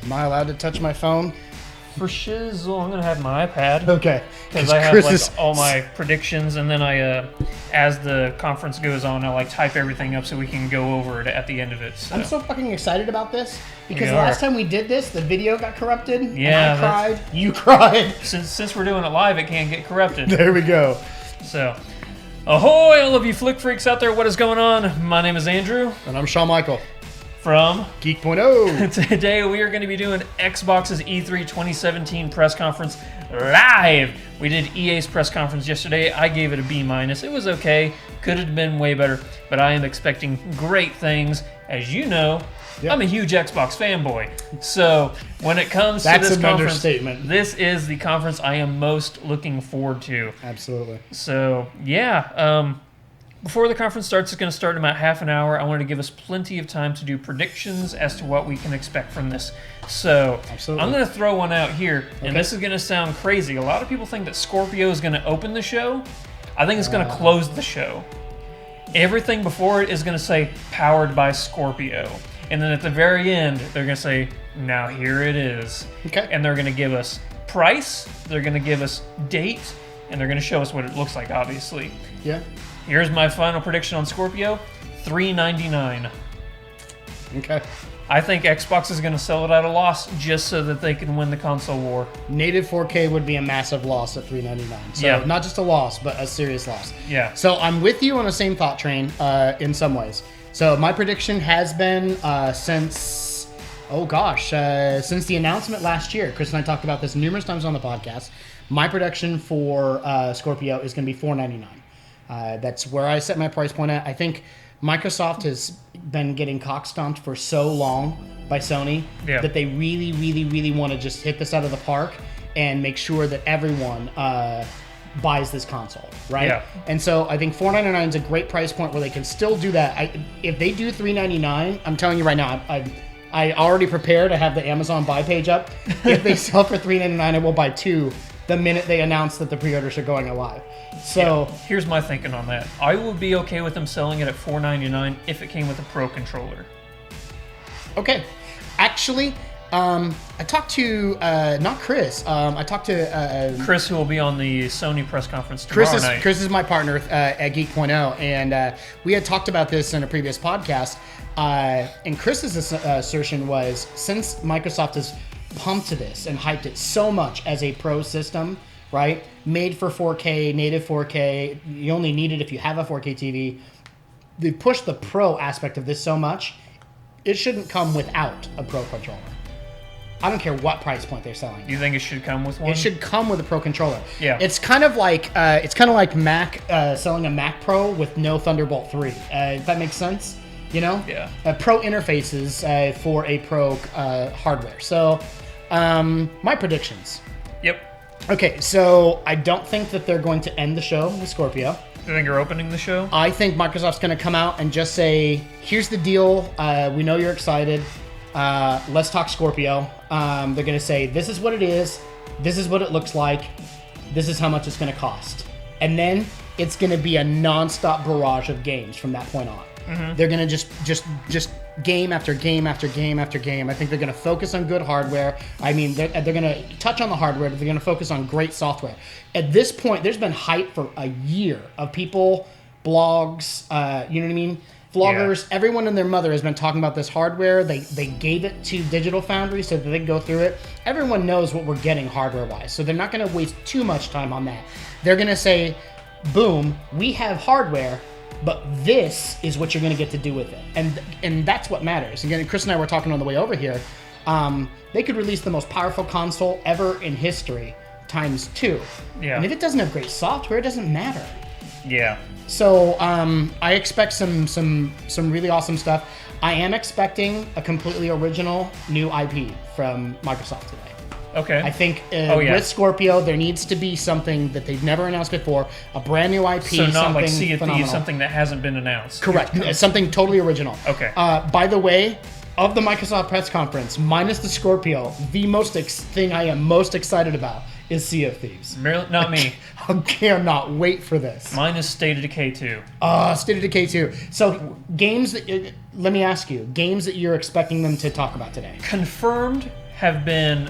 Am I allowed to touch my phone? For shizzle, I'm going to have my iPad. Okay. Because I have all my predictions, and then I, as the conference goes on, I type everything up so we can go over it at the end of it. So. I'm so fucking excited about this because last time we did this, the video got corrupted. Yeah, and I cried. You cried. Since we're doing it live, it can't get corrupted. There we go. So, ahoy, all of you flick freaks out there! What is going on? My name is Andrew, and I'm Sean Michael. From Geek.0. Today we are going to be doing Xbox's E3 2017 press conference live. We did EA's press conference yesterday. I gave it a B-. It was okay. Could have been way better, but I am expecting great things. As you know, I'm a huge Xbox fanboy. So when it comes to this conference, understatement. This is the conference I am most looking forward to. Absolutely. So yeah. Before the conference starts, it's going to start in about half an hour. I wanted to give us plenty of time to do predictions as to what we can expect from this. So I'm going to throw one out here, and this is going to sound crazy. A lot of people think that Scorpio is going to open the show. I think it's going to close the show. Everything before it is going to say, powered by Scorpio. And then at the very end, they're going to say, now here it is. Okay. And they're going to give us price, they're going to give us date, and they're going to show us what it looks like, obviously. Yeah. Here's my final prediction on Scorpio, $399. Okay. I think Xbox is going to sell it at a loss just so that they can win the console war. Native 4K would be a massive loss at $399. So not just a loss, but a serious loss. Yeah. So I'm with you on the same thought train in some ways. So my prediction has been since the announcement last year. Chris and I talked about this numerous times on the podcast. My prediction for Scorpio is going to be $499. That's where I set my price point at. I think Microsoft has been getting cock-stomped for so long by Sony that they really, really, really want to just hit this out of the park and make sure that everyone buys this console, right? Yeah. And so I think $499 is a great price point where they can still do that. If they do $399, I'm telling you right now, I already prepared to have the Amazon buy page up. If they sell for $399, I will buy two the minute they announce that the pre-orders are going live. So here's my thinking on that. I would be okay with them selling it at $499 if it came with a Pro controller. Okay. Actually, I talked to, not Chris, I talked to... Chris, who will be on the Sony press conference tomorrow night. Chris is my partner at Geek.0, and we had talked about this in a previous podcast, and Chris's assertion was, since Microsoft has pumped to this and hyped it so much as a pro system, right? Made for 4K, native 4K. You only need it if you have a 4K TV. They've pushed the pro aspect of this so much, it shouldn't come without a pro controller. I don't care what price point they're selling. You think it should come with one? It should come with a pro controller. Yeah. It's kind of like Mac selling a Mac Pro with no Thunderbolt 3. If that makes sense, you know? Yeah. Pro interfaces for a pro hardware. So, my predictions. Yep. Okay, so I don't think that they're going to end the show with Scorpio. You think you're opening the show? I think Microsoft's going to come out and just say, here's the deal. We know you're excited. Let's talk Scorpio. They're going to say, this is what it is. This is what it looks like. This is how much it's going to cost. And then it's going to be a nonstop barrage of games from that point on. Mm-hmm. They're going to just game after game after game after game. I think they're going to focus on good hardware. I mean, they're going to touch on the hardware, but they're going to focus on great software. At this point, there's been hype for a year of people, blogs, you know what I mean? Vloggers, everyone and their mother has been talking about this hardware. They gave it to Digital Foundry so that they can go through it. Everyone knows what we're getting hardware-wise, so they're not going to waste too much time on that. They're going to say, boom, we have hardware, but this is what you're going to get to do with it. And that's what matters. Again, Chris and I were talking on the way over here. They could release the most powerful console ever in history times 2. Yeah. And if it doesn't have great software, it doesn't matter. Yeah. So I expect some really awesome stuff. I am expecting a completely original new IP from Microsoft today. Okay. I think with Scorpio, there needs to be something that they've never announced before, a brand new IP. So not like Sea of phenomenal. Thieves, something that hasn't been announced. Correct. Something totally original. Okay. By the way, of the Microsoft press conference, minus the Scorpio, the thing I am most excited about is Sea of Thieves. Not me. I cannot wait for this. Mine is State of Decay 2. State of Decay 2. So games that let me ask you, games that you're expecting them to talk about today. Confirmed have been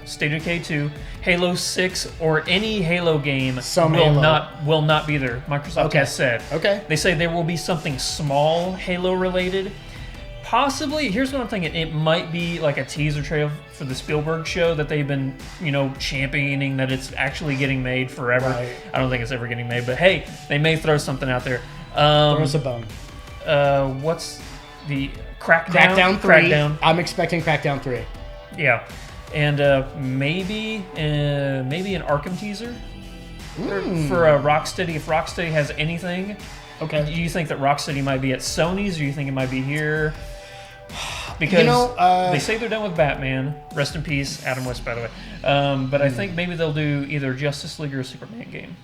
State of Decay 2, Halo 6, or any Halo game will not be there. Microsoft has said. Okay. They say there will be something small Halo related. Possibly, here's what I'm thinking. It might be like a teaser trailer for the Spielberg show that they've been, championing that it's actually getting made forever. Right. I don't think it's ever getting made, but hey, they may throw something out there. Throw us a bone. What's the Crackdown? Crackdown 3. Crackdown. I'm expecting Crackdown 3. Yeah. And maybe an Arkham teaser for Rocksteady. If Rocksteady has anything, okay. Do you think that Rocksteady might be at Sony's, or do you think it might be here? Because they say they're done with Batman. Rest in peace, Adam West, by the way. But I think maybe they'll do either Justice League or a Superman game.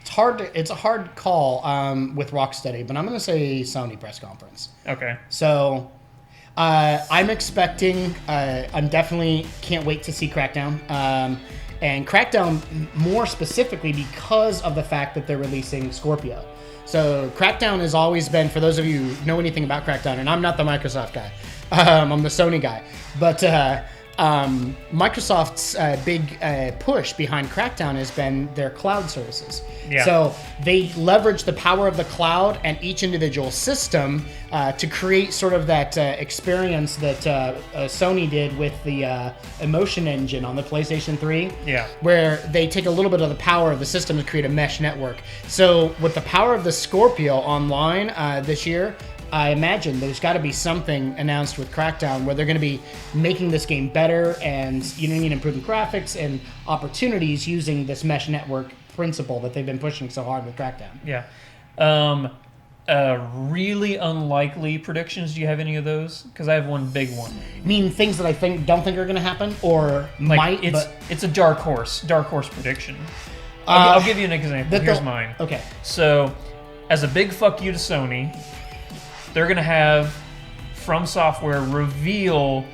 It's a hard call with Rocksteady, but I'm going to say Sony press conference. Okay. So I'm expecting. I'm definitely can't wait to see Crackdown. And Crackdown more specifically because of the fact that they're releasing Scorpio. So Crackdown has always been, for those of you who know anything about Crackdown, and I'm not the Microsoft guy, I'm the Sony guy, but Microsoft's big push behind Crackdown has been their cloud services. Yeah. So they leverage the power of the cloud and each individual system to create sort of that experience that Sony did with the Emotion Engine on the PlayStation 3. Yeah. Where they take a little bit of the power of the system to create a mesh network. So with the power of the Scorpio online this year, I imagine there's got to be something announced with Crackdown where they're going to be making this game better and improving graphics and opportunities using this mesh network principle that they've been pushing so hard with Crackdown. Yeah. Really unlikely predictions. Do you have any of those? Because I have one big one. I mean, things that I don't think are going to happen or might. It's a dark horse prediction. I'll give you an example. Here's mine. Okay. So, as a big fuck you to Sony, they're going to have From Software reveal...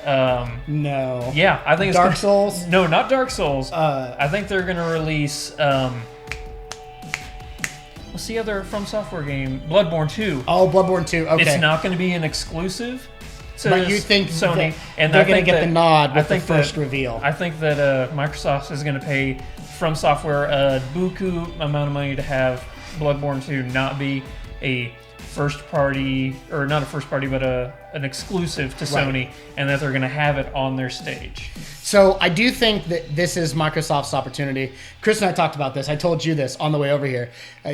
no. Yeah, I think it's... Dark Souls? No, not Dark Souls. I think they're going to release... what's the other From Software game? Bloodborne 2. Oh, Bloodborne 2. Okay. It's not going to be an exclusive to but you think Sony. And they're going to get the nod with the first reveal. I think that Microsoft is going to pay From Software a buku amount of money to have Bloodborne 2 not be a first party, or not a first party, but an exclusive to Sony, and that they're going to have it on their stage. So I do think that this is Microsoft's opportunity. Chris and I talked about this. I told you this on the way over here.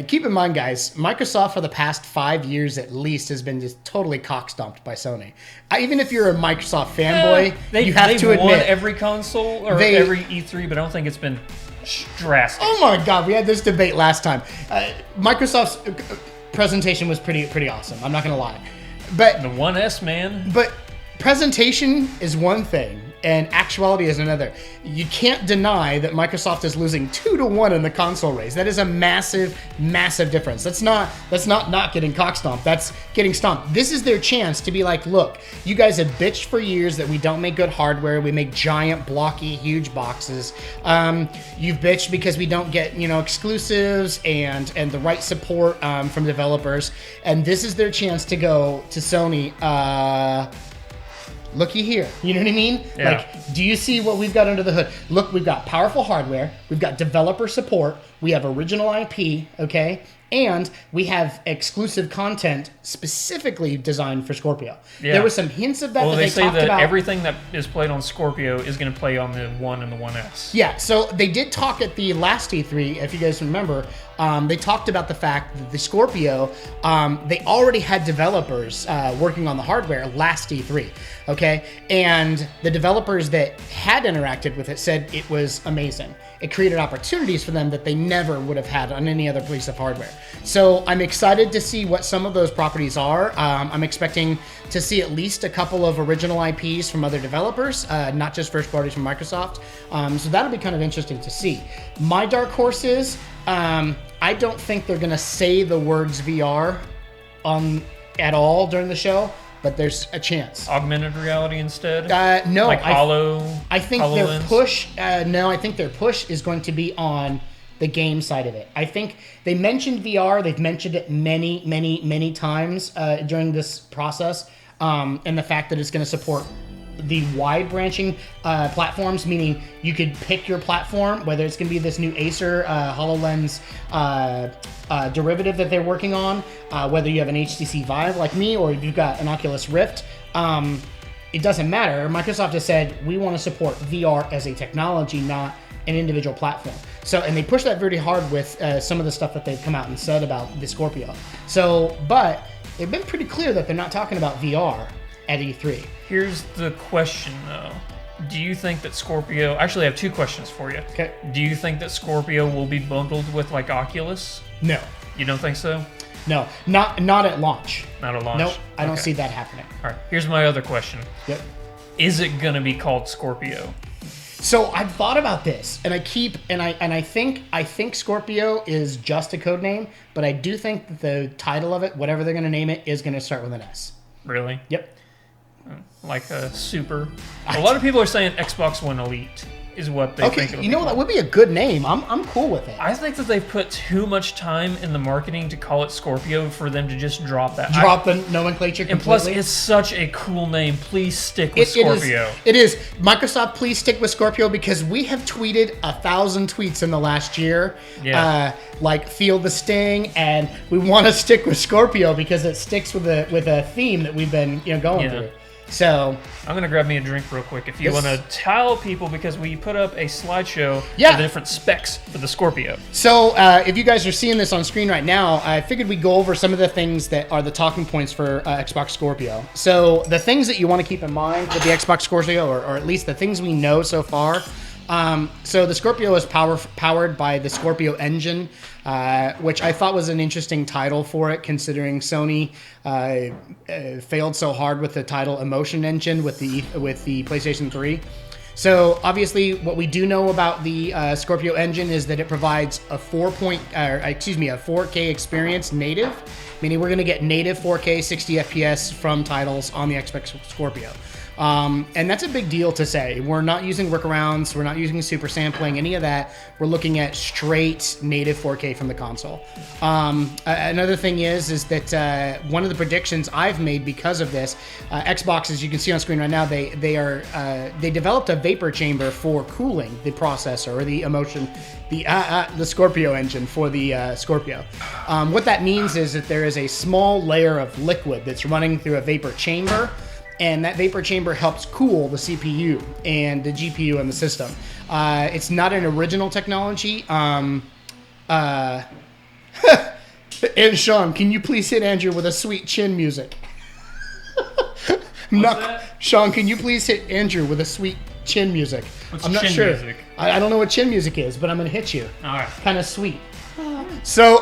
Keep in mind, guys, Microsoft for the past 5 years at least has been just totally cock-stomped by Sony. Even if you're a Microsoft fanboy, you have to admit... They've won every console, or every E3, but I don't think it's been drastic. Oh my God, we had this debate last time. Microsoft's... presentation was pretty awesome. I'm not gonna lie, but the 1S, man. But presentation is one thing, and actuality is another. You can't deny that Microsoft is losing 2-1 in the console race. That is a massive difference. That's not getting cock stomped. That's getting stomped. This is their chance to be like, look, you guys have bitched for years that we don't make good hardware. We make giant, blocky, huge boxes. You've bitched because we don't get exclusives and the right support from developers. And this is their chance to go to Sony. Looky here. You know what I mean? Yeah. Like, do you see what we've got under the hood? Look, we've got powerful hardware. We've got developer support. We have original IP, okay? And we have exclusive content specifically designed for Scorpio. Yeah. There were some hints of that that they talked about. Well, they say that everything that is played on Scorpio is going to play on the 1 and the 1S. Yeah, so they did talk at the last E3, if you guys remember. They talked about the fact that the Scorpio, they already had developers working on the hardware last E3, okay? And the developers that had interacted with it said it was amazing. It created opportunities for them that they never would have had on any other piece of hardware. So I'm excited to see what some of those properties are. I'm expecting to see at least a couple of original IPs from other developers, not just first parties from Microsoft. So that'll be kind of interesting to see. My dark horse is, I don't think they're going to say the words VR at all during the show, but there's a chance. Augmented reality instead? No. Like I think their push. I think their push is going to be on the game side of it. I think they mentioned VR. They've mentioned it many times during this process, and the fact that it's going to support the wide branching platforms, meaning you could pick your platform, whether it's going to be this new Acer HoloLens derivative that they're working on, whether you have an HTC Vive like me or you've got an Oculus Rift. It doesn't matter. Microsoft has said we want to support VR as a technology, not an individual platform. So, and they push that very hard with some of the stuff that they've come out and said about the Scorpio. So, but they've been pretty clear that they're not talking about VR at E3. Here's the question, though. Do you think that Scorpio... Actually, I have two questions for you. Okay. Do you think that Scorpio will be bundled with, like, Oculus? No. You don't think so? No. Not at launch. Not at launch? Nope. I don't see that happening. All right. Here's my other question. Yep. Is it going to be called Scorpio? So I've thought about this, and I think Scorpio is just a code name, but I do think that the title of it, whatever they're going to name it, is going to start with an S. Really? Yep. Like a Super. A lot of people are saying Xbox One Elite is what they think it'll be. You know what? That would be a good name. I'm cool with it. I think that they've put too much time in the marketing to call it Scorpio for them to just drop that. Drop the nomenclature completely. And plus, it's such a cool name. Please stick with Scorpio. It is. Microsoft, please stick with Scorpio, because we have tweeted 1,000 tweets in the last year. Yeah. Like Feel the Sting, and we want to stick with Scorpio because it sticks with a theme that we've been going through. So I'm gonna grab me a drink real quick. If you want to tell people, because we put up a slideshow of the different specs for the Scorpio. So if you guys are seeing this on screen right now, I figured we'd go over some of the things that are the talking points for Xbox Scorpio. So the things that you want to keep in mind with the Xbox Scorpio, or at least the things we know so far. So the Scorpio is powered by the Scorpio engine, which I thought was an interesting title for it, considering Sony failed so hard with the title Emotion Engine with the PlayStation 3. So obviously, what we do know about the Scorpio engine is that it provides a 4K experience native, meaning we're going to get native 4K 60 FPS from titles on the Xbox Scorpio. And that's a big deal to say. We're not using workarounds. We're not using super sampling, any of that. We're looking at straight native 4K from the console. Another thing is that one of the predictions I've made because of this, Xbox, as you can see on screen right now, they developed a vapor chamber for cooling the processor, or the Emotion, the Scorpio engine for the Scorpio. What that means is that there is a small layer of liquid that's running through a vapor chamber, and that vapor chamber helps cool the CPU and the GPU in the system. It's not an original technology. And Sean, can you please hit Andrew with a sweet chin music? Sean, can you please hit Andrew with a sweet chin music? What's I'm not chin sure. Music? I don't know what chin music is, but I'm going to hit you. All right. Kind of sweet. So,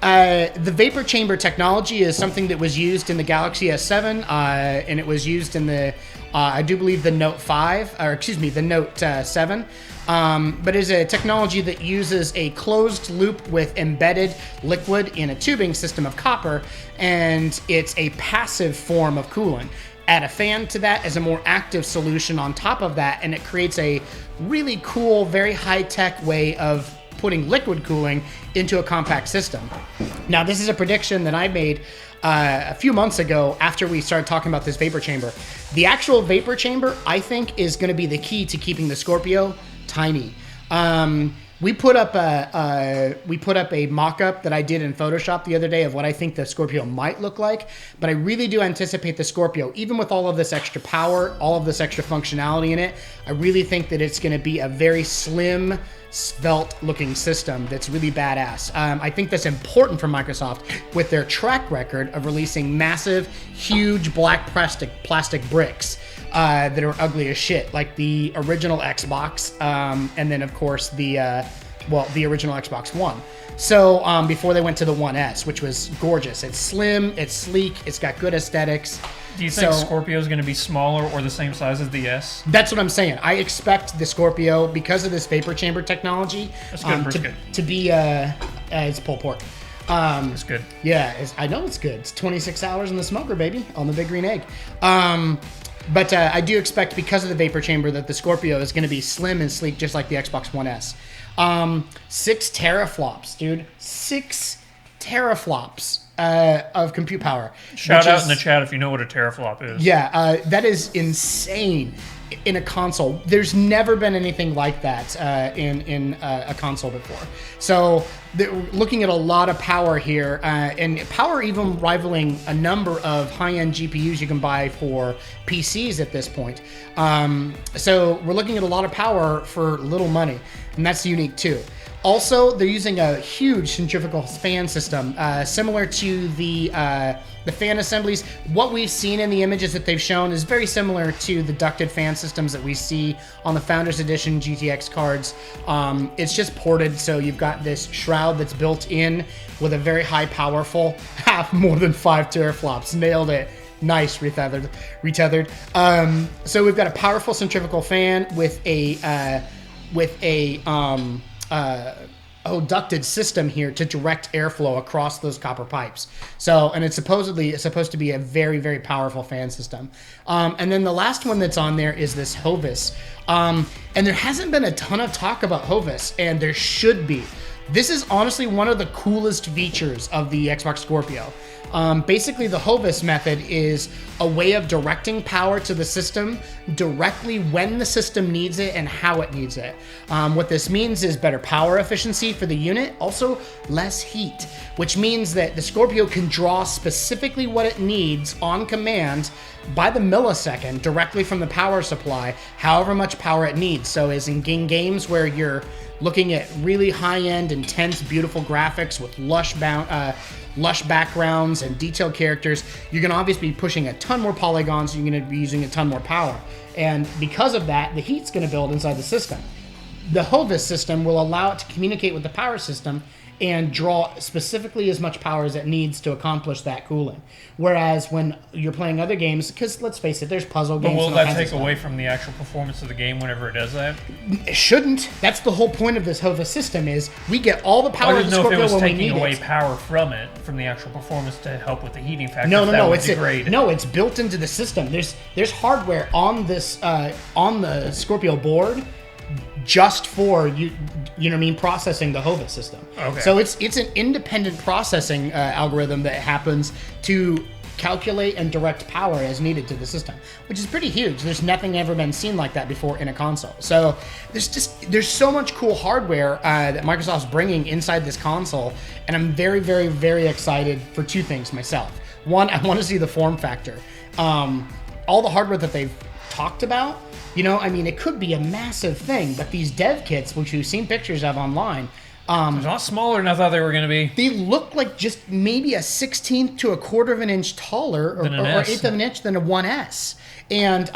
the vapor chamber technology is something that was used in the Galaxy S7, and it was used in the, I do believe, the Note 5, or excuse me, the Note 7. But is a technology that uses a closed loop with embedded liquid in a tubing system of copper, and it's a passive form of coolant. Add a fan to that as a more active solution on top of that, and it creates a really cool, very high-tech way of putting liquid cooling into a compact system. Now, this is a prediction that I made a few months ago after we started talking about this vapor chamber. The actual vapor chamber, I think, is going to be the key to keeping the Scorpio tiny. We put up a mock-up that I did in Photoshop the other day of what I think the Scorpio might look like, but I really do anticipate the Scorpio, even with all of this extra power, all of this extra functionality in it, I really think that it's going to be a very slim, svelte-looking system that's really badass. I think that's important for Microsoft with their track record of releasing massive, huge black plastic bricks that are ugly as shit, like the original Xbox, and then of course the original Xbox One. So before they went to the One S, which was gorgeous. It's slim, it's sleek, it's got good aesthetics. Do you think Scorpio is going to be smaller or the same size as the S? That's what I'm saying. I expect the Scorpio, because of this vapor chamber technology, to be it's pulled pork. It's good. Yeah, I know it's good. It's 26 hours in the smoker, baby, on the big green egg. But I do expect, because of the vapor chamber, that the Scorpio is going to be slim and sleek, just like the Xbox One S. 6 teraflops, dude. 6 teraflops. of compute power. Shout out in the chat if you know what a teraflop is. Yeah, that is insane in a console. There's never been anything like that in a console before. So looking at a lot of power here, and power even rivaling a number of high-end GPUs you can buy for PCs at this point. So we're looking at a lot of power for little money, and that's unique too. Also, they're using a huge centrifugal fan system, similar to the fan assemblies. What we've seen in the images that they've shown is very similar to the ducted fan systems that we see on the Founders Edition GTX cards. It's just ported, so you've got this shroud that's built in with a very high powerful, more than 5 teraflops. Nailed it. Nice, retethered. So we've got a powerful centrifugal fan with a ducted system here to direct airflow across those copper pipes. So, and it's supposed to be a very, very powerful fan system. And then the last one that's on there is this Hovis. And there hasn't been a ton of talk about Hovis, and there should be. This is honestly one of the coolest features of the Xbox Scorpio. Basically, the Hovis method is a way of directing power to the system directly when the system needs it and how it needs it. What this means is better power efficiency for the unit, also less heat, which means that the Scorpio can draw specifically what it needs on command by the millisecond directly from the power supply, however much power it needs. So as in games where you're looking at really high-end, intense, beautiful graphics with lush backgrounds and detailed characters, you're going to obviously be pushing a ton more polygons, you're going to be using a ton more power. And because of that, the heat's going to build inside the system. The Hovis system will allow it to communicate with the power system and draw specifically as much power as it needs to accomplish that cooling. Whereas when you're playing other games, because let's face it, there's puzzle games. But will that take away from the actual performance of the game whenever it does that? It shouldn't. That's the whole point of this Hovis system is we get all the power of the Scorpio when we need it. I didn't know if it was taking away power from the actual performance to help with the heating factor. No. It's built into the system. There's hardware on this on the Scorpio board just for you know what I mean, processing the Hovis system. Okay. So it's an independent processing algorithm that happens to calculate and direct power as needed to the system, which is pretty huge. There's nothing ever been seen like that before in a console. So there's so much cool hardware that Microsoft's bringing inside this console, and I'm very, very, very excited for two things myself. One, I want to see the form factor. All the hardware that they've talked about, you know, I mean, it could be a massive thing, but these dev kits, which you've seen pictures of online, they're a lot smaller than I thought they were going to be. They look like just maybe a 1/16 to a quarter of an inch taller or eighth of an inch than a 1S. And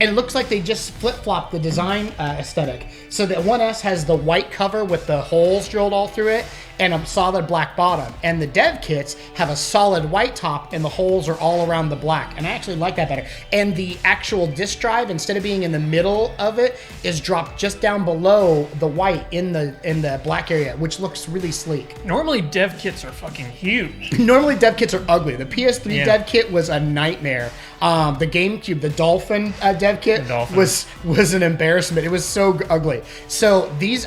it looks like they just flip-flopped the design aesthetic. So the 1S has the white cover with the holes drilled all through it and a solid black bottom. And the dev kits have a solid white top and the holes are all around the black. And I actually like that better. And the actual disk drive, instead of being in the middle of it, is dropped just down below the white in the black area, which looks really sleek. Normally dev kits are fucking huge. Normally dev kits are ugly. The PS3 dev kit was a nightmare. The GameCube, the Dolphin dev kit was an embarrassment. It was so ugly. So these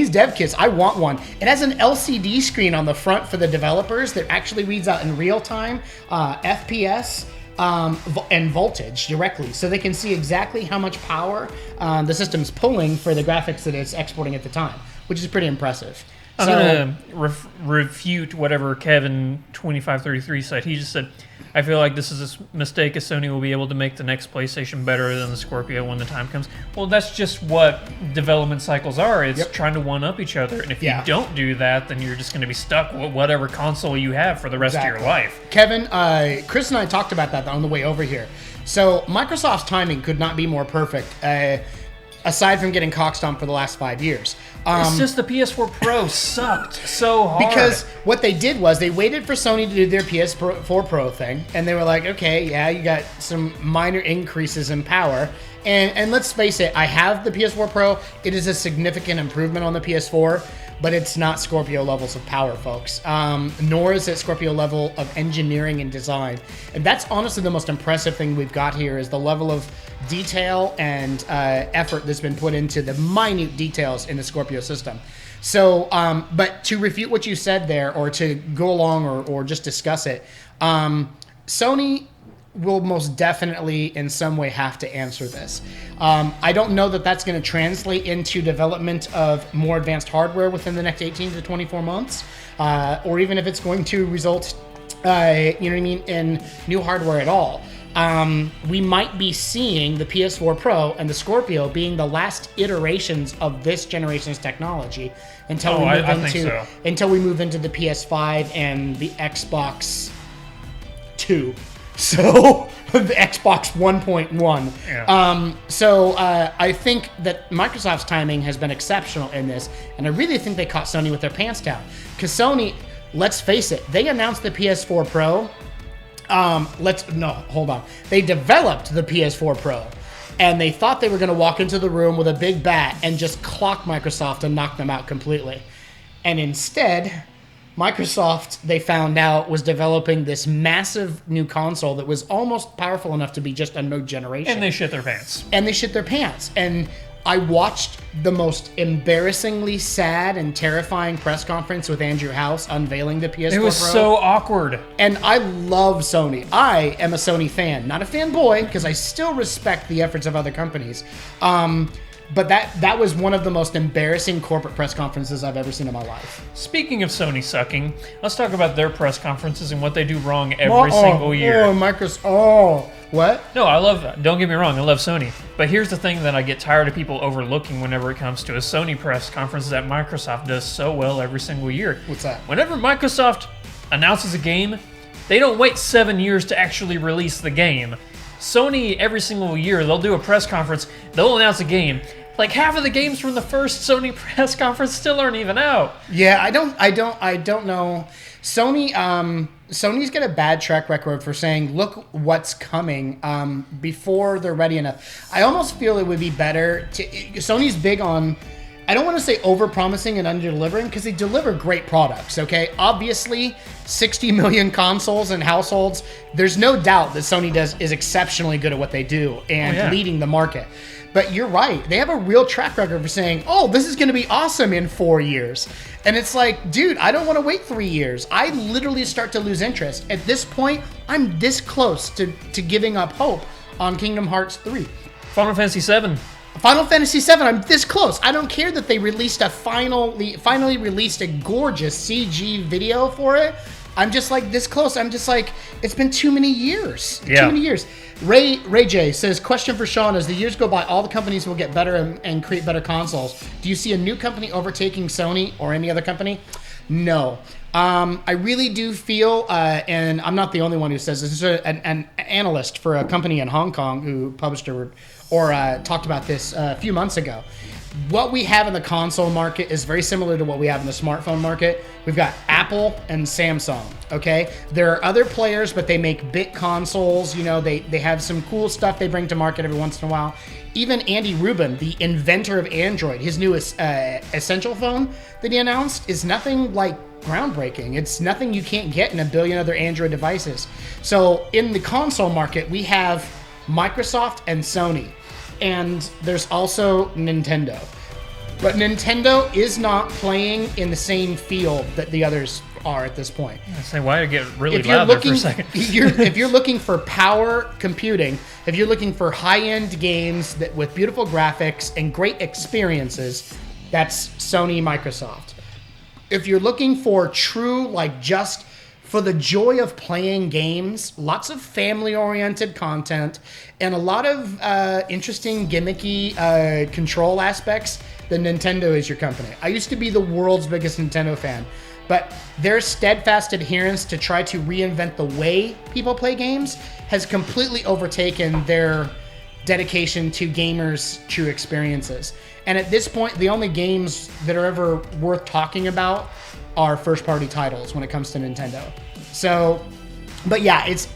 dev kits, I want one. It has an LCD screen on the front for the developers that actually reads out in real time FPS and voltage directly, so they can see exactly how much power the system's pulling for the graphics that it's exporting at the time, which is pretty impressive. I'm going to refute whatever Kevin2533 said. He just said, I feel like this is a mistake as Sony will be able to make the next PlayStation better than the Scorpio when the time comes. Well, that's just what development cycles are. It's trying to one-up each other. And if you don't do that, then you're just going to be stuck with whatever console you have for the rest of your life. Kevin, Chris and I talked about that on the way over here. So Microsoft's timing could not be more perfect. Aside from getting cockstomped for the last 5 years. It's just the PS4 Pro sucked so hard. Because what they did was they waited for Sony to do their PS4 Pro thing, and they were like, okay, yeah, you got some minor increases in power. And let's face it, I have the PS4 Pro. It is a significant improvement on the PS4, but it's not Scorpio levels of power, folks. Nor is it Scorpio level of engineering and design. And that's honestly the most impressive thing we've got here is the level of detail and effort that's been put into the minute details in the Scorpio system. So, but to refute what you said there, or to go along or just discuss it, Sony will most definitely in some way have to answer this. I don't know that that's going to translate into development of more advanced hardware within the next 18 to 24 months, or even if it's going to result, you know what I mean, in new hardware at all. We might be seeing the PS4 Pro and the Scorpio being the last iterations of this generation's technology until we move into the PS5 and the Xbox 2. So the Xbox 1.1. Yeah. I think that Microsoft's timing has been exceptional in this, and I really think they caught Sony with their pants down. Because Sony, let's face it, they announced the PS4 Pro. Hold on. They developed the PS4 Pro, and they thought they were going to walk into the room with a big bat and just clock Microsoft and knock them out completely. And instead, Microsoft, they found out, was developing this massive new console that was almost powerful enough to be just a new generation. And they shit their pants. And I watched the most embarrassingly sad and terrifying press conference with Andrew House unveiling the PS4 Pro. It was so awkward. And I love Sony. I am a Sony fan. Not a fanboy, because I still respect the efforts of other companies. But that was one of the most embarrassing corporate press conferences I've ever seen in my life. Speaking of Sony sucking, let's talk about their press conferences and what they do wrong every single year. What? No, don't get me wrong, I love Sony. But here's the thing that I get tired of people overlooking whenever it comes to a Sony press conference that Microsoft does so well every single year. What's that? Whenever Microsoft announces a game, they don't wait 7 years to actually release the game. Sony, every single year, they'll do a press conference, they'll announce a game. Like half of the games from the first Sony press conference still aren't even out. Yeah, I don't know. Sony's got a bad track record for saying, look what's coming, before they're ready enough. I almost feel it would be better to... Sony's big on... I don't want to say over-promising and under-delivering, because they deliver great products, okay? Obviously, 60 million consoles and households, there's no doubt that Sony is exceptionally good at what they do and leading the market. But you're right. They have a real track record for saying, oh, this is going to be awesome in 4 years. And it's like, dude, I don't want to wait 3 years. I literally start to lose interest. At this point, I'm this close to giving up hope on Kingdom Hearts 3. Final Fantasy 7. Final Fantasy 7, I'm this close. I don't care that they released finally released a gorgeous CG video for it. I'm just like this close. I'm just like, it's been too many years. Yeah. Too many years. Ray J says, question for Sean, as the years go by, all the companies will get better and create better consoles. Do you see a new company overtaking Sony or any other company? No. I really do feel, and I'm not the only one who says this, there's an analyst for a company in Hong Kong who published or talked about this a few months ago. What we have in the console market is very similar to what we have in the smartphone market. We've got Apple and Samsung, okay? There are other players, but they make bit consoles. You know, they have some cool stuff they bring to market every once in a while. Even Andy Rubin, the inventor of Android, his newest Essential phone that he announced is nothing like groundbreaking. It's nothing you can't get in a billion other Android devices. So in the console market, we have Microsoft and Sony. And there's also Nintendo. But Nintendo is not playing in the same field that the others are at this point. I say, why did it get really loud there for a second? If you're looking for power computing, if you're looking for high-end games with beautiful graphics and great experiences, that's Sony, Microsoft. If you're looking for true, like just for the joy of playing games, lots of family-oriented content, and a lot of interesting, gimmicky control aspects, then Nintendo is your company. I used to be the world's biggest Nintendo fan, but their steadfast adherence to try to reinvent the way people play games has completely overtaken their dedication to gamers' true experiences. And at this point, the only games that are ever worth talking about are first-party titles when it comes to Nintendo. So, but yeah, it's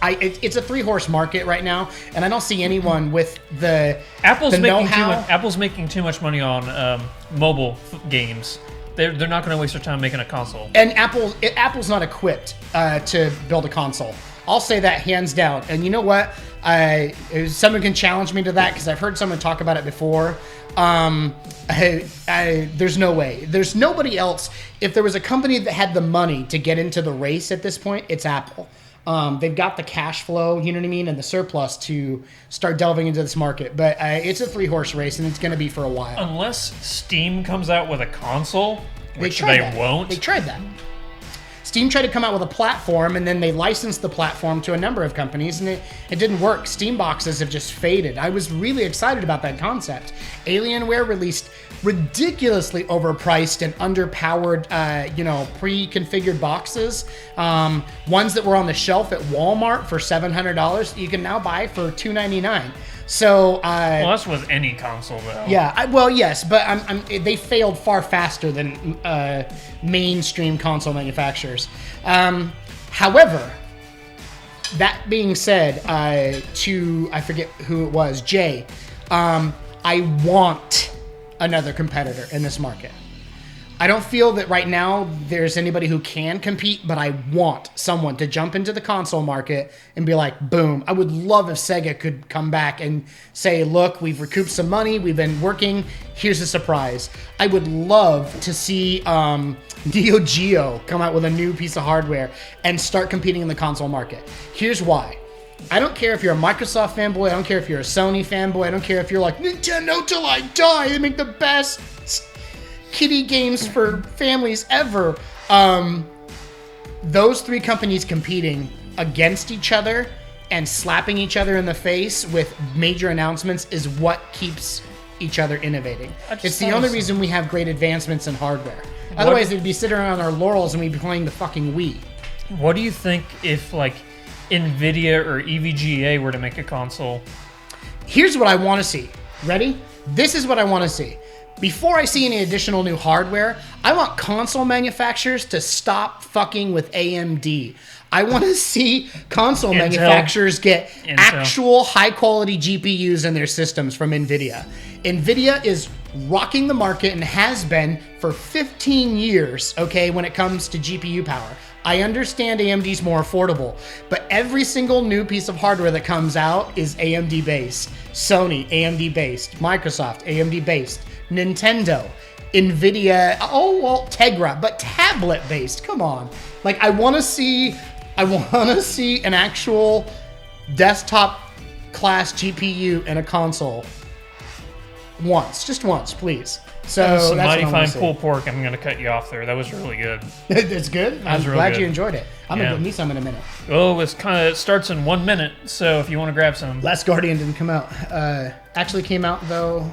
a three-horse market right now, and I don't see anyone with the know-how. Apple's making too much money on mobile games. They're not going to waste their time making a console. And Apple's not equipped to build a console. I'll say that hands down. And you know what? Someone can challenge me to that because I've heard someone talk about it before. There's no way. There's nobody else. If there was a company that had the money to get into the race at this point, it's Apple. They've got the cash flow, you know what I mean, and the surplus to start delving into this market. But it's a 3-horse race, and it's going to be for a while. Unless Steam comes out with a console, which they won't. They tried that. Steam tried to come out with a platform, and then they licensed the platform to a number of companies, and it didn't work. Steam boxes have just faded. I was really excited about that concept. Alienware released ridiculously overpriced and underpowered, pre-configured boxes. Ones that were on the shelf at Walmart for $700, you can now buy for $299. So, well, that's with any console, though. Yeah, yes, but they failed far faster than mainstream console manufacturers. However, that being said, I forget who it was, Jay, I want another competitor in this market. I don't feel that right now there's anybody who can compete, but I want someone to jump into the console market and be like, boom. I would love if Sega could come back and say, look, we've recouped some money. We've been working. Here's a surprise. I would love to see Neo Geo come out with a new piece of hardware and start competing in the console market. Here's why. I don't care if you're a Microsoft fanboy. I don't care if you're a Sony fanboy. I don't care if you're like, Nintendo till I die. They make the best kiddie games for families ever. Those 3 companies competing against each other and slapping each other in the face with major announcements is what keeps each other innovating. It's the only reason we have great advancements in hardware. Otherwise, they'd be sitting around on our laurels and we'd be playing the fucking Wii. What do you think if, like, NVIDIA or EVGA were to make a console? Here's what I want to see. Ready? This is what I want to see. Before I see any additional new hardware, I want console manufacturers to stop fucking with AMD. I want to see console manufacturers get actual high-quality GPUs in their systems from NVIDIA. NVIDIA is rocking the market and has been for 15 years, okay, when it comes to GPU power. I understand AMD's more affordable, but every single new piece of hardware that comes out is AMD-based. Sony, AMD-based. Microsoft, AMD-based. Nintendo, NVIDIA, Tegra, but tablet-based. Come on. Like, I want to see an actual desktop class GPU in a console just once, please. So that's mighty fine pulled pork. I'm going to cut you off there. That was really good. It's good. I'm glad you enjoyed it. I'm gonna get me some in a minute. Oh, it starts in 1 minute. So if you want to grab some. Last Guardian didn't come out. Actually came out though,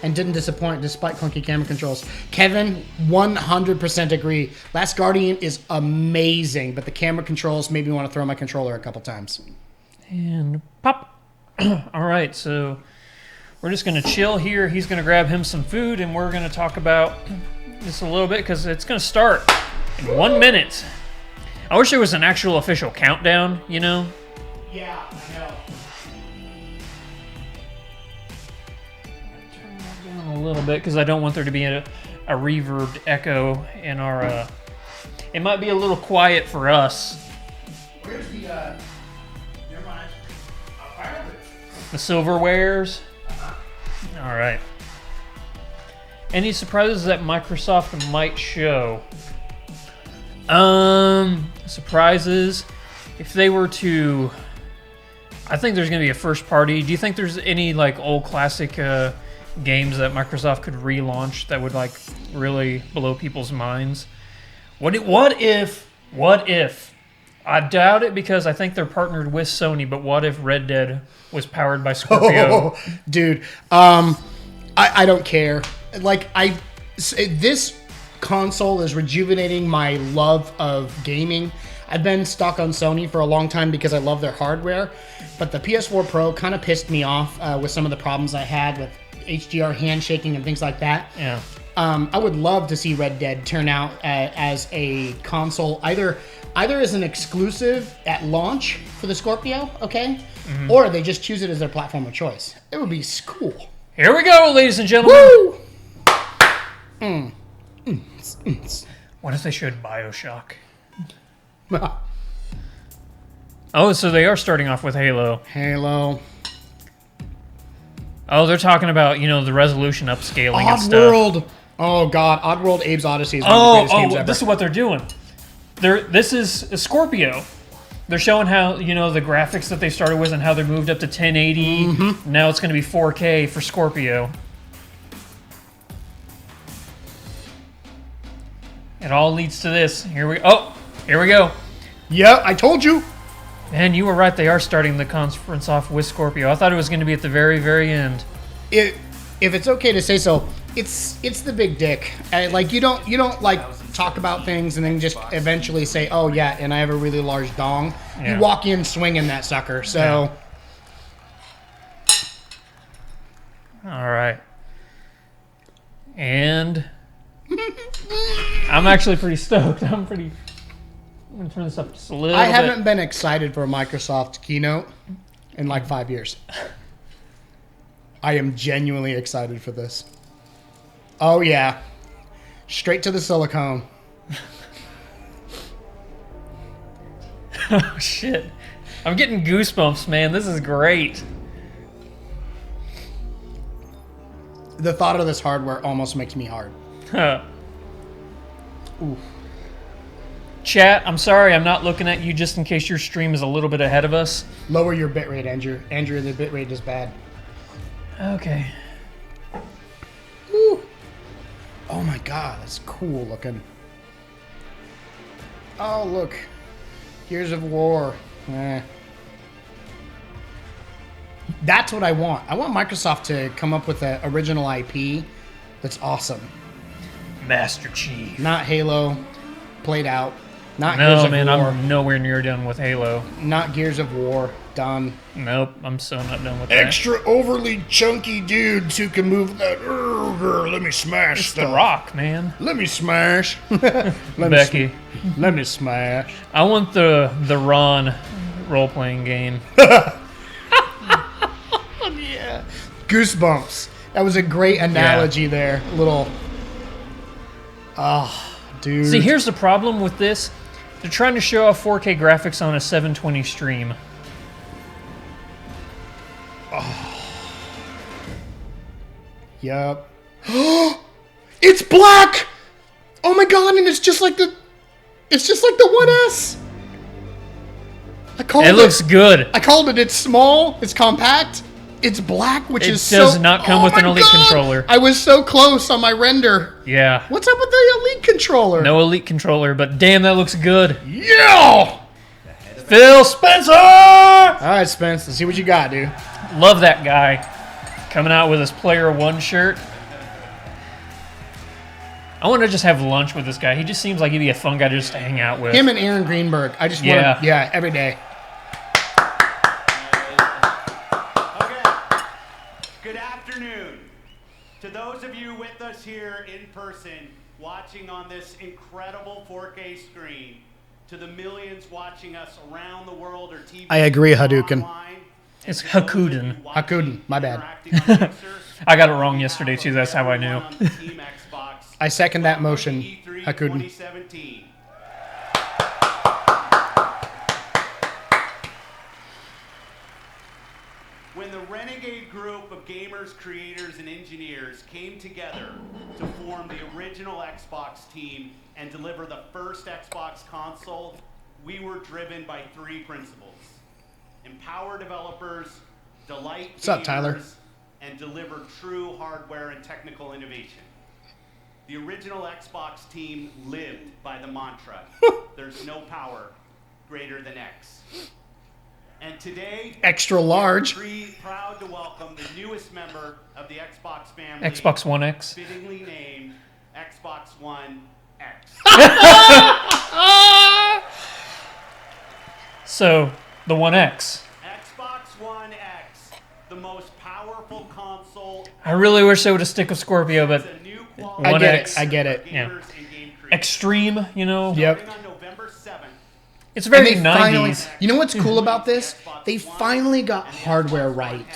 and didn't disappoint despite clunky camera controls. Kevin, 100% agree. Last Guardian is amazing, but the camera controls made me want to throw my controller a couple times. And pop. All right, so we're just going to chill here. He's going to grab him some food, and we're going to talk about this a little bit because it's going to start in 1 minute. I wish there was an actual official countdown, you know? Yeah, I know. Turn that down a little bit because I don't want there to be a reverbed echo in our... It might be a little quiet for us. Where's the... Never mind. I'll fire it. The silverwares? All right. Any surprises that Microsoft might show? Surprises. If they were to, I think there's going to be a first party. Do you think there's any like old classic games that Microsoft could relaunch that would like really blow people's minds? What if? I doubt it because I think they're partnered with Sony. But what if Red Dead was powered by Scorpio? Oh, dude, I don't care. Like this console is rejuvenating my love of gaming. I've been stuck on Sony for a long time because I love their hardware, but the PS4 Pro kind of pissed me off with some of the problems I had with HDR handshaking and things like that. Yeah. I would love to see Red Dead turn out as a console, either as an exclusive at launch for the Scorpio, okay? Mm-hmm. Or they just choose it as their platform of choice. It would be cool. Here we go, ladies and gentlemen. Woo! What if they showed BioShock? Oh, so they are starting off with Halo. Halo. Oh, they're talking about, the resolution upscaling and stuff. Oddworld. Oh, God. Oddworld Abe's Odyssey is one of the greatest games ever. This is what they're doing. This is Scorpio. They're showing how, the graphics that they started with and how they moved up to 1080. Mm-hmm. Now it's going to be 4K for Scorpio. It all leads to this. Here we go. Yeah, I told you. Man, you were right. They are starting the conference off with Scorpio. I thought it was going to be at the very, very end. If it's okay to say so, it's the big dick. You don't like talk about things and then just eventually say, oh yeah, and I have a really large dong. Yeah. You walk in swinging that sucker. So. Yeah. All right. And I'm actually pretty stoked. I'm going to turn this up just a little bit. I haven't been excited for a Microsoft keynote in like 5 years. I am genuinely excited for this. Oh, yeah. Straight to the silicone. Oh, shit. I'm getting goosebumps, man. This is great. The thought of this hardware almost makes me hard. Ooh. Chat, I'm sorry I'm not looking at you just in case your stream is a little bit ahead of us. Lower your bitrate, Andrew. Andrew, the bitrate is bad. Okay. Ooh. Oh my god, that's cool looking. Oh, look. Gears of War. That's what I want. I want Microsoft to come up with an original IP that's awesome. Master Chief. Not Halo. Played out. Not no, Gears of man, War. I'm nowhere near done with Halo. Not Gears of War. Done. Nope, I'm so not done with that. Extra overly chunky dudes who can move that. Let me smash it's stuff. The Rock, man. Let me smash. Becky. Let me smash. I want the Ron role-playing game. Yeah. Goosebumps. That was a great analogy there. A little. Dude. See, here's the problem with this. They're trying to show off 4K graphics on a 720 stream. Yup. It's black! Oh my god, and it's just like the 1S. It looks good. I called it. It's small, it's compact, it's black, which is so... It does not come with an Elite controller. I was so close on my render. Yeah. What's up with the Elite controller? No Elite controller, but damn, that looks good. Yeah! Phil Spencer! Alright, Spence, let's see what you got, dude. Love that guy. Coming out with his Player One shirt. I want to just have lunch with this guy. He just seems like he'd be a fun guy just to hang out with. Him and Aaron Greenberg. I just want to, every day. Okay. Good afternoon. To those of you with us here in person, watching on this incredible 4K screen, to the millions watching us around the world or TV. I agree, Hadouken. It's Hakuden. Hakuden, my bad. I got it wrong yesterday, too. That's how I knew. I second that motion, Hakuden. When the renegade group of gamers, creators, and engineers came together to form the original Xbox team and deliver the first Xbox console, we were driven by three principles. Empower developers, delight What's up, Tyler? gamers, and deliver true hardware and technical innovation. The original Xbox team lived by the mantra, there's no power greater than X. And today, extra large. We're proud to welcome the newest member of the Xbox family. Xbox One X. Fittingly named Xbox One X. So, the One X. Xbox One X, the most powerful console. I really wish they would have stick with Scorpio, but One X. I get it. Yeah. Extreme, Yep. On November 7th, It's very And 90s. finally, you know what's cool about this? They finally got hardware right.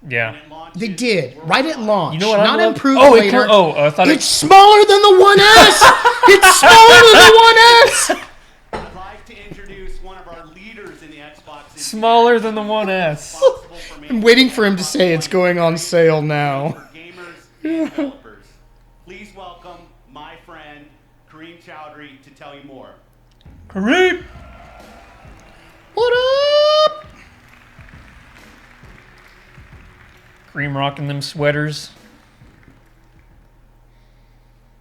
Yeah. They did. Right at launch. You know what I Not love? improved Oh, later. I thought It's smaller than the 1S! It's smaller than the 1S! I'd like to introduce one of our leaders in the Xbox smaller than the 1S. I'm waiting for him to say it's going on sale now. Gamers and developers. Please welcome my friend Kareem Chowdhury to tell you more. Kareem! What up? Kareem rocking them sweaters.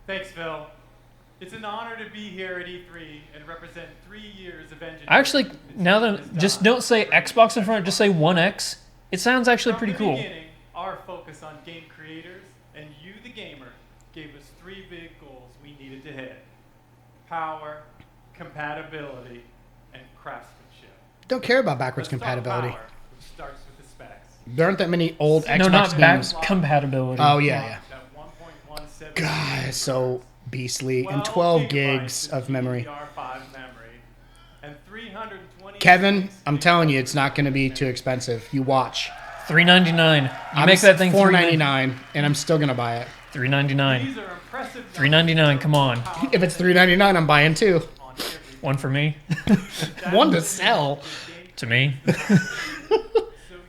Thanks, Phil. It's an honor to be here at E3 and represent 3 years of engineering. Actually, now that just don't say Xbox in front, just say 1X. It sounds actually pretty cool. From the beginning, our focus on game creators and you, the gamer, gave us 3 big goals we needed to hit: power, compatibility, and craftsmanship. Don't care about backwards Let's talk compatibility. power, which starts with the specs. There aren't that many old Xbox No, not back games. compatibility. Oh, yeah. At 1.17 God, it's so beastly. And 12 12 gigs of memory. DDR5 memory, and 320 Kevin, I'm telling you, it's not going to be too expensive. You watch. $399. You make that thing $4.99, and I'm still going to buy it. $399. These are impressive $399. Come on. If it's $3.99, I'm buying 2. on every One for me. 1 to sell. To me. so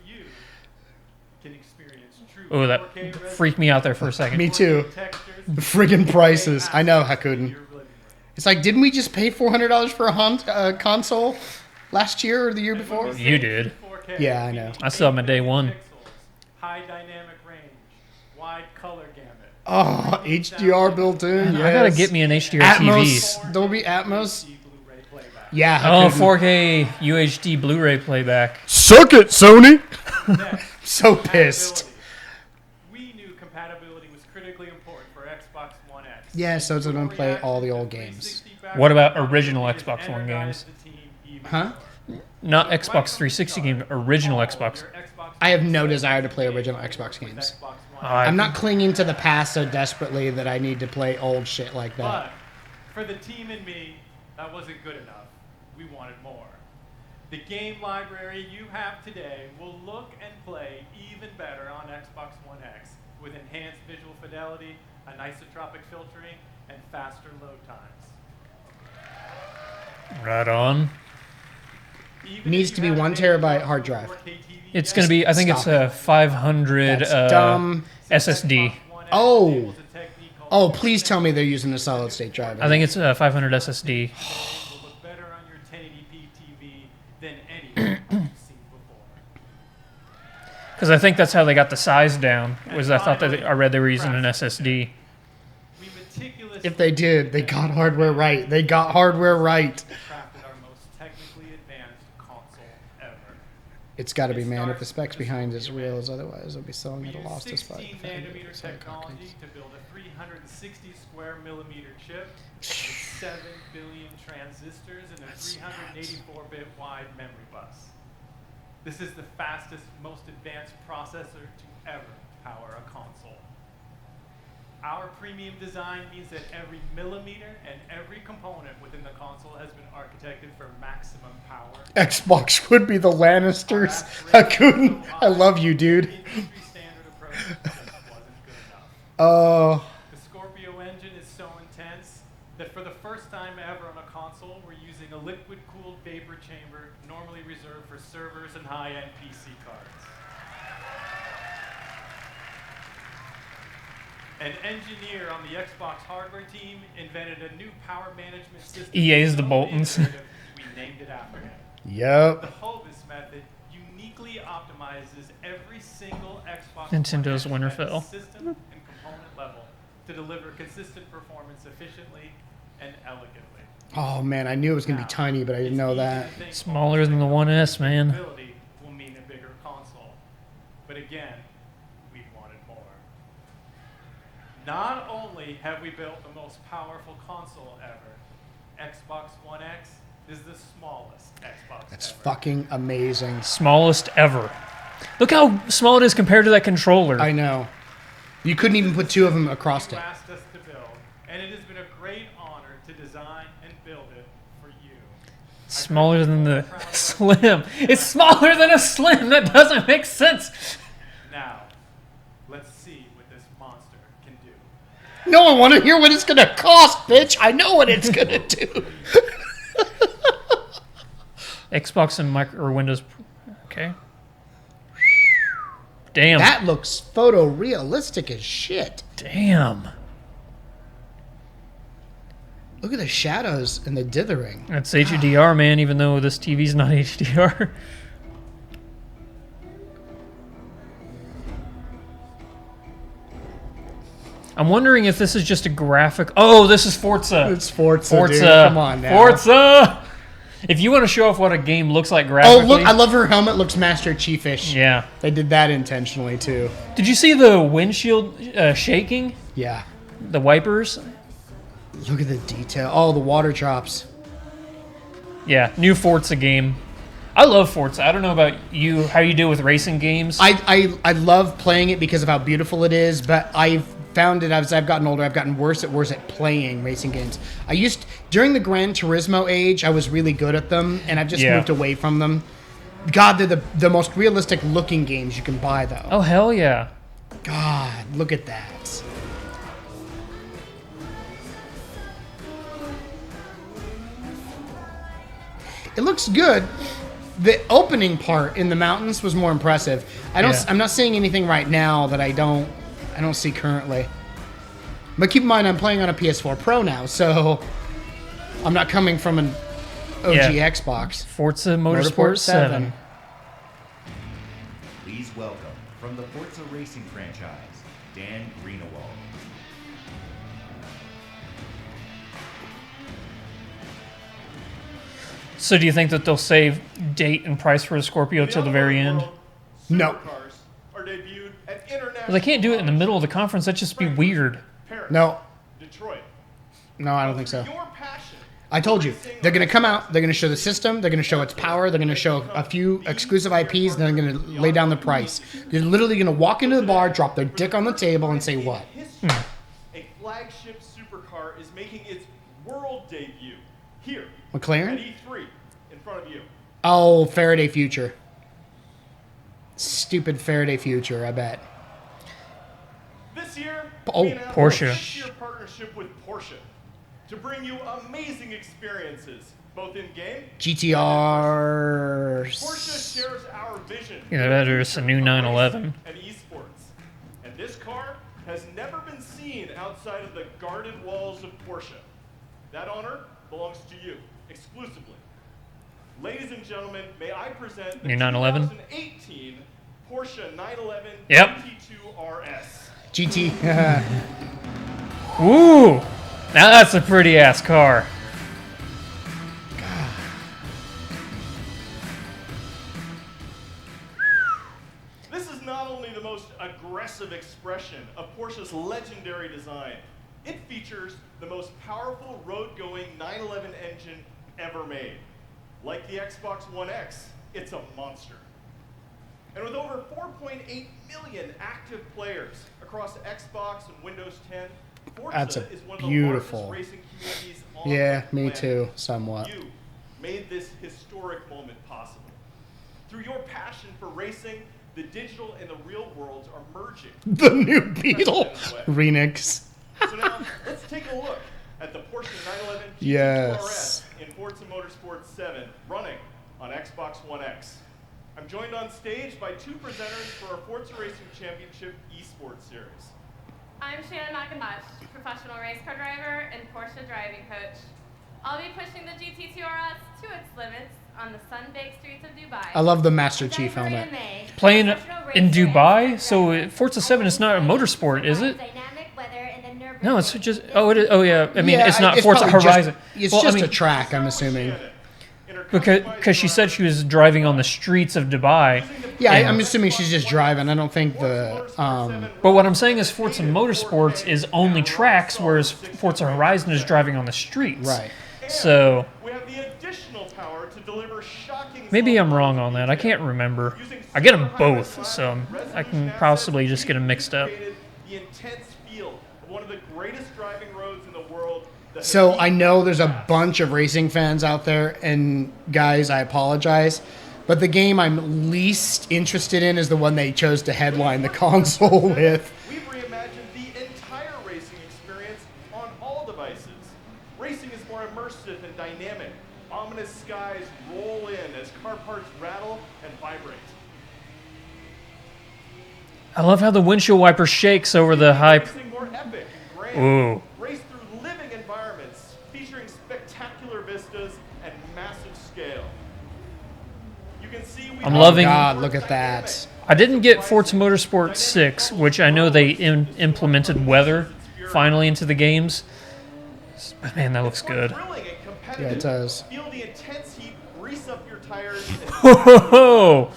you can experience true Oh, that 4K freaked me out there for a second. Me too. textures, The friggin' prices. I know, Hakuden. your living room. It's like, didn't we just pay $400 for a console last year or the year before? You did. 4K, Yeah, I know. I saw them at day one. pixels, high dynamic range, wide color gamut. Oh, HDR built in. I gotta yes. get me an HDR TV. Atmos. Dolby Atmos. Blu-ray playback. Yeah. Oh, Hakuden. 4K UHD Blu-ray playback. Suck it, Sony. Next, So pissed. compatibility. We knew compatibility was critically important for Xbox One X. Yeah, so it's gonna play all the old games. What about original Xbox One games? Huh? Not Xbox 360 games, original Xbox. I have no desire to play original Xbox games. I- I'm not clinging to the past so desperately that I need to play old shit like that. But for the team and me, that wasn't good enough. We wanted more. The game library you have today will look and play even better on Xbox One X with enhanced visual fidelity, anisotropic filtering, and faster load times. Right on. Even Needs if to you be have 1 a terabyte 4K hard drive. TV It's yet, gonna be. I think it's Stop a 500 That's dumb. SSD. Xbox One X Oh. enables a technique called Oh, please tell me they're using a solid state drive. I think it's a 500 SSD. will look better on your 1080p TV than any you've seen before. Because I think that's how they got the size down. Was I thought that I read they were using an SSD. We meticulously If they did, they got hardware right. They got hardware right. crafted our most technically advanced console ever. It's got to be, man. If the specs behind is real, as otherwise they'll be selling We at a used loss despite 16 the fact that nanometer it's like technology to build a 360 square millimeter chip with 7 billion transistors and a 384-bit wide memory bus. This is the fastest, most advanced processor to ever power a console. Our premium design means that every millimeter and every component within the console has been architected for maximum power. Xbox would be the Lannisters. I love you, dude. The industry standard approach just wasn't good enough. Oh, The Scorpio engine is so intense that for the first time ever on a console, we're using a liquid-cooled vapor chamber normally reserved for servers and high-end PC cards. An engineer on the Xbox hardware team invented a new power management system. EA's the so Boltons. innovative, we named it after him. The yep. Hovis method uniquely optimizes every single Xbox Nintendo's One X at the Winterfell. system and component level to deliver consistent performance efficiently and elegantly. Oh man, I knew it was gonna be tiny, but I didn't know that. Smaller than the 1S, man. Ability will mean a bigger console. But again, we wanted more. Not only have we built the most powerful console ever, Xbox One X is the smallest Xbox That's ever. fucking amazing. Smallest ever. Look how small it is compared to that controller. I know. You couldn't even put 2 of them across You it. asked us to build, and it has been a great honor to design and build it for you. Smaller than the Slim. It's smaller than a Slim. That doesn't make sense. Now, let's see what this monster can do. No, I want to hear what it's gonna cost, bitch. I know what it's gonna do. Xbox and Windows Okay. Damn. That looks photorealistic as shit. Damn. Look at the shadows and the dithering. That's HDR, man, even though this TV's not HDR. I'm wondering if this is just a graphic. Oh, this is Forza. It's Forza, Forza. dude. Come on now. Forza! If you want to show off what a game looks like graphically. Oh, look, I love her helmet. Looks Master Chief-ish. Yeah. They did that intentionally, too. Did you see the windshield shaking? Yeah. The wipers? Look at the detail. Oh, the water drops. Yeah, new Forza game. I love Forza. I don't know about you, how you do with racing games. I love playing it because of how beautiful it is, but I've found it as I've gotten older, I've gotten worse at playing racing games. During the Gran Turismo age, I was really good at them, and I've just moved away from them. God, they're the most realistic looking games you can buy, though. Oh, hell yeah. God, look at that. It looks good. The opening part in the mountains was more impressive. I'm not seeing anything right now that I don't see currently. But keep in mind, I'm playing on a PS4 Pro now, so I'm not coming from an OG Xbox. Forza Motorsport 7. Please welcome, from the Forza Racing franchise, Dan Greenawald. So do you think that they'll save date and price for the Scorpio till the very end? No. Supercars are debuted at international. Well, they can't do it in the middle of the conference. That'd just be weird. Paris, No. Detroit. No, I don't think so. Your passion. I told you. They're going to come out, they're going to show the system, they're going to show its power, they're going to show a few exclusive IPs, and then they're going to lay down the price. They're literally going to walk into the bar, drop their dick on the table, and say what? A flagship supercar is making its world debut here at McLaren? E3 in front of you. Oh, Faraday Future. Stupid Faraday Future, I bet. This year, Oh, we announced Porsche. a 6-year partnership with Porsche to bring you amazing experiences, both in game. GTR. Porsche shares our vision. Yeah, that is a new 911. And esports. And this car has never been seen outside of the guarded walls of Porsche. That honor belongs to you exclusively. Ladies and gentlemen, may I present the New 911? 2018 Porsche 911 Yep. GT2 RS. GT. Ooh! Now that's a pretty ass car. This is not only the most aggressive expression of Porsche's legendary design, it features the most powerful road-going 911 engine ever made. Like the Xbox One X, it's a monster. And with over 4.8 million active players across Xbox and Windows 10, Forza is one of the beautiful. largest racing communities on Yeah, the me planet. too, somewhat. You made this historic moment possible. Through your passion for racing, the digital and the real worlds are merging. The new Beetle remix. So now, let's take a look at the Porsche 911 GT2 Yes. RS in Forza Motorsport 7, running on Xbox One X. I'm joined on stage by two presenters for our Forza Racing Championship Esports Series. I'm Shannon McIntosh, professional race car driver and Porsche driving coach. I'll be pushing the GT2 RS to its limits on the sun-baked streets of Dubai. I love the Master In Chief February helmet. and May, Playing professional in racer Dubai? and So Forza 7 is not a motorsport, is it? Dynamic weather and the No, it's just... Oh, it is, oh yeah. I mean, Yeah, it's not Forza probably Horizon. It's Well, I just mean, a track, I'm assuming. Shannon, in her Because customized she said she was driving on the streets of Dubai. Yeah, and- I'm assuming she's just driving. I don't think the... But what I'm saying is Forza Motorsports is only tracks, whereas Forza Horizon is driving on the streets. Right. So we have the additional power to deliver shocking maybe I'm wrong on that. I can't remember. I get them both, so I can possibly just get them mixed up. The intense feel of one of the greatest driving roads in the world. So I know there's a bunch of racing fans out there, and guys, I apologize, but the game I'm least interested in is the one they chose to headline the console with. We've reimagined the entire racing experience on all devices. Racing is more immersive and dynamic. ominous skies roll in as car parts rattle and vibrate. I love how the windshield wiper shakes over the high. Racing more epic and grand. Ooh. Race through living environments featuring spectacular vistas and massive scale. You can see we I'm loving- God, look at that. I didn't get Forza Motorsport 6, which I know they implemented weather finally into the games. But man, that looks good. Yeah, it does. Feel the intense heat grease up your tires Whoa!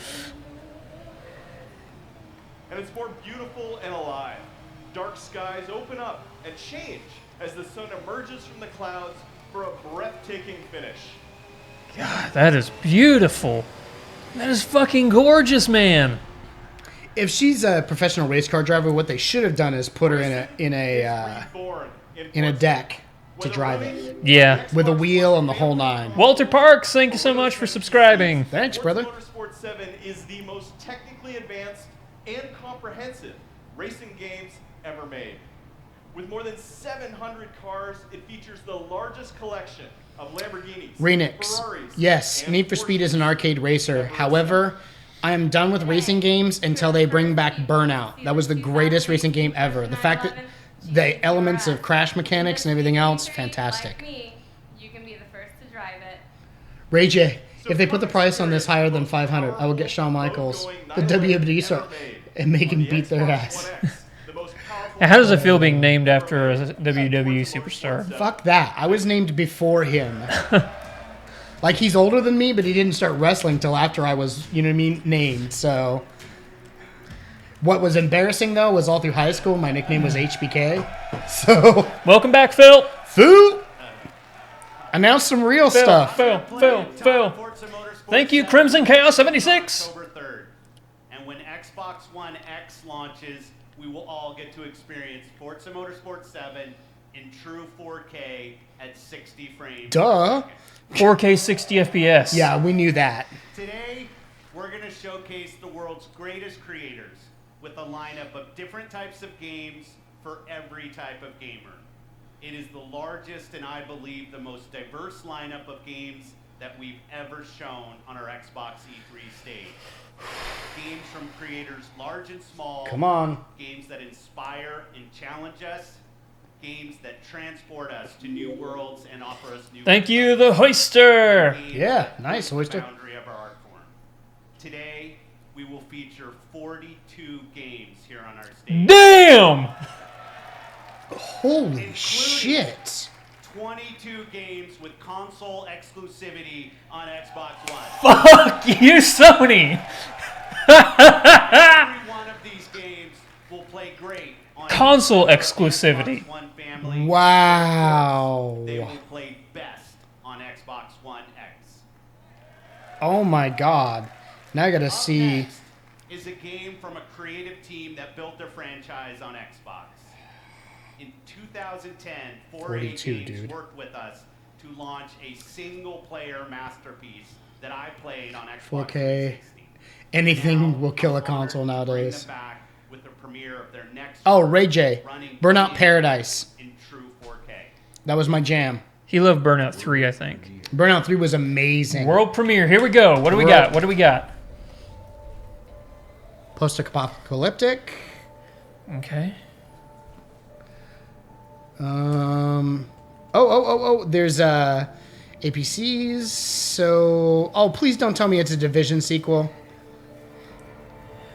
and it's more beautiful and alive. Dark skies open up and change as the sun emerges from the clouds for a breathtaking finish. God, that is beautiful. That is fucking gorgeous, man. If she's a professional race car driver, what they should have done is put her in a deck to drive it Yeah. with a wheel and the whole nine. Walter Parks, thank you so much for subscribing. Thanks, brother. Forza Motorsport 7 is the most technically advanced and comprehensive racing games ever made. With more than 700 cars, it features the largest collection of Lamborghinis, Renix. Ferraris, Yes, and Need for Speed is an arcade racer. Porsches. However, I am done with racing games until they bring back Burnout. That was the greatest racing game ever. The fact that the elements of crash mechanics and everything else, fantastic. You can be the first to drive it. Ray J, if they put the price on this higher than 500, I will get Shawn Michaels, the WWE star, and make him beat their ass. How does it feel being named after a WWE superstar? Fuck that. I was named before him. Like, he's older than me, but he didn't start wrestling till after I was, you know what I mean, named. So, what was embarrassing, though, was all through high school, my nickname was HBK. So, Welcome back, Phil. Foo! Announce some real stuff. Phil. Thank you, Crimson Chaos 76. October 3rd. And when Xbox One X launches, we will all get to experience Forza Motorsport 7 in true 4K at 60 frames. Duh. 4K 60 FPS. Yeah, we knew that. Today, we're going to showcase the world's greatest creators with a lineup of different types of games for every type of gamer. It is the largest and I believe the most diverse lineup of games that we've ever shown on our Xbox E3 stage. Games from creators large and small. Come on. Games that inspire and challenge us. Games that transport us to new worlds and offer us new. Thank you, the Hoister. Games Yeah, that nice, push the Hoister. boundary of our art form. Today, we will feature 42 games here on our stage. Damn! Holy Including shit. 22 games with console exclusivity on Xbox One. Fuck you, Sony. Every one of these games will play great on Console Xbox exclusivity. One family. Wow. They will play best on Xbox One X. Oh my god. Now I gotta Up see. next is a game from a creative team that built their franchise on Xbox. In 2010, 4A 42, Games dude. worked with us to launch a single-player masterpiece that I played on Xbox 4K. 360. Anything Now, will kill a I'm honored console to bring nowadays. them back with the premiere of their next Oh, Ray J. running Burnout games Paradise. in true 4K. That was my jam. He loved Burnout 3, I think. Burnout 3 was amazing. World premiere. Here we go. What do we got? What do we got? Post-apocalyptic. Okay. There's APCs. So, please don't tell me it's a Division sequel.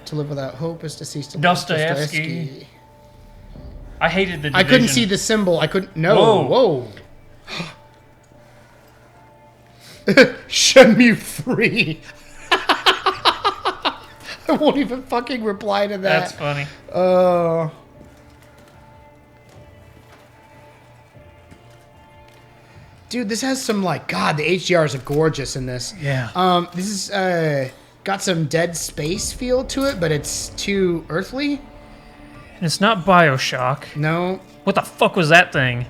To Live Without Hope is Deceased. To Dostoevsky. I hated the Division. I couldn't see the symbol. I couldn't. No. Whoa. Shenmue 3. I won't even fucking reply to that. That's funny. Dude, this has some the HDRs are gorgeous in this. Yeah. This is got some Dead Space feel to it, but it's too earthly. And it's not BioShock. No. What the fuck was that thing?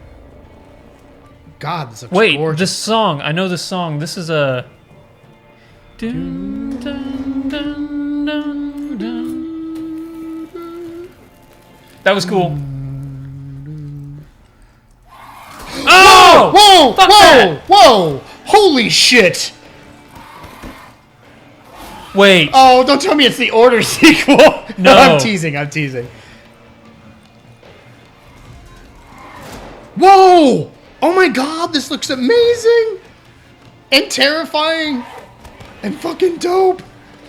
God, this looks Wait, gorgeous. this song. I know this song. This is a. Dun, dun, dun, dun, dun. That was cool. Oh! Whoa! Fuck Whoa! that. Whoa! Holy shit! Wait. Oh, don't tell me it's the Order sequel. No. I'm teasing. Whoa! Oh my god, this looks amazing! And terrifying! And fucking dope!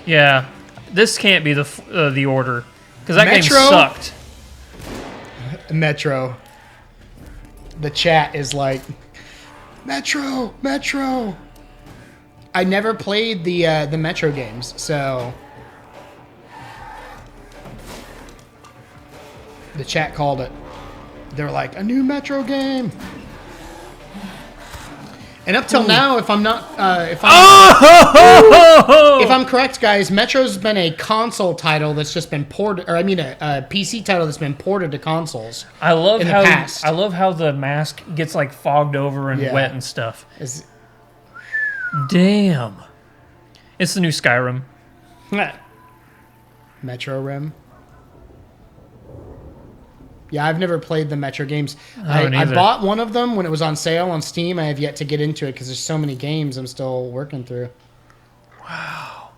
Yeah. This can't be the Order. Because that Metro? game sucked. Metro. The chat is like, Metro! Metro! I never played the Metro games, so... The chat called it. They were like, a new Metro game! And up till now, if I'm not, if I'm correct, guys, Metro's been a console title that's just been ported, or I mean, a PC title that's been ported to consoles. I love in the how past. I love how the mask gets like fogged over and Yeah. wet and stuff. Is- Damn, it's the new Skyrim. Metro Rim. Yeah, I've never played the Metro games. I haven't I either. bought one of them when it was on sale on Steam. I have yet to get into it because there's so many games I'm still working through. Wow.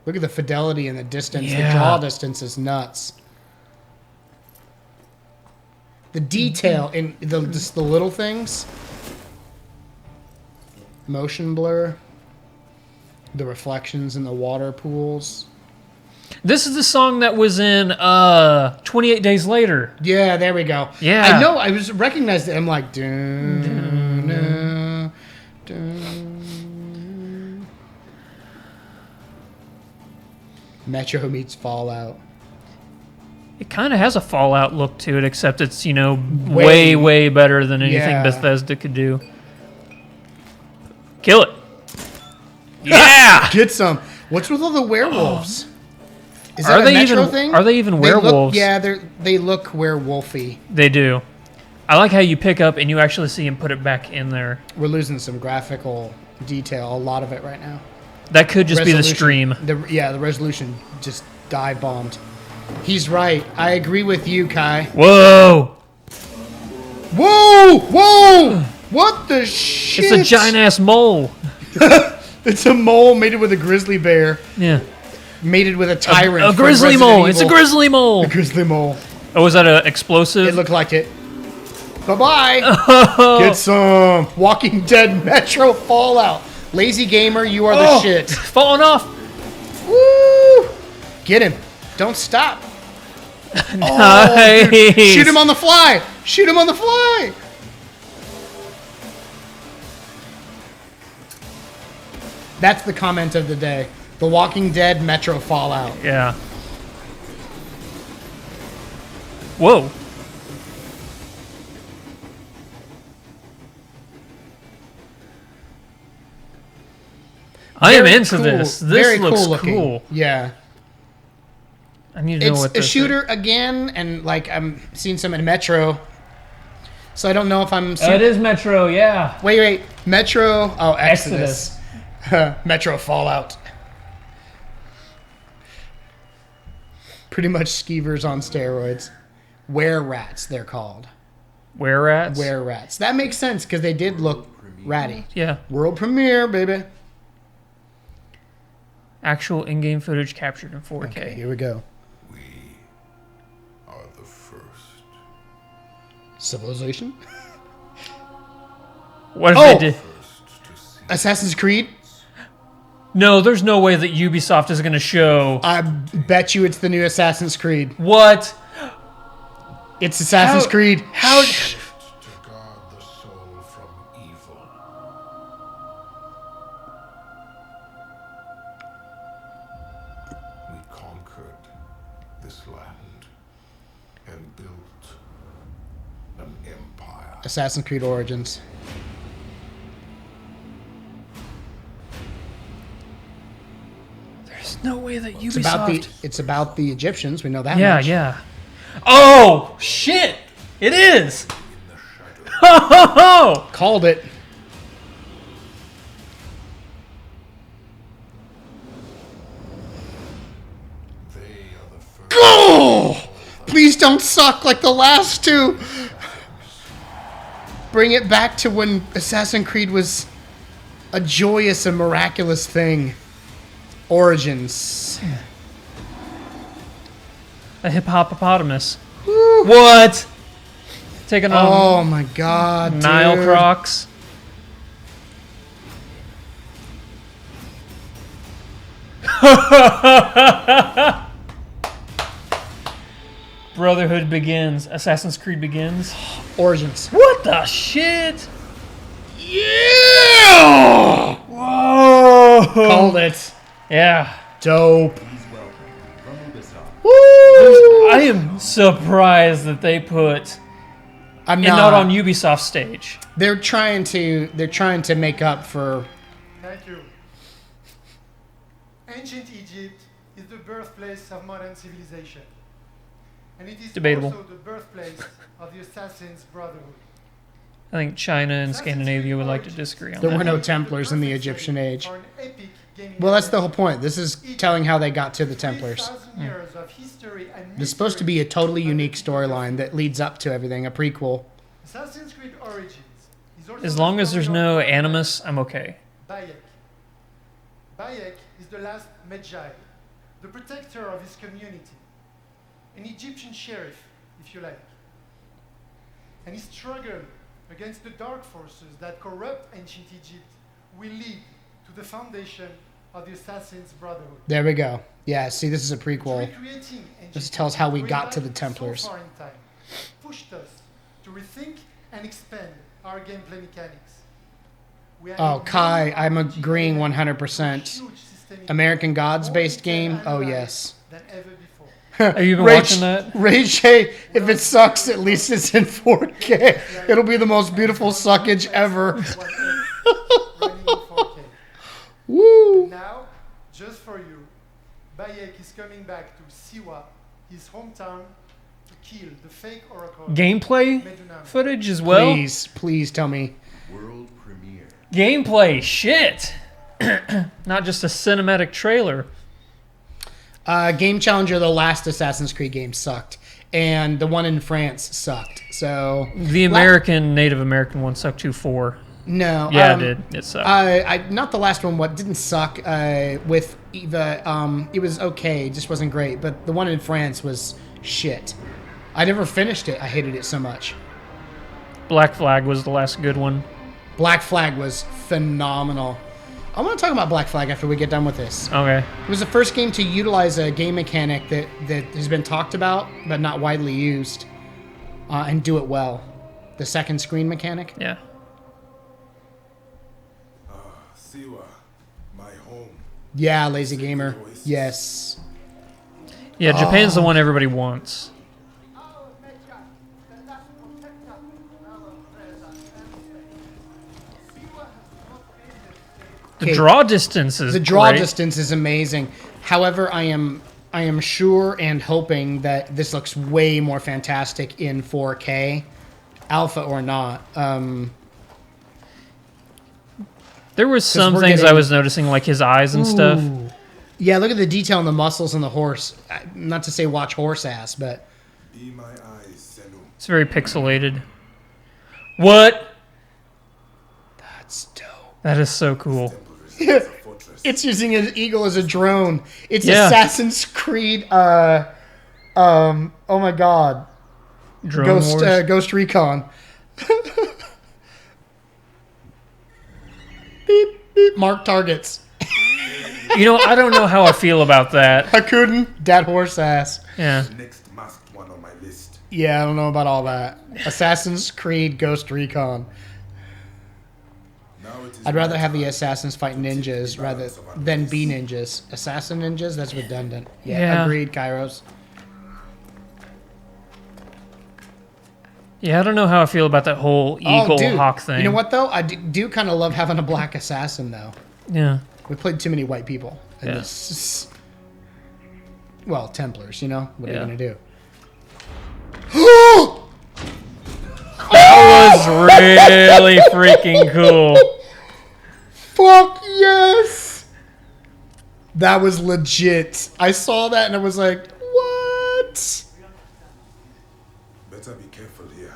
Look at the fidelity and the distance. Yeah. The draw distance is nuts. The detail in just the little things. Motion blur. The reflections in the water pools. This is the song that was in 28 Days Later. Yeah, there we go. Yeah. I know. I was recognized it. I'm like, dun, dun, dun. Metro meets Fallout. It kind of has a Fallout look to it, except it's, way, way better than anything Yeah. Bethesda could do. Kill it. Yeah! Get some. What's with all the werewolves? Is Are that a they Metro even- thing? are they even They look- werewolves? yeah, they look werewolfy. They do. I like how you pick up and you actually see him put it back in there. We're losing some graphical detail, a lot of it right now. That could just be the Resolution- stream. The resolution just dive bombed. He's right. I agree with you, Kai. Whoa! Whoa! Whoa! What the shit? It's a giant ass mole. It's a mole mated with a grizzly bear, Yeah. mated with a tyrant. A from grizzly Resident mole. It's a Evil. grizzly mole. A grizzly mole. Oh, was that an explosive? It looked like it. Bye-bye. Get some. Walking Dead Metro Fallout. Lazy gamer, you are the shit. Falling off. Woo! Get him. Don't stop. Nice. Dude. Shoot him on the fly. Shoot him on the fly. That's the comment of the day. The Walking Dead Metro Fallout. Yeah. Whoa. I am Very into cool. this. This Very looks cool looking. cool. Yeah. I need to know It's what a this shooter again, and like I'm seeing some in Metro. So I don't know if I'm. is. It is Metro, yeah. Wait. Metro. Oh, Exodus. Metro Fallout. Pretty much skeevers on steroids. Were-rats, they're called. Where rats? Were-rats. That makes sense because they did look ratty. Yeah. World premiere, baby. Actual in-game footage captured in 4K. Okay, here we go. We are the first. Civilization. What if Oh! they did? First to see Assassin's Creed. No, there's no way that Ubisoft is going to show. I bet you it's the new Assassin's Creed. What? It's Assassin's How- Creed. How? to guard the soul from evil. We conquered this land and built an empire. Assassin's Creed Origins. There's no way that It's about the Ubisoft. it's about the Egyptians. We know that Yeah, much. yeah. Oh shit! It is. In the shadow, Oh, Called it. they are the first. Oh! Please don't suck like the last two. Bring it back to when Assassin's Creed was a joyous and miraculous thing. Origins. A hippopotamus. What? Taking on Oh my god, Nile dude. Crocs. Brotherhood begins. Assassin's Creed begins. Origins. What the shit? Yeah! Whoa! Called it. Yeah. Dope. Please welcome from Ubisoft. Woo! I am surprised that they put I'm it not on Ubisoft stage. They're trying to make up for. Thank you. Ancient Egypt is the birthplace of modern civilization. And it is Debatable. also the birthplace of the Assassin's Brotherhood. I think China and Scandinavia would like to disagree on There that. were no Templars in the Egyptian age. For an epic gaming Well, that's the whole adventure. point. This is telling how they got to the Templars. 3,000 years of history and It's supposed to be a totally unique storyline that leads up to everything, a prequel. Assassin's Creed Origins is also As the long as there's story no of animus, I'm okay. Bayek. Bayek is the last Magi, the protector of his community, an Egyptian sheriff, if you like. And his struggle against the dark forces that corrupt ancient Egypt will lead to the foundation of the Assassin's Brotherhood. There we go. Yeah, see, this is a prequel. Recreating ancient This tells how we Egypt got to going the back Templars. So far in time, pushed us to rethink and expand our gameplay mechanics. We are Oh, in Kai, many I'm RPG agreeing games 100%. with huge systemic American Gods more based detailed game? Oh, analysis yes. Than ever before. Have you been Ray watching that? Ray J, if it sucks, at least it's in 4K. It'll be the most beautiful suckage ever. Running in 4K. Woo! Now, just for you, Bayek is coming back to Siwa, his hometown, to kill the fake oracle. Gameplay Medunam. footage as well? Please tell me. World premiere. Gameplay, shit! Not just a cinematic trailer. Game Challenger, the last Assassin's Creed game sucked. And the one in France sucked. So. The American, Native American one sucked too, 4. No. Yeah, it did. It sucked. Not the last one. What didn't suck with the it was okay, it just wasn't great. But the one in France was shit. I never finished it. I hated it so much. Black Flag was the last good one. Black Flag was phenomenal. I want to talk about Black Flag after we get done with this. Okay. It was the first game to utilize a game mechanic that has been talked about but not widely used, and do it well. The second screen mechanic. Yeah. Siwa, my home. Yeah, Lazy Gamer. Yes. Yeah, Japan's the one everybody wants. The Okay. draw distance is The draw great. distance is amazing. However, I am sure and hoping that this looks way more fantastic in 4K, alpha or not. There was some we're things I getting- was noticing, like his eyes and stuff. Ooh. Yeah, look at the detail in the muscles and the horse. Not to say watch horse ass, but Be my eyes, Senu. It's very pixelated. What? that's dope. That is so cool. Temple resides a fortress. It's using an eagle as a drone. It's Yeah. Assassin's Creed. Oh my God, Drone Wars. Ghost Recon. Beep beep. Mark targets. You know, I don't know how I feel about that. I couldn't. Dad horse ass. Yeah. Next masked one on my list. Yeah, I don't know about all that. Assassin's Creed Ghost Recon. Now it is I'd rather my have the time. assassins fight ninjas rather than be ninjas. Assassin ninjas? That's redundant. Yeah, Yeah. agreed, Kairos. Yeah, I don't know how I feel about that whole eagle hawk thing. You know what, though? I do kind of love having a black assassin, though. Yeah. We played too many white people. And Yeah. this is- well, Templars, you know? What are Yeah. you going to do? That was really freaking cool. Fuck yes! That was legit. I saw that and I was like, what? Better be careful here.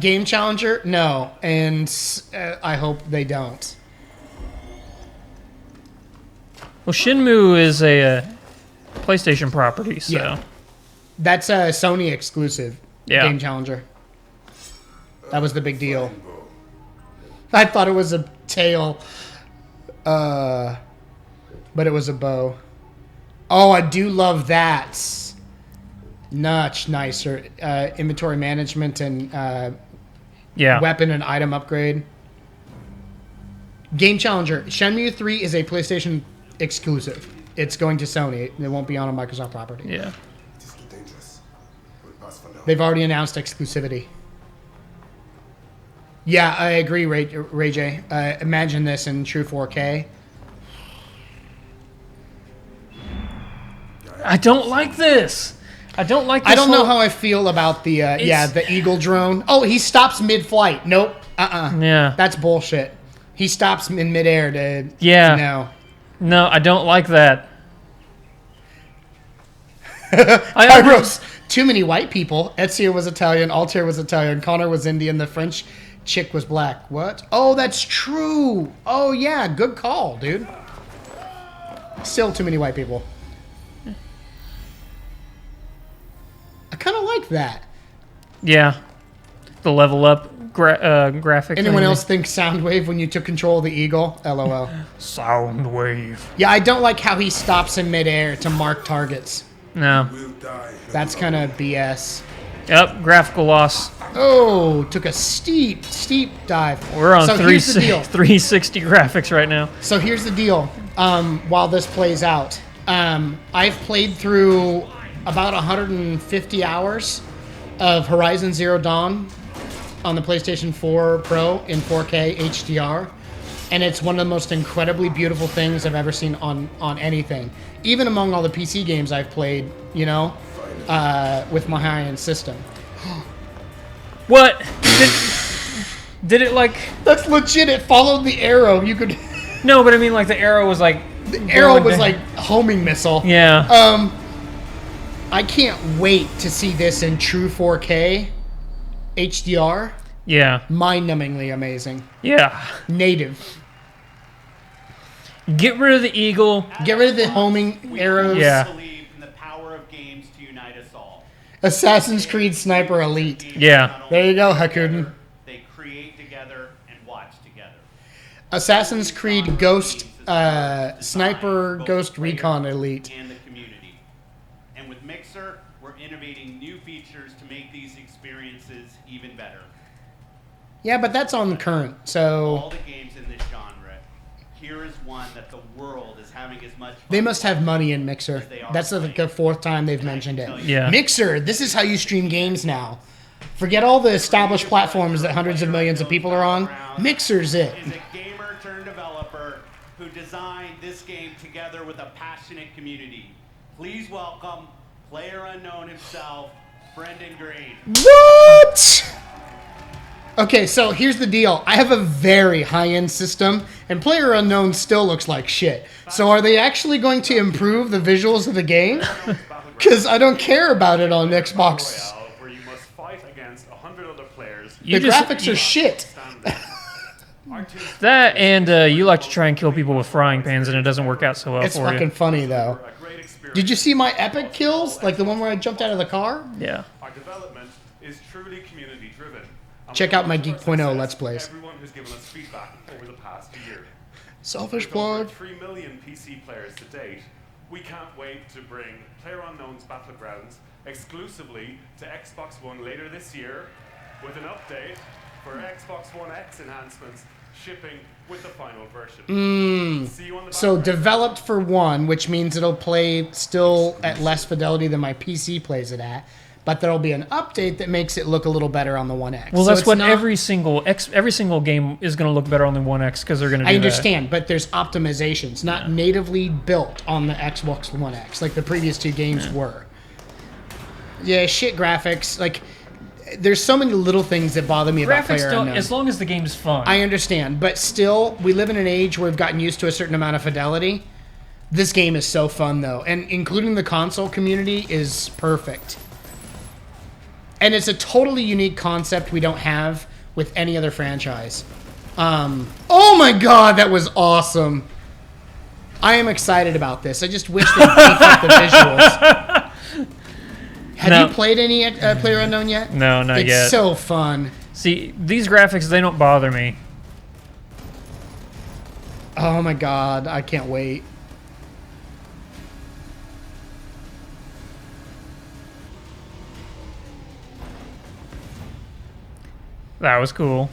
Game Challenger, no, and I hope they don't. Well, Shenmue is a PlayStation property, so Yeah. That's a Sony exclusive. Yeah. Game Challenger. That was the big deal. I thought it was a tail, but it was a bow. Oh, I do love that. Much nicer. Inventory management and yeah. weapon and item upgrade. Game Challenger. Shenmue 3 is a PlayStation exclusive. It's going to Sony. It won't be on a Microsoft property. Yeah. It is too dangerous. We'll pass for now. They've already announced exclusivity. Yeah, I agree, Ray J. Imagine this in true 4K. I don't like this. I don't like this. I don't know how I feel about the the Eagle drone. Oh, he stops mid-flight. Nope. Yeah. That's bullshit. He stops in midair to... Yeah. No. No, I don't like that. Kairos. Too many white people. Ezio was Italian. Altair was Italian. Connor was Indian. The French chick was black. What? Oh, that's true. Oh, yeah. Good call, dude. Still too many white people. I kind of like that. Yeah. The level up graphic. Anyone thing. else think Soundwave when you took control of the Eagle? LOL. Soundwave. Yeah, I don't like how he stops in midair to mark targets. No. We'll die. That's kind of BS. Yep. Graphical loss. Oh, took a steep dive. We're on so here's the deal. 360 graphics right now. So here's the deal. While this plays out, I've played through about 150 hours of Horizon Zero Dawn on the PlayStation 4 Pro in 4K HDR, and it's one of the most incredibly beautiful things I've ever seen on anything. Even among all the PC games I've played, you know, with my high-end system. What? Did it like... That's legit. It followed the arrow. You could... No, but I mean like the arrow was like... The arrow was like homing missile. Yeah. I can't wait to see this in true 4K HDR. Yeah. Mind-numbingly amazing. Yeah. Native. Get rid of the eagle. Get rid of the homing arrows. Yeah. Believe in the power of games to unite us all. Assassin's Creed Sniper Elite. Yeah. There you go, Hakuden. They create together and watch together. Assassin's Creed Ghost Sniper Ghost Recon Elite. And the community. And with Mixer, we're innovating new features to make these experiences even better. Yeah, but that's on current, All so the games in this genre, here is one that the world is having as much fun they must have money in Mixer. they are That's like the fourth time they've mentioned it. Yeah. Mixer, this is how you stream games now. Forget all the established platforms that hundreds of millions of people are on. Mixer's it. is a gamer turned developer who designed this game together with a passionate community. Please welcome PlayerUnknown himself, Brendan Green. What? Okay, so here's the deal. I have a very high-end system, and PlayerUnknown still looks like shit. So are they actually going to improve the visuals of the game? Because I don't care about it on Xbox. Where you must fight against 100 other players. The graphics are shit. That and you like to try and kill people with frying pans, and it doesn't work out so well It's for fucking you. funny, though. Did you see my epic kills? Like the one where I jumped out of the car? Yeah. Our development is truly community driven. Check out my Geek.0 Let's Plays. Everyone who's given us feedback over the past year. Selfish With over plug. 3 million PC players to date, we can't wait to bring PlayerUnknown's Battlegrounds exclusively to Xbox One later this year, with an update for Xbox One X enhancements shipping with the final version. See you on the So Battlegrounds. developed for one, which means it'll play still at less fidelity than my PC plays it at. But there'll be an update that makes it look a little better on the One X. Well, So that's it's what not- every single game is going to look better on the One X because they're going to do I understand, but there's optimizations, not natively built on the Xbox One X, like the previous two games were. Yeah, shit graphics. Like, there's so many little things that bother me about Graphics don't, PlayerUnknown. as long as the game's fun. I understand, but still, we live in an age where we've gotten used to a certain amount of fidelity. This game is so fun, though, and including the console community is perfect. And it's a totally unique concept we don't have with any other franchise. Oh my god, that was awesome. I am excited about this. I just wish they beefed up the visuals. Have you played any PlayerUnknown yet? No, not yet. It's so fun. See, these graphics, they don't bother me. Oh my god, I can't wait. That was cool.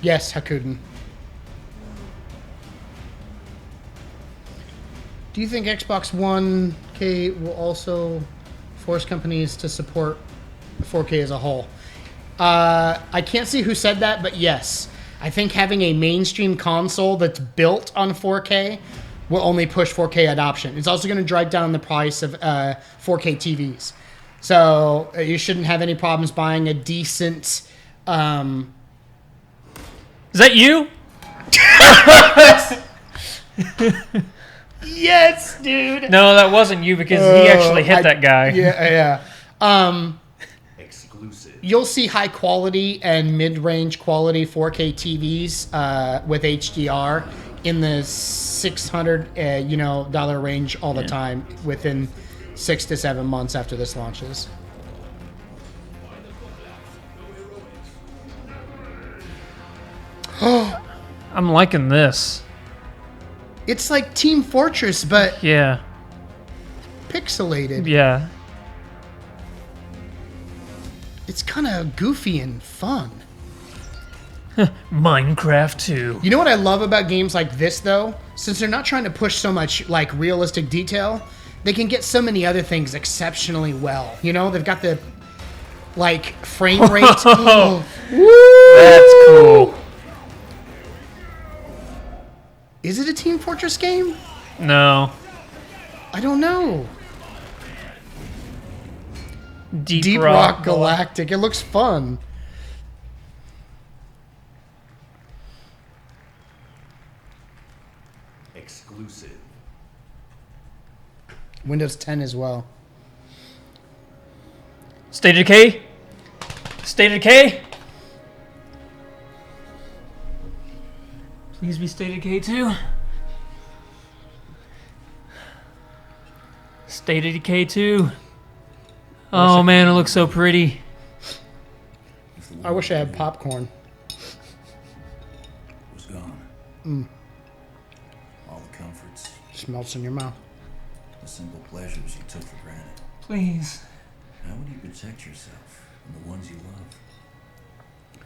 Yes, Hakuden. Do you think Xbox One K will also force companies to support 4K as a whole? I can't see who said that, but yes. I think having a mainstream console that's built on 4K will only push 4K adoption. It's also going to drive down the price of 4K TVs. So you shouldn't have any problems buying a decent... Is that you? Yes, dude. No, that wasn't you because he actually hit that guy. Yeah. Exclusive. You'll see high quality and mid-range quality 4K TVs with HDR in the $600 dollar range all the time within 6 to 7 months after this launches. I'm liking this. It's like Team Fortress, but Yeah. pixelated. Yeah. It's kind of goofy and fun. Minecraft 2. You know what I love about games like this, though? Since they're not trying to push so much like realistic detail, they can get so many other things exceptionally well. You know, they've got the like frame rate. Oh, That's cool. is it a Team Fortress game? No. I don't know. Deep Rock Galactic. It looks fun. Exclusive. Windows 10 as well. State of Decay? State of Decay? Please be State of Decay 2. State of Decay 2. Oh man, it looks so pretty. I wish I had popcorn. Was gone. All the comforts, Just melts in your mouth. the simple pleasures you took for granted. Please. How would you protect yourself and the ones you love?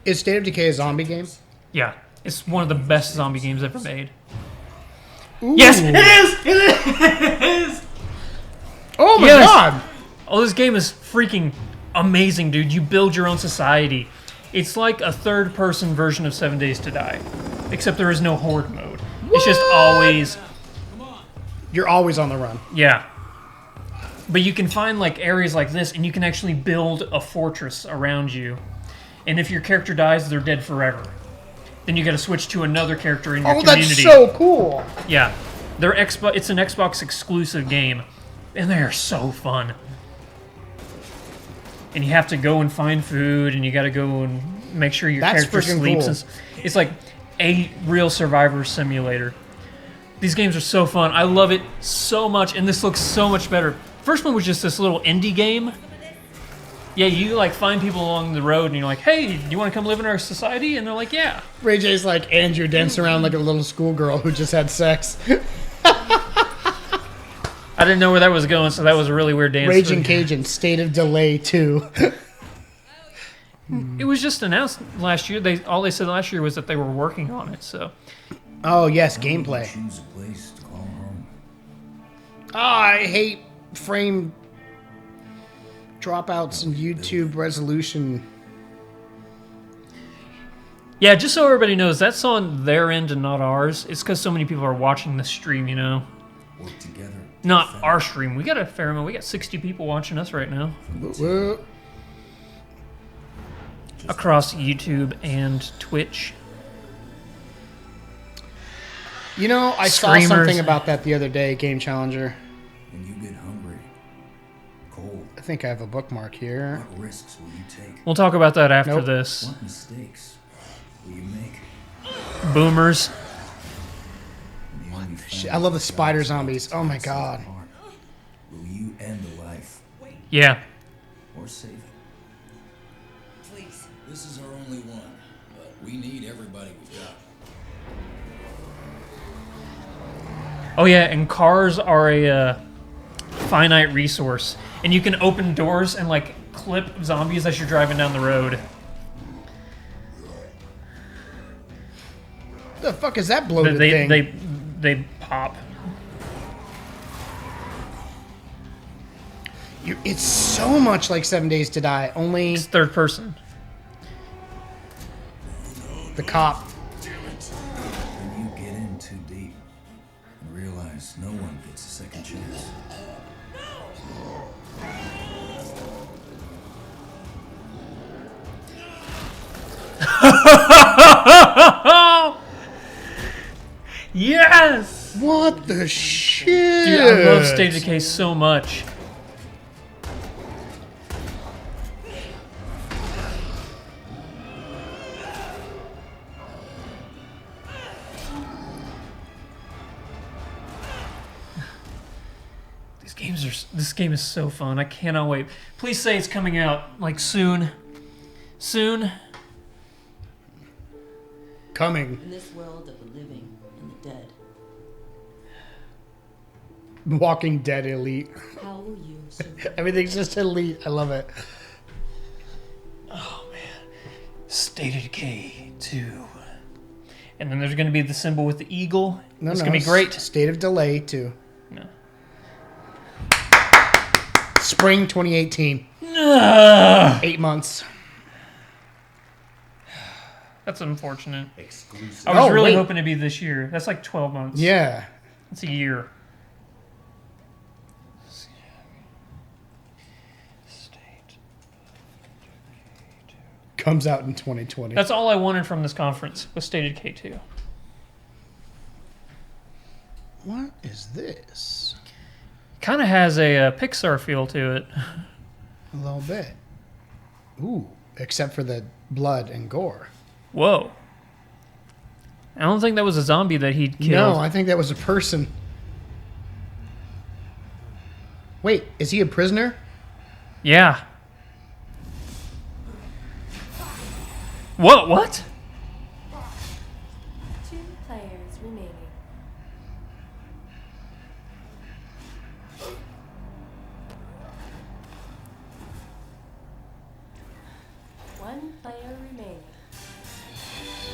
Is State of Decay a zombie game? Yeah, it's one of the best zombie games ever made. Ooh. Yes, it is! It is! Oh my Yes. god! Oh, this game is freaking amazing, dude. You build your own society. It's like a third-person version of 7 Days to Die, except there is no horde mode. It's just always... You're always on the run. Yeah. But you can find like areas like this, and you can actually build a fortress around you. And if your character dies, they're dead forever. Then you got to switch to another character in your community. That's so cool! Yeah, it's an Xbox exclusive game, and they are so fun. And you have to go and find food, and you got to go and make sure your That's character freaking sleeps. cool. It's like a real survivor simulator. These games are so fun. I love it so much, and this looks so much better. First one was just this little indie game. Yeah, you like find people along the road, and you're like, "Hey, you want to come live in our society?" And they're like, "Yeah." Ray J's like Andrew dancing around like a little schoolgirl who just had sex. I didn't know where that was going, so that was a really weird dance. Raging Cajun, State of Delay 2. It was just announced last year. All they said last year was that they were working on it. So Oh, yes, gameplay. Choose a place to call home. Oh, I hate frame dropouts and YouTube resolution. yeah, just so everybody knows, that's on their end and not ours. It's because so many people are watching this stream, you know. Work together. Not our stream. We got a fair amount. We got 60 people watching us right now Whoa. across YouTube and Twitch. You know, I saw Screamers. something about that the other day, Game Challenger. When you get hungry, cold, I think I have a bookmark here. what risks will you take? We'll talk about that after Nope. this. What mistakes will you make? Boomers. When the only I love the family spider drives zombies. to Oh my itself God. apart? Will you end the life Yeah. or save it? Please. This is our only one, but we need everybody we've got. Oh yeah, and cars are a finite resource, and you can open doors and like clip zombies as you're driving down the road. The fuck is that bloated They thing? they pop. It's so much like 7 Days to Die. Only It's third person. the cop. When you get in too deep and realize no one gets a second chance. Yes! What the shit? Dude, I love State of Decay so much. This game is so fun. I cannot wait. Please say it's coming out like soon. Soon. Coming. In this world of the living and the dead, Walking Dead elite. how will you survive? Everything's just elite. I love it. Oh man. State of Decay 2. And then there's going to be the symbol with the eagle. It's going to be great. State of Delay too. No. Spring 2018. No. 8 months. That's unfortunate. Exclusive. I was Oh, really wait. hoping to be this year. That's like 12 months. Yeah. It's a year. Comes out in 2020. That's all I wanted from this conference was State of Decay 2. What is this? Kind of has a Pixar feel to it. A little bit. Ooh, except for the blood and gore. Whoa. I don't think that was a zombie that he killed. No, I think that was a person. Wait, is he a prisoner? Yeah. What? 2 players remaining. One player remaining.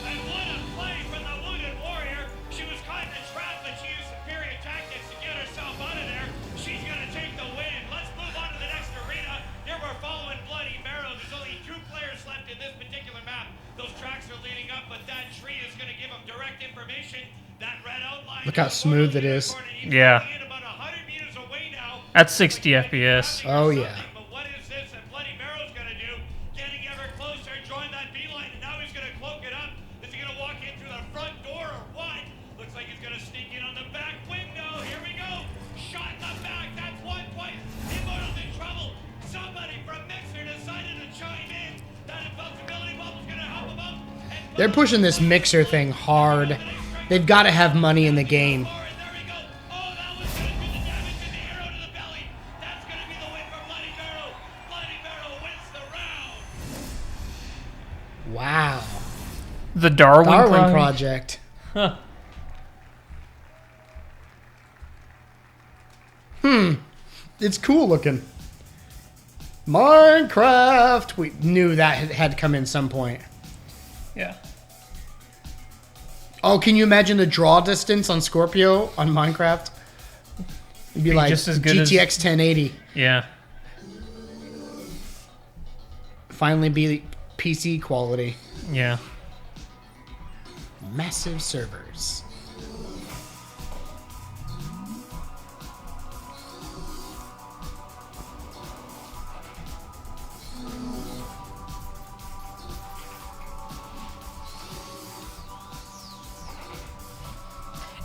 And what a play from the wounded warrior. She was caught in a trap, but she used superior tactics to get herself out of there. She's going to take the win. Let's move on to the next arena. Here we're following Bloody Marrow. There's only 2 players left in this particular map. Those tracks are leading up, but that tree is going to give them direct information. That red outline. Look how smooth it is. Yeah. About 100 meters away now. That's 60 FPS. Oh, yeah. But what is this that Bloody Marrow's going to do? Getting ever closer, join that beeline, and now he's going to cloak it up. Is he going to walk in through the front door or what? Looks like he's going to sneak in on the back window. Here we go. Shot in the back. That's one twice. Immortal's in trouble. Somebody from Mixer decided to chime in. That invincibility bubble's going to help him out. They're pushing this Mixer thing hard. They've got to have money in the game. Wow. The Darwin Project. Huh. It's cool looking. Minecraft. We knew that had come in some point. Yeah. Oh, can you imagine the draw distance on Scorpio on Minecraft? It'd be like just as good as- GTX 1080. Yeah. Finally be PC quality. Yeah. Massive servers.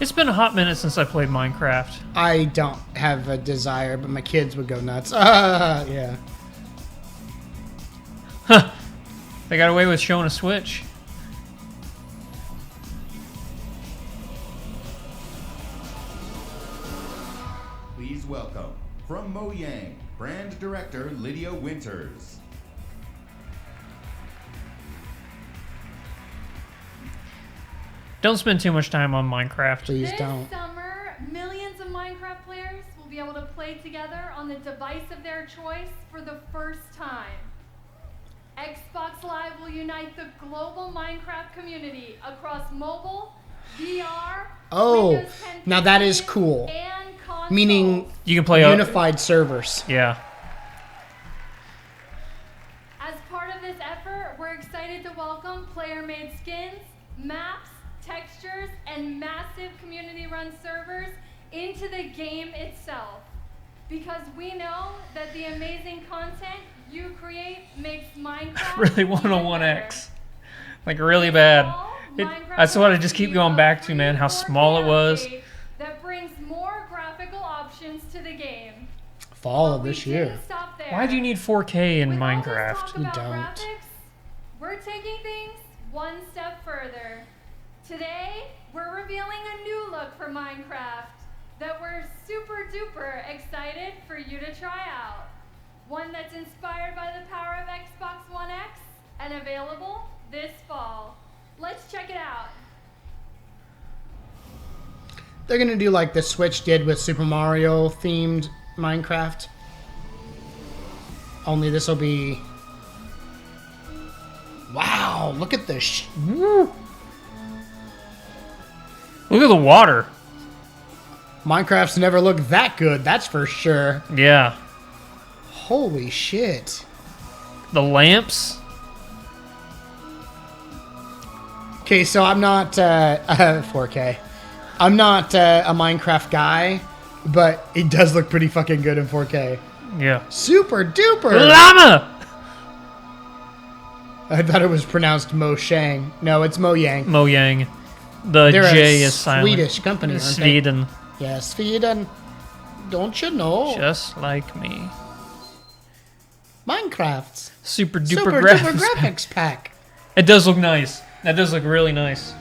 It's been a hot minute since I played Minecraft. I don't have a desire, but my kids would go nuts. Yeah. Huh. They got away with showing a Switch. Please welcome, from Mojang, brand director Lydia Winters. Don't spend too much time on Minecraft. Please This don't. summer, millions of Minecraft players will be able to play together on the device of their choice for the first time. Xbox Live will unite the global Minecraft community across mobile, VR, Oh, Windows 10 now that is PCs, cool. and consoles. Meaning You can play unified servers. Yeah. As part of this effort, we're excited to welcome player-made skins, maps, textures, and massive community-run servers into the game itself. Because we know that the amazing content you create makes Minecraft Really 101x. Like really bad. That's what I just keep going back to, man. How small it was. that brings more graphical options to the game. Fall of this year. Stop there. Why do you need 4K in Minecraft? Talk about graphics, we're taking things one step further. Today, we're revealing a new look for Minecraft that we're super duper excited for you to try out. One that's inspired by the power of Xbox One X and available this fall. Let's check it out. They're gonna do like the Switch did with Super Mario themed Minecraft. Only this will be. Wow! Look at this. Woo! Look at the water. Minecraft's never looked that good. That's for sure. Yeah. Holy shit! The lamps. Okay, so I'm not 4K. I'm not a Minecraft guy, but it does look pretty fucking good in 4K. Yeah. Super duper. Llama. I thought it was pronounced Mojang. No, it's Mojang. Mojang. The They're J a is silent. Swedish company, aren't they? Sweden. Yeah, Sweden. Don't you know? Just like me. Minecraft's Super duper super graphics. duper graphics pack. It does look nice. That does look really nice.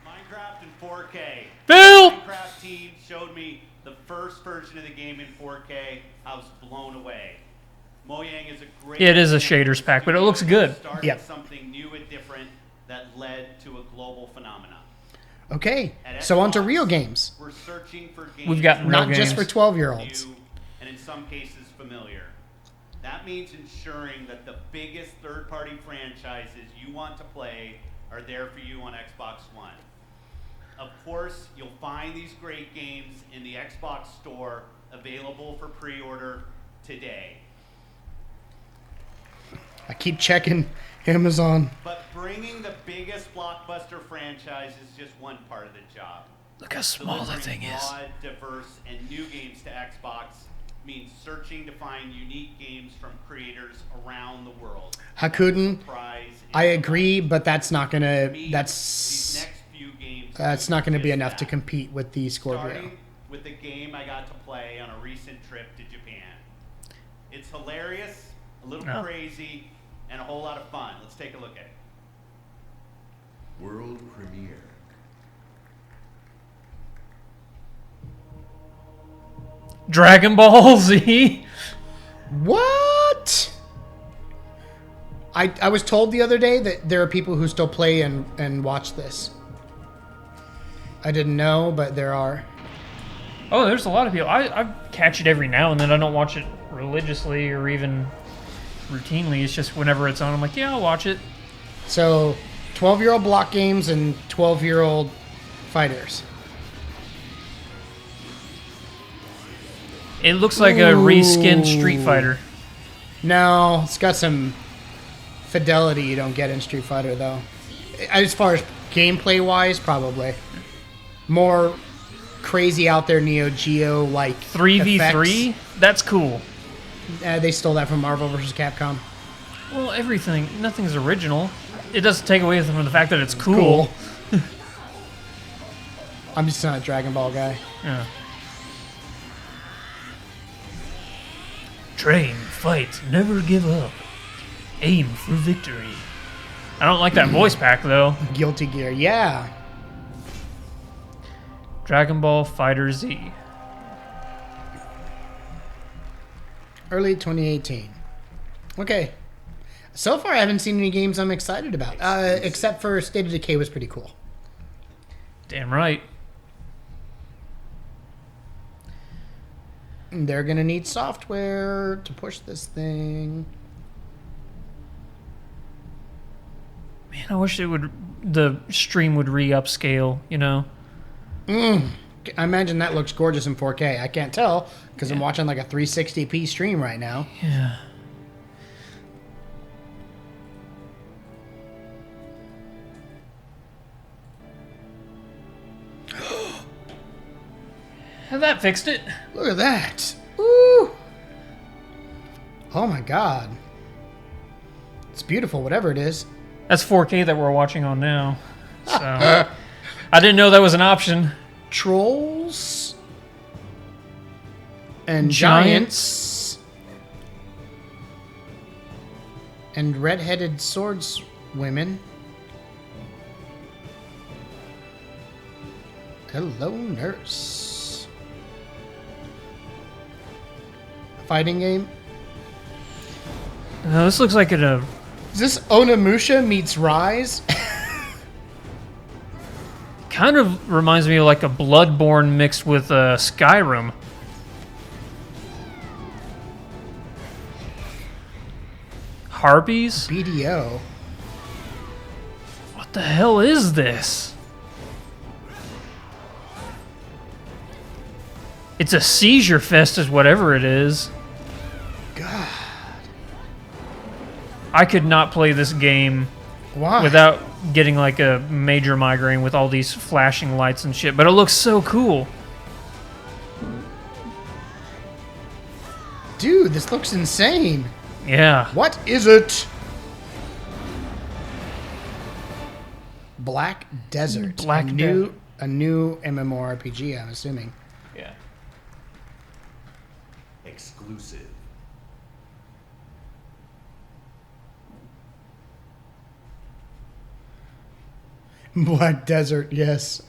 Minecraft in 4K. Bill! The Minecraft team showed me the first version of the game in 4K. I was blown away. Mojang is a great. Yeah, it is a shaders pack, but it looks good. Started Yep. something new and different that led to a global phenomenon. Okay, At so on to Xbox, real games. We're searching for games We've got real Not just games. for 12-year-olds. new and in some cases familiar. That means ensuring that the biggest third-party franchises you want to play are there for you on Xbox One. Of course, you'll find these great games in the Xbox Store, available for pre-order today. I keep checking Amazon. But bringing the biggest blockbuster franchise is just one part of the job. Look how small the thing is. Broad, diverse, and new games to Xbox means searching to find unique games from creators around the world. Hakuden, Surprise I agree, but that's not gonna. these That's next few games. that's not gonna be just enough to that. compete with the Scorpio. Starting with the game I got to play on a recent trip to Japan. It's hilarious, a little Oh. crazy, and a whole lot of fun. Let's take a look at it. World premiere. Dragon Ball Z. What? I was told the other day that there are people who still play and watch this. I didn't know, but there are. Oh, there's a lot of people. I catch it every now and then. I don't watch it religiously or even routinely. It's just whenever it's on, I'm like, yeah, I'll watch it. So, 12-year-old block games and 12-year-old fighters. It looks like a reskinned Street Fighter. No, it's got some fidelity you don't get in Street Fighter, though. As far as gameplay-wise, probably. More crazy out there Neo Geo like 3v3? That's cool. They stole that from Marvel vs. Capcom. Well, everything, nothing's original. It doesn't take away from the fact that it's cool. I'm just not a Dragon Ball guy. Yeah. Train, fight, never give up. Aim for victory. I don't like that voice pack, though. Guilty Gear, yeah. Dragon Ball Fighter Z. Early 2018. Okay. So far, I haven't seen any games I'm excited about, except for State of Decay was pretty cool. Damn right. They're going to need software to push this thing. Man, I wish the stream would re-upscale, you know? I imagine that looks gorgeous in 4K. I can't tell because I'm watching like a 360p stream right now. Yeah. Have that fixed it? Look at that. Ooh. Oh my god. It's beautiful, whatever it is. That's 4K that we're watching on now. So I didn't know that was an option. Trolls and giants and red-headed swordswomen. Hello, nurse. Fighting game. This looks like a. Is this Onimusha meets Rise? Kind of reminds me of like a Bloodborne mixed with Skyrim. Harpies? BDO. What the hell is this? It's a seizure fest, is whatever it is. God. I could not play this game without getting like a major migraine with all these flashing lights and shit, but it looks so cool. Dude, this looks insane. Yeah. What is it? Black Desert. Black a new MMORPG, I'm assuming. Yeah. Exclusive. Black Desert, yes.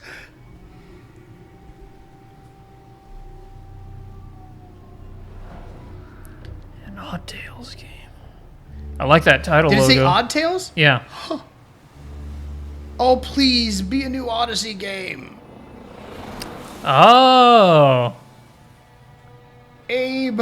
An Odd Tales game. I like that title Did logo. it say Odd Tales? Yeah. Huh. Oh, please, be a new Odyssey game. Oh. Abe.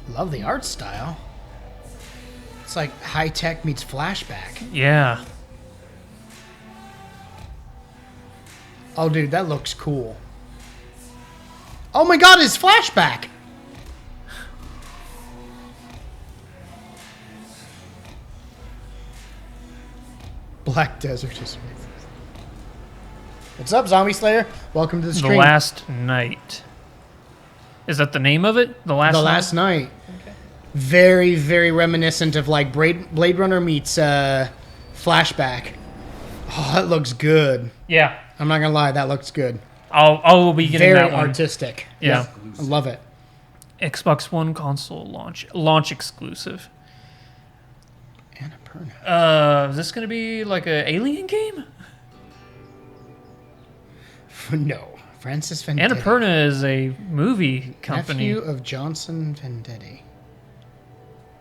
Love the art style. It's like high tech meets flashback. Yeah. Oh, dude, that looks cool. Oh my god, it's flashback! Black Desert is... What's up, Zombie Slayer? Welcome to the stream. The Last Night. Is that the name of it? The Last Night. Okay. Very, very reminiscent of like Blade Runner meets Flashback. Oh, that looks good. Yeah. I'm not gonna lie, that looks good. I'll be getting that one. Very artistic. Yeah. I love it. Xbox One console launch exclusive. Annapurna. Is this gonna be like an Alien game? No. Francis Vendetti. Annapurna is a movie company. Nephew of Johnson Vendetti.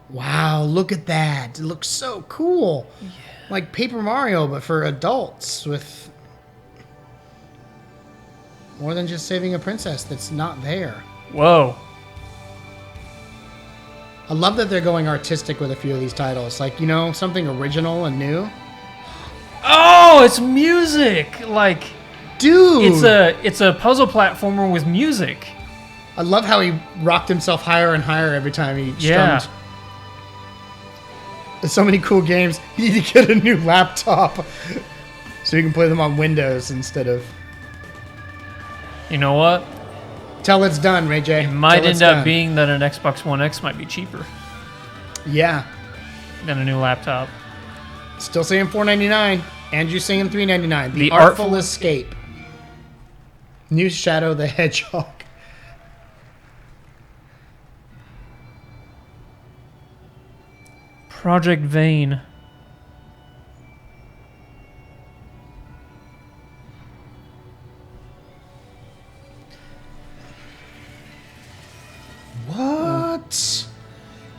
Wow, look at that. It looks so cool. Yeah. Like Paper Mario, but for adults with more than just saving a princess that's not there. Whoa. I love that they're going artistic with a few of these titles. Like, you know, something original and new. Oh, it's music! Like... Dude! It's a puzzle platformer with music. I love how he rocked himself higher and higher every time he strummed. There's so many cool games. You need to get a new laptop so you can play them on Windows instead of... You know what? Till it's done, Ray J. It might end up being that an Xbox One X might be cheaper. Yeah. Then a new laptop. Still saying $4.99. Andrew saying $3.99. The The Artful Artful Escape. New Shadow the Hedgehog. Project Vane. What?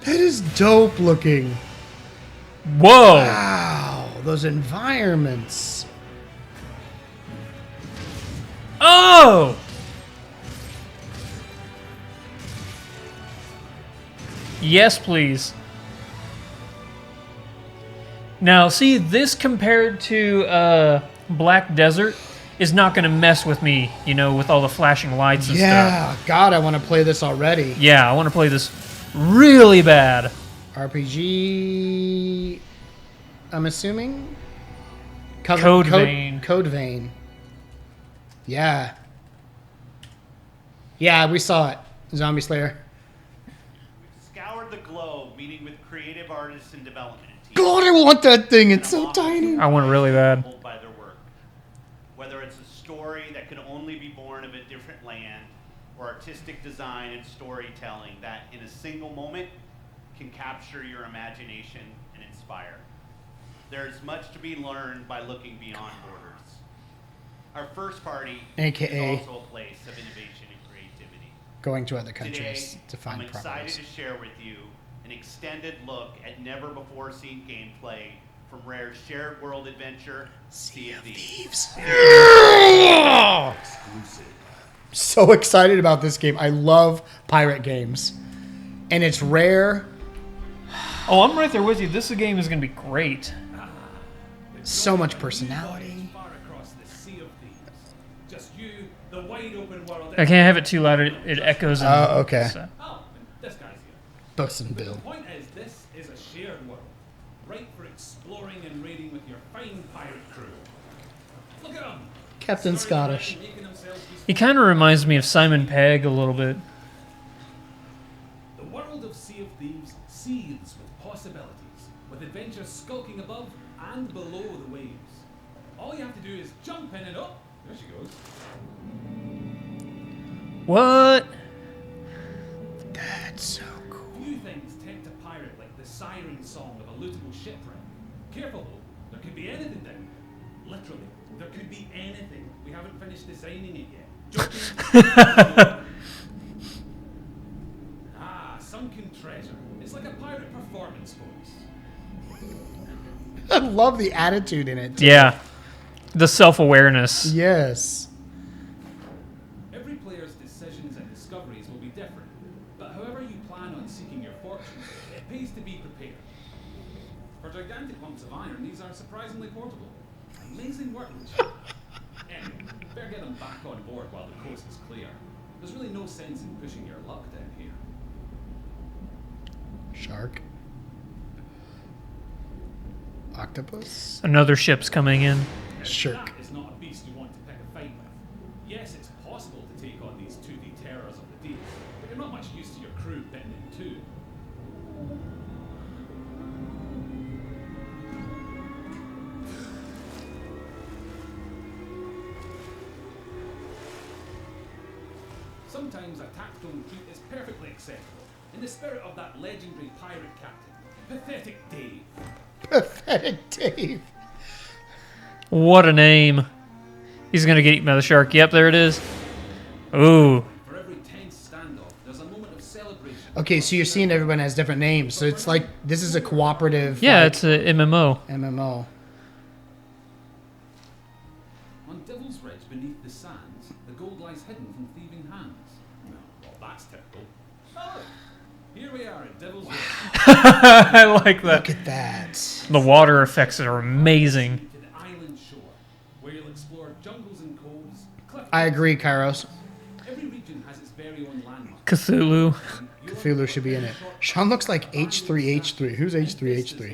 That is dope looking. Whoa! Wow, those environments. Oh! Yes, please. Now, see, this compared to Black Desert is not going to mess with me, you know, with all the flashing lights and stuff. Yeah, God, I want to play this already. Yeah, I want to play this really bad. RPG, I'm assuming? Code Vein. Code Vein. Yeah. Yeah, we saw it. Zombie Slayer. Scoured the globe, meeting with creative artists and development teams. God, I want that thing. It's so tiny. I want it really bad. By their work. Whether it's a story that could only be born of a different land, or artistic design and storytelling that in a single moment can capture your imagination and inspire. There's much to be learned by looking beyond borders. Our first party AKA is also a place of innovation and creativity. Going to other countries Today, to find I'm excited properties. to share with you an extended look at never-before-seen gameplay from Rare's shared world adventure, Sea of Thieves. So excited about this game. I love pirate games. And it's Rare. Oh, I'm right there with you. This game is going to be great. So much personality. I can't have it too loud. It echoes. Oh, okay. So. Oh, this guy's here. Buxton Bill. The point is, this is a shared world, right for exploring and raiding with your fine pirate crew. Look at them. Captain Scottish. He kind of reminds me of Simon Pegg a little bit. The world of Sea of Thieves seethes with possibilities, with adventures skulking above and below the waves. All you have to do is jump in and up. There she goes. What? That's so cool. Few things tempt a pirate like the siren song of a lootable shipwreck. Careful though, there could be anything down there. Literally, there could be anything. We haven't finished designing it yet. Sunken treasure. It's like a pirate performance voice. I love the attitude in it, too. Yeah. The self-awareness. Yes. Every player's decisions and discoveries will be different, but however you plan on seeking your fortune, it pays to be prepared. For gigantic lumps of iron, these are surprisingly portable. Amazing workmanship. Anyway, better get them back on board while the coast is clear. There's really no sense in pushing your luck down here. Shark. Octopus. Another ship's coming in. Shark. That is not a beast you want to pick a fight with. Yes, it's possible to take on these 2D terrors of the deep, but you're not much use to your crew bitten in two. Sometimes a tactical retreat is perfectly acceptable, in the spirit of that legendary pirate captain, Pathetic Dave. Pathetic Dave. What a name. He's going to get eaten by the shark. Yep, there it is. Ooh. For every tense standoff, there's a moment of celebration. Okay, so you're seeing everyone has different names. So it's like, this is a cooperative. Yeah, like, it's a MMO. MMO. On Devil's Ridge beneath the sands, the gold lies hidden from thieving hands. Well, that's typical. Oh, look. Here we are at Devil's Ridge. I like that. Look at that. The water effects are amazing. To the island shore, where you'll explore jungles and coves. I agree, Kairos. Every region has its very own landmark. Cthulhu. Cthulhu should be in it. Sean looks like H3H3. Who's H3H3?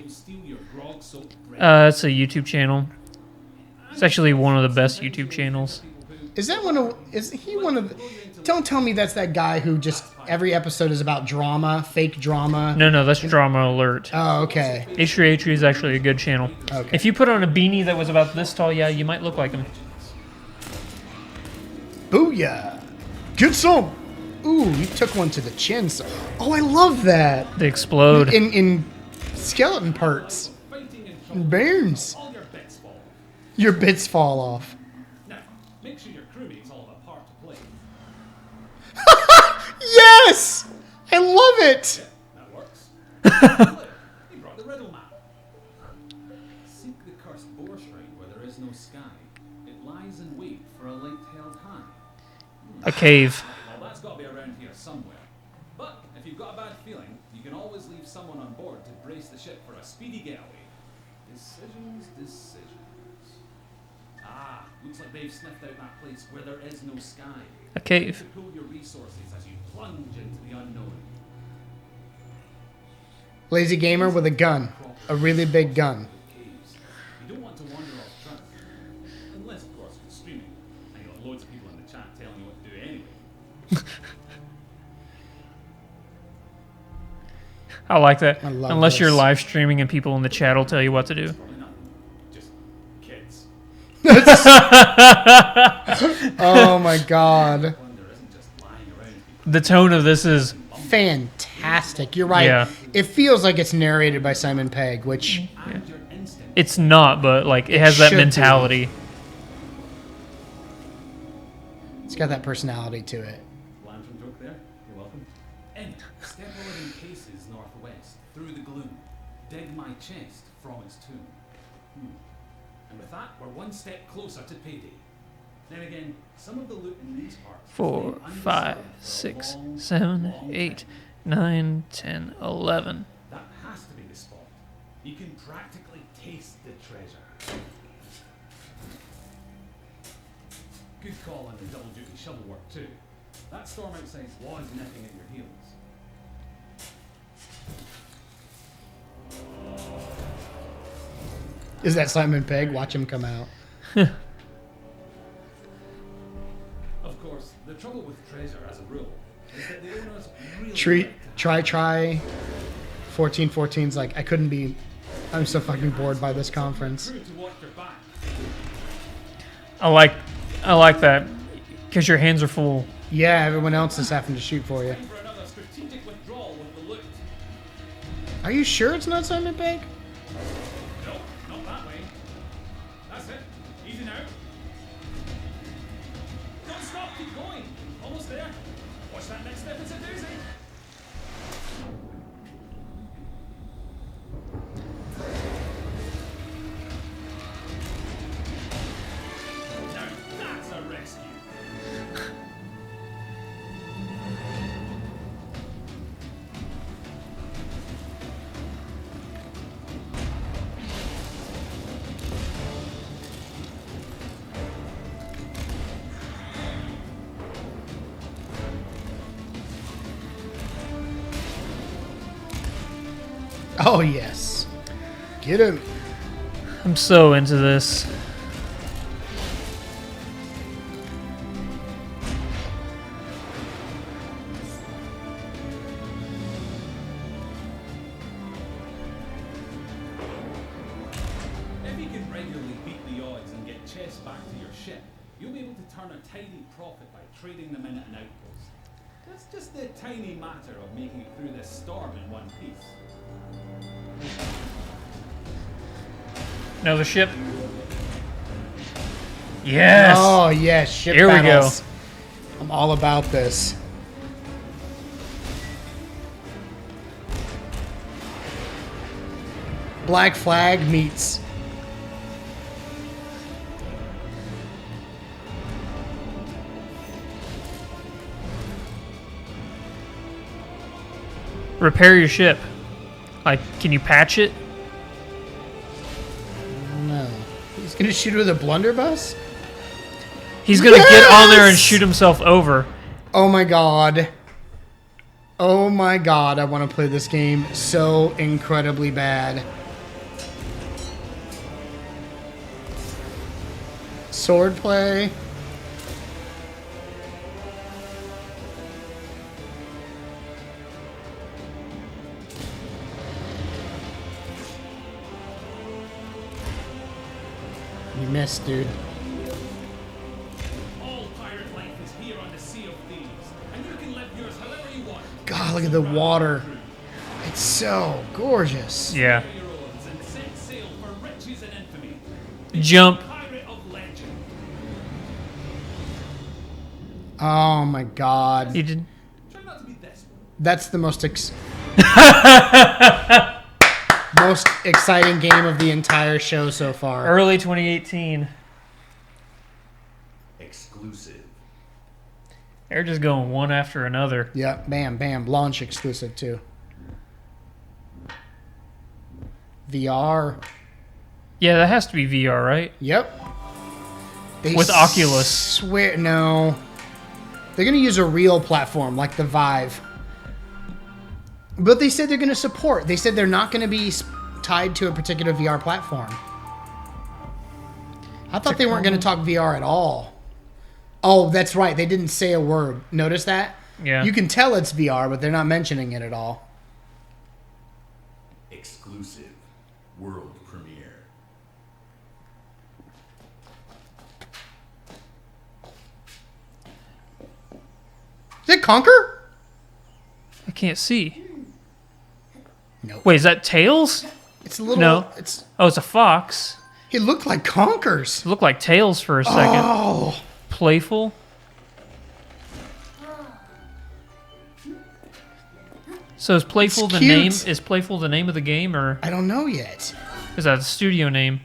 It's a YouTube channel. It's actually one of the best YouTube channels. Is that one of? Is he one of? Don't tell me that's that guy who just every episode is about drama, fake drama. No, that's Drama Alert. Oh, okay. H3H3 is actually a good channel. Okay. If you put on a beanie that was about this tall, yeah, you might look like him. Booyah! Get some. Ooh, you took one to the chin. So, oh, I love that. They explode in skeleton parts. And burns. Your bits fall off. Now, make sure your crewmates all have a part to play. Yes! I love it! That works. He brought the riddle map. Seek the cursed boar shrine where there is no sky. It lies in wait for a light held high. a cave. Well, that's got to be around here somewhere. But if you've got a bad feeling, you can always leave someone on board to brace the ship for a speedy getaway. Decisions. Ah, looks like they've sniffed out that place where there is no sky. A cave. Pool your resources as you plunge into the unknown. Lazy gamer with a gun. A really big gun. You don't want to wander off track. Unless, of course, you're streaming. And you've got loads of people in the chat telling you what to do anyway. I like that. I love Unless you're this. live streaming and people in the chat will tell you what to do. Just kids. Oh my god. The tone of this is fantastic. You're right. Yeah. It feels like it's narrated by Simon Pegg, which it's not, but like it has that should be. mentality. It's got that personality to it. Lantern joke there. You're welcome. End. Step 11 paces northwest, through the gloom. Dig my chest from its tomb. And with that, we're one step closer to payday. Then again, some of the loot in these parts... 4, 5, 6, 7, 8, 9, 10, 11. That has to be the spot. You can practically taste the treasure. Good call on the double duty shovel work too. That storm outside was nipping at your heels. Is that Simon Pegg? Watch him come out. Of course, the trouble with treasure as a rule is that the owners really Try 1414's like, I couldn't be. I'm so fucking bored by this conference. I like that because your hands are full. Yeah, everyone else is having to shoot for you. Are you sure it's not Simon Pegg? No, not that way. That's it. Easy now. Don't stop, keep going. Almost there. Watch that next step, it's a doozy. Now that's a rescue. Oh yes. Get him. I'm so into this. If you can regularly beat the odds and get chests back to your ship, you'll be able to turn a tiny profit by trading them in at an outpost. That's just the tiny matter of making it through this storm in one piece. Another ship. Yes. Oh yes, ship Here battles. we go. I'm all about this. Black Flag meets. Repair your ship. Like, can you patch it? No. He's gonna shoot with a blunderbuss? He's gonna get on there and Yes! shoot himself over. Oh my god. Oh my god, I want to play this game so incredibly bad. Swordplay. missed, dude. All pirate life is here on the Sea of Thieves, and you can live yours however you want. God, look at the water. It's so gorgeous. Yeah. Your oars and set sail for riches and infamy. Jump. Pirate of legend. Oh my God. You did. Try not to be this one. That's the most most exciting game of the entire show so far. Early 2018. Exclusive. They're just going one after another. Yeah, bam, bam. Launch exclusive too. VR. Yeah, that has to be VR, right? Yep. With Oculus. Swear no. They're gonna use a real platform like the Vive. But they said they're gonna support. They said they're not gonna be tied to a particular VR platform. I thought they weren't gonna talk VR at all. Oh, that's right. They didn't say a word. Notice that? Yeah. You can tell it's VR, but they're not mentioning it at all. Exclusive. World premiere. Is it Conquer? I can't see. Nope. Wait, is that Tails? It's a little. No. It's. Oh, it's a fox. It looked like Conkers. It looked like Tails for a second. Oh. Playful. So is Playful It's the cute. name? Is Playful the name of the game, or I don't know yet. is that a studio name?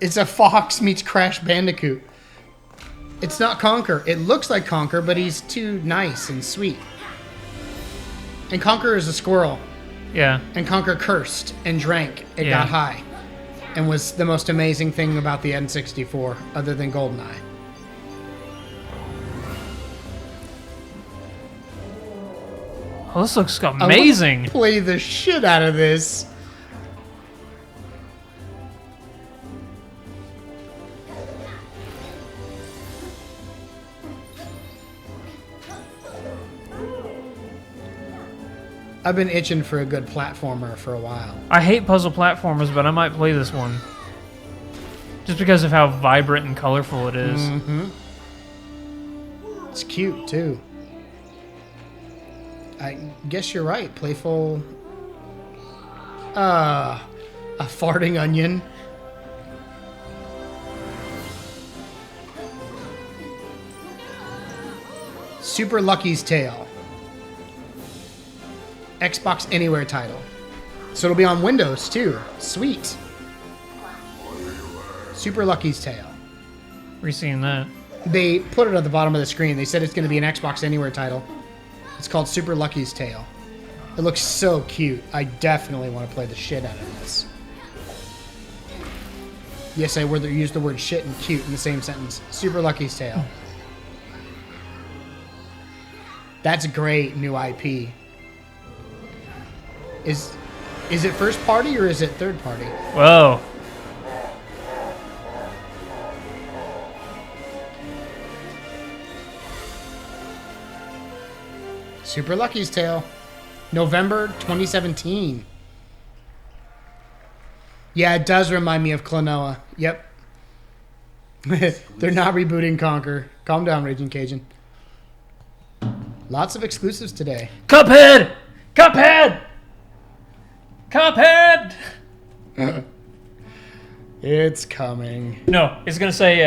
It's a fox meets Crash Bandicoot. It's not Conquer. It looks like Conquer, but he's too nice and sweet. And Conquer is a squirrel. Yeah. And Conquer cursed and drank and Yeah. got high. And was the most amazing thing about the N64, other than GoldenEye. Oh, this looks I wanna amazing. play the shit out of this. I've been itching for a good platformer for a while. I hate puzzle platformers, but I might play this one. Just because of how vibrant and colorful it is. Mm-hmm. It's cute, too. I guess you're right. Playful. A farting onion. Super Lucky's Tale. Xbox Anywhere title. So it'll be on Windows, too. Sweet. Super Lucky's Tale. We're seeing that. They put it at the bottom of the screen. They said it's going to be an Xbox Anywhere title. It's called Super Lucky's Tale. It looks so cute. I definitely want to play the shit out of this. Yes, I would use the word shit and cute in the same sentence. Super Lucky's Tale. That's a great new IP. Is it first party or is it third party? Whoa. Super Lucky's Tale. November 2017. Yeah, it does remind me of Klonoa. Yep. They're not rebooting Conquer. Calm down, Raging Cajun. Lots of exclusives today. Cuphead! Cuphead! Cuphead! It's coming. No, it's going to say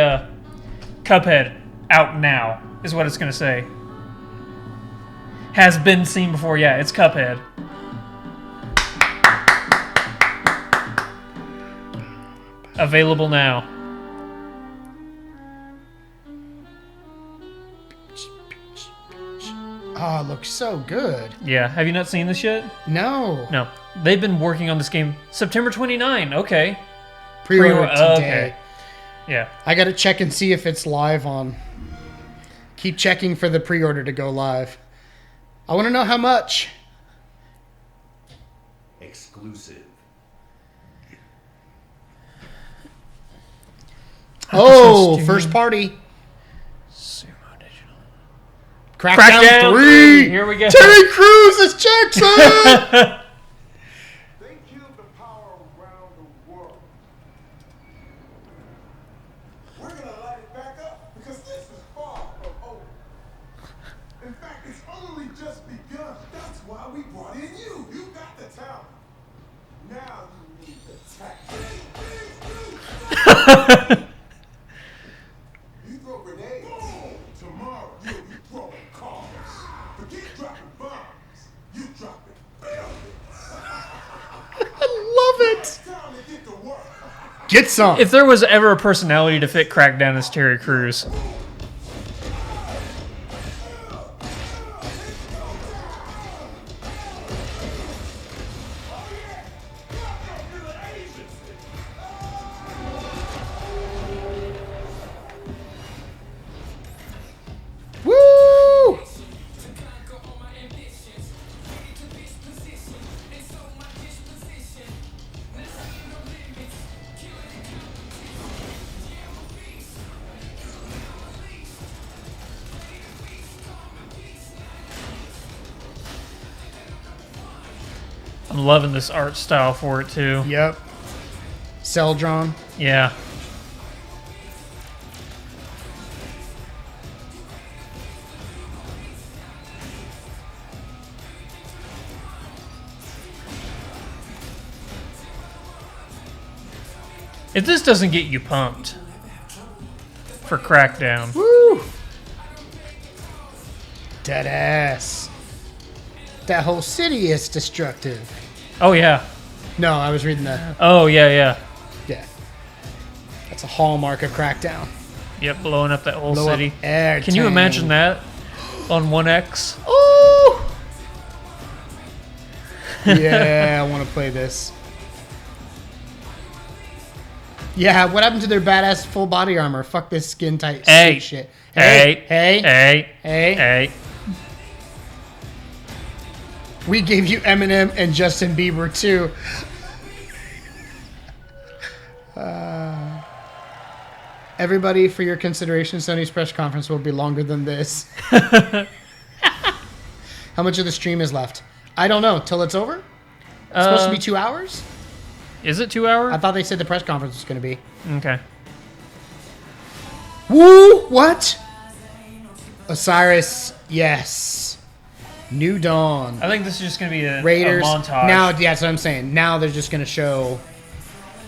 Cuphead out now is what it's going to say. Has been seen before. Yeah, it's Cuphead. Available now. Oh, it looks so good. Yeah, have you not seen this yet? No. No. They've been working on this game September 29. Okay. Pre-order today. Okay. Yeah. I got to check and see if it's live on. Keep checking for the pre-order to go live. I want to know how much. Exclusive. Oh, first party. Crackdown 3. Here we go. Terry Crews as Jackson. They killed the power around the world. We're gonna light it back up because this is far from over. In fact, it's only just begun. That's why we brought in you. You got the talent. Now you need the tactics. You throw grenades. Boom. Tomorrow you'll be throwing cars. Forget dropping bombs. You dropping buildings. I love it. Time to get to work. Get some. If there was ever a personality to fit Crackdown, it's Terry Crews. Woo! I'm loving this art style for it too. Yep. Cell drawn. Yeah. If this doesn't get you pumped for Crackdown. Woo! Dead ass. That whole city is destructive. Oh yeah. No, I was reading that. Oh yeah. Yeah. That's a hallmark of Crackdown. Yep, blowing up that whole Blow up city. air Can you tank. imagine that on 1X? Oh! Yeah, I want to play this. Yeah, what happened to their badass full body armor? Fuck this skin tight suit shit. Hey. We gave you Eminem and Justin Bieber too. Everybody, for your consideration, Sony's press conference will be longer than this. How much of the stream is left? I don't know. Till it's over? It's supposed to be 2 hours? Is it 2 hours? I thought they said the press conference was going to be. Okay. Woo! What? Osiris, yes. New Dawn. I think this is just going to be a Raiders. montage. Now, yeah, that's what I'm saying. Now they're just going to show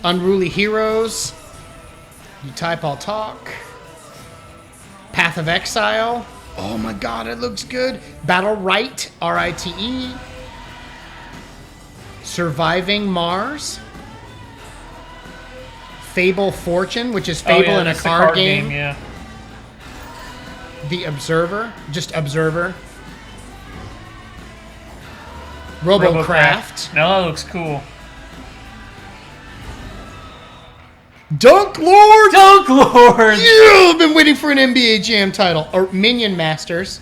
Unruly Heroes. You Type I'll Talk. Path of Exile. Oh my god, it looks good. Battle Right, R-I-T-E. Surviving Mars. Fable Fortune, which is Fable in a that's the card game. Yeah. The Observer, just Observer. Robocraft. Now that looks cool. Dunk Lord! Dunk Lord! Yeah, I've been waiting for an NBA Jam title. Or Minion Masters.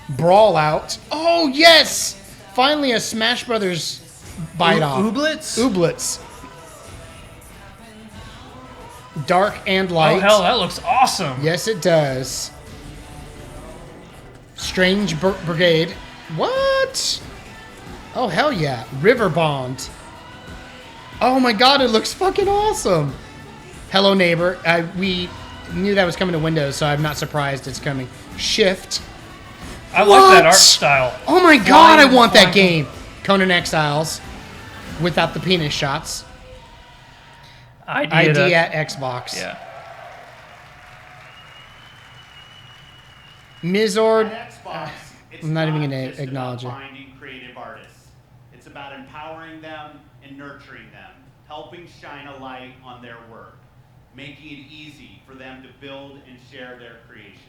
Brawl Out. Oh, yes! Finally a Smash Brothers bite-off. Ooblets. Dark and Light. Oh, hell, that looks awesome. Yes, it does. Strange Brigade. What? Oh, hell yeah. River Bond. Oh my god, it looks fucking awesome. Hello Neighbor. We knew that was coming to Windows, so I'm not surprised it's coming. Shift. I like that art style. Oh my god, I want that game. Conan Exiles. Without the penis shots. ID at Xbox. Yeah. Mizord. At Xbox, it's I'm not even going just to acknowledge it. about finding creative artists. It's about empowering them and nurturing them, helping shine a light on their work, making it easy for them to build and share their creations.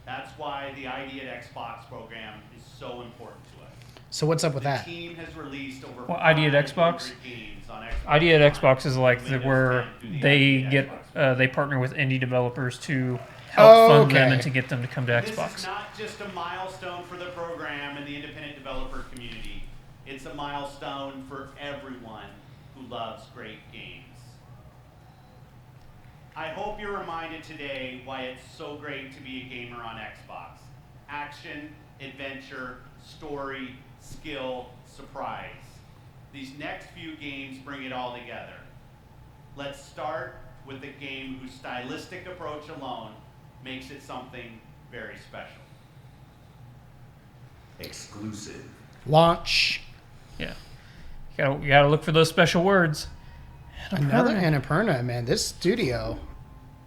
That's why the ID at Xbox program is so important to us. So what's up with that? The team has released over Well, ID at Xbox? games on Xbox. ID at Xbox is like where they get they partner with indie developers to help fund them and to get them to come to Xbox. This is not just a milestone for the program and the independent developer community. It's a milestone for everyone who loves great games. I hope you're reminded today why it's so great to be a gamer on Xbox. Action, adventure, story, skill, surprise. These next few games bring it all together. Let's start with a game whose stylistic approach alone makes it something very special. Exclusive. Launch. Yeah. You gotta look for those special words. Another Annapurna, man. This studio.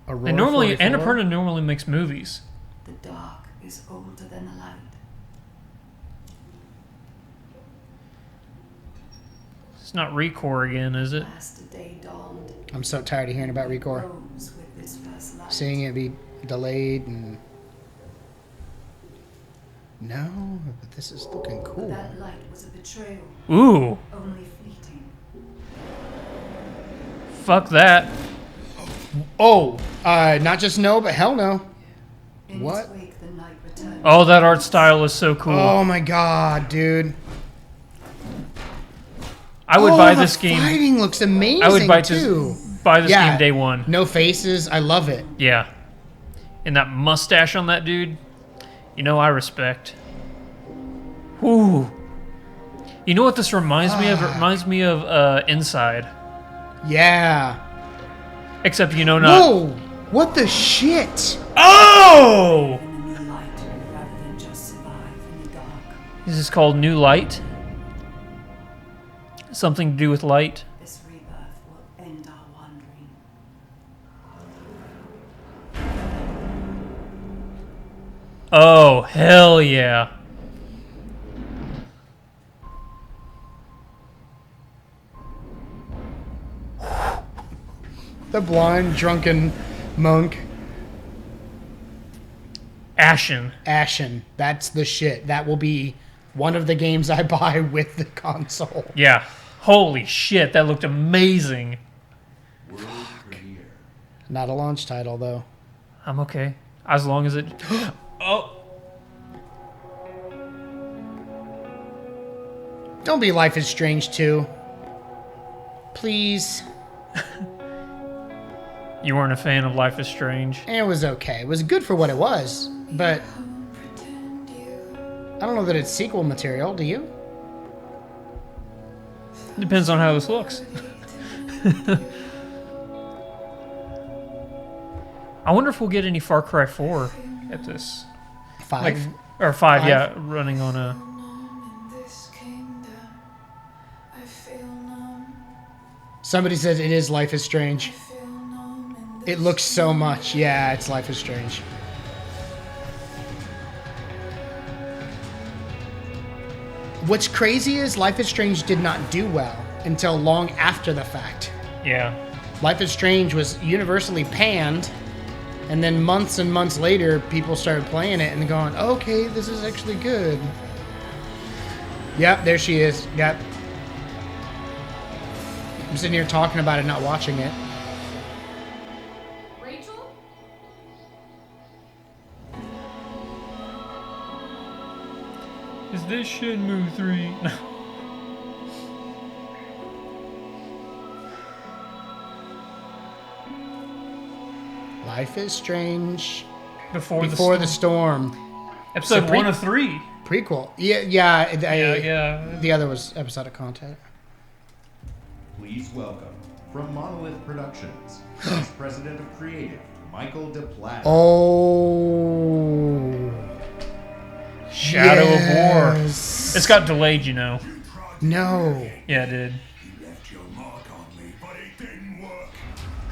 Aurora And normally, 44. Annapurna normally makes movies. The dark is older than the light. It's not Recore again, is it? As the day dawned, I'm so tired of hearing about Recore. rose with its first light. Seeing it be delayed and... No, but this is looking cool. That light was a betrayal. Ooh. Only fleeting. Fuck that. Oh, not just no, but hell no. In What? its wake, the night returned. Oh, that art style is so cool. Oh my god, dude. I would buy this game. Fighting looks amazing. I would buy too. this game day one. No faces. I love it. Yeah. And that mustache on that dude, you know I respect. Ooh. You know what this reminds me of? It reminds me of Inside. Yeah. Except, you know, not... Whoa! What the shit? Oh! In the new light, rather than just survive in the dark. This is called New Light. Something to do with light. This rebirth will end our wandering. Oh, hell yeah. The blonde, drunken monk. Ashen. Ashen. That's the shit. That will be one of the games I buy with the console. Yeah. Holy shit, that looked amazing. World premiere. Not a launch title, though. I'm okay. As long as it... Oh! Don't be Life is Strange 2. Please. You weren't a fan of Life is Strange? It was okay. It was good for what it was, but I don't know that it's sequel material. Do you? Depends on how this looks. I wonder if we'll get any Far Cry 4 at this. 5? Or 5, yeah, running on a... Somebody says it is Life is Strange. It looks so much. Yeah, it's Life is Strange. What's crazy is Life is Strange did not do well until long after the fact. Yeah. Life is Strange was universally panned, and then months and months later, people started playing it and going, okay, this is actually good. Yep, there she is. Yep. I'm sitting here talking about it, not watching it. Rachel? Is this Shenmue 3? Life is Strange. Before the Storm. Episode 1 of 3. Prequel. Yeah. Yeah. The other was episodic content. Please welcome, from Monolith Productions, Vice President of Creative, Michael DePlatte. Oh. Shadow of War. Yes. It's got delayed, you know. No. Yeah, it did. You left your mark on me, but it didn't work.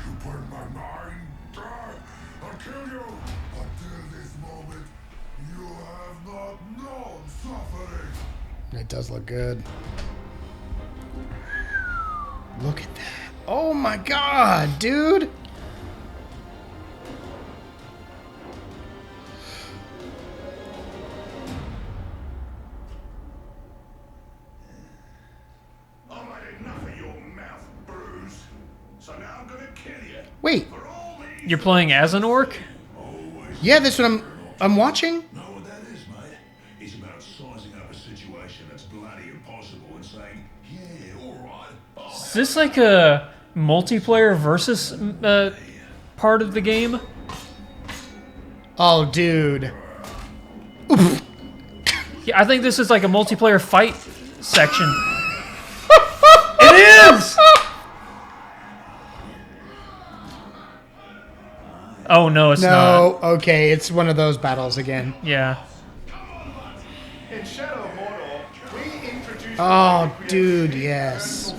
You burned my mind. I'll kill you. Until this moment, you have not known suffering. It does look good. Look at that. Oh my god, dude. I've had enough of your mouth, Bruce. So now I'm gonna kill you. Wait. You're playing as an orc? Yeah, that's what I'm watching. Know what that is, mate? It's about sizing up a situation that's bloody impossible and saying, yeah, all right. Is this like a multiplayer versus part of the game. Oh, dude. Yeah, I think this is like a multiplayer fight section. It is! Oh, no, it's not. No, okay, it's one of those battles again. Yeah. In Shadow of Mordor, we introduced Oh, dude, yes.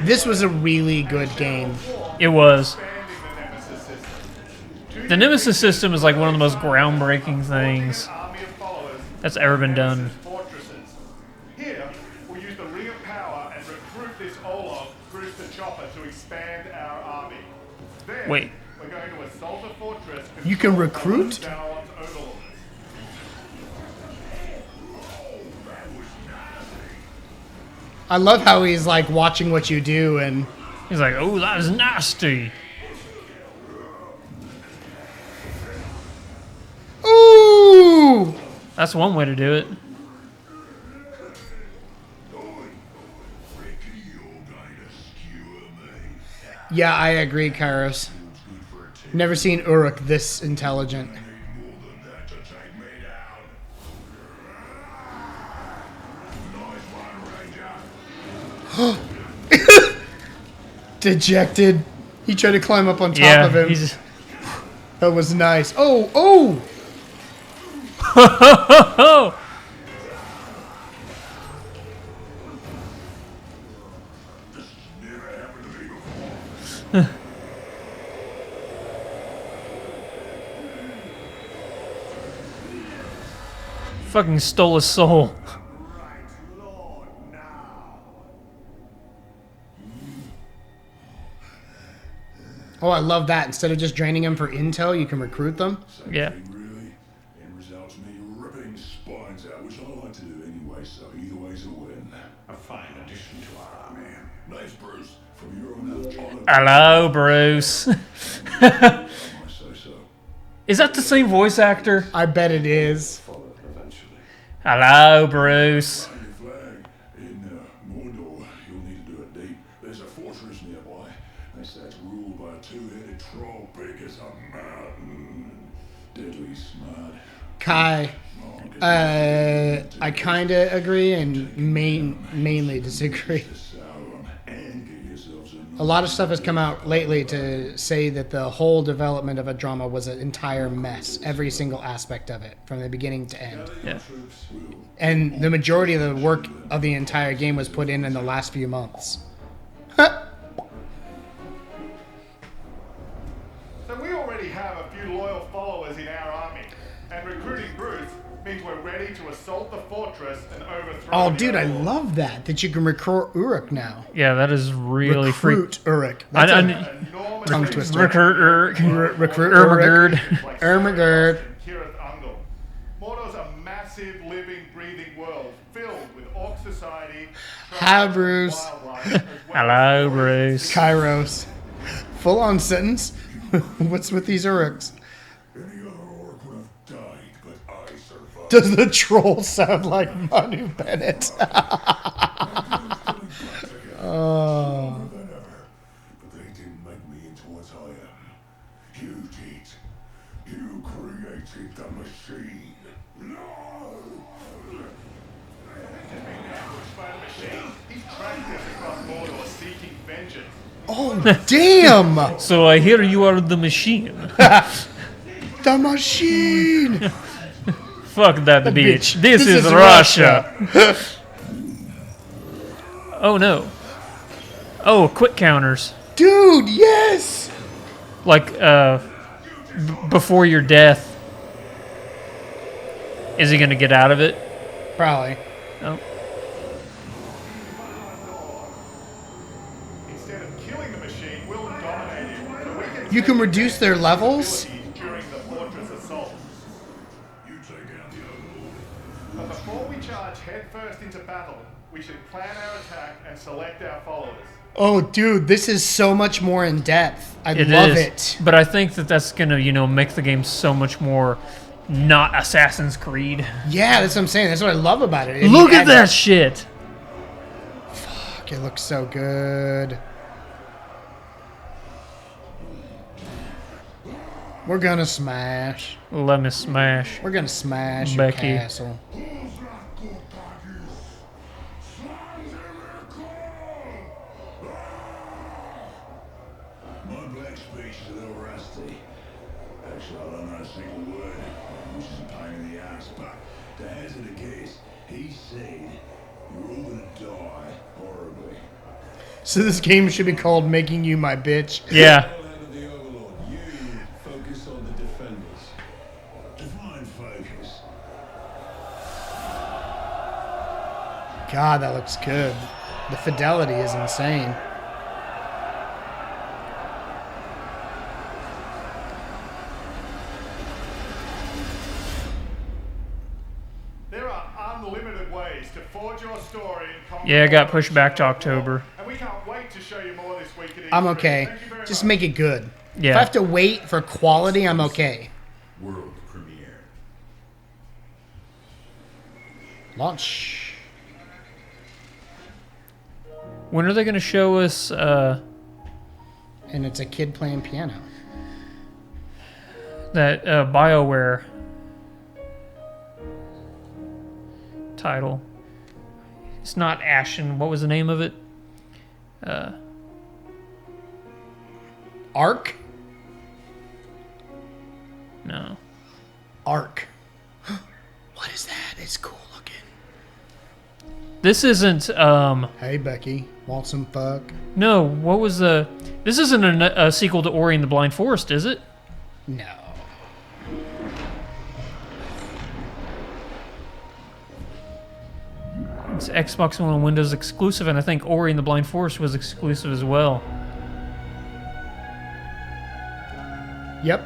This was a really good game. It was. The Nemesis system is like one of the most groundbreaking things that's ever been done. Here, we'll use the Ring of Power and recruit this Olaf, Bruce the Chopper, to expand our army. Then, Wait. we're going to assault a fortress. You can recruit? I love how he's like watching what you do and he's like, oh, that is nasty. Ooh! That's one way to do it. yeah, I agree, Kairos. Never seen Uruk this intelligent. Dejected. He tried to climb up on top of him. That was nice. Oh, oh! Fucking stole his soul. Oh, I love that. Instead of just draining them for intel, you can recruit them. Yeah. Really? End results me ripping spines out, which I like to do anyway, so either way's a win. A fine addition to our army. Nice, Bruce. From your own out. Hello, Bruce. Is that the same voice actor? I bet it is. Hello, Bruce. In Mordor, you'll need to do it deep. There's a fortress nearby. They say it's ruled by a two-headed troll big as a mountain. Deadly smart. Kai, I kind of agree and mainly disagree. A lot of stuff has come out lately to say that the whole development of a drama was an entire mess. Every single aspect of it, from the beginning to end. Yeah. And the majority of the work of the entire game was put in the last few months. So we already have a few loyal followers in our army, and recruiting Bruce means we're ready to assault the fortress and overthrow. Oh, dude, I love that you can recruit Uruk now. Yeah, that is really recruit Uruk. That's a tongue twister. Recruit Uruk. Recruit Ermagerd. Ermagerd. Mordor's a massive, living, breathing world filled with orc society. Hi, Bruce. Hello, Bruce. Kairos. Full on sentence. What's with these Uruks? Does the troll sound like Manu Bennett? Oh. But they didn't make me into what I am. You did. You created the machine. No! He's tracked us across Mordor seeking vengeance. Oh, damn! So I hear you are the machine. The machine! Fuck that bitch. This is Russia. Oh no. Oh, quick counters. Dude, yes! Like, before your death. Is he gonna get out of it? Probably. Oh. Instead of killing the machine, we'll dominate it. So we can You can reduce their levels? during the fortress assault. You take out the overlord. But before we charge headfirst into battle, we should plan our attack and select our followers. Oh, dude, this is so much more in depth. I It love is. it. But I think that that's gonna, make the game so much more not Assassin's Creed. Yeah, that's what I'm saying. That's what I love about it. Look at that shit. Fuck, it looks so good. We're gonna smash. Let me smash. We're gonna smash Becky. your castle. My black speech is a little rusty. Actually, I don't know a single word, which is a pain in the ass, but to hazard a guess, he said you're all gonna die horribly. So this game should be called Making You My Bitch. Yeah. The Overlord, you focus on the defenders. Define focus. God, that looks good. The fidelity is insane. There are unlimited ways to forge your story and conquer Yeah, it got pushed back to October. And we can't wait to show you more this week at I'm E3. okay. Thank you very Just much. make it good. Yeah. If I have to wait for quality, I'm okay. World premiere. Launch. When are they going to show us And it's a kid playing piano. that BioWare title? It's not Ashen. What was the name of it? Ark? No. Ark. What is that? It's cool looking. This isn't. Hey, Becky. Want some fuck? No. What was the? This isn't a sequel to Ori and the Blind Forest, is it? No. It's Xbox One and Windows exclusive, and I think Ori and the Blind Forest was exclusive as well. Yep.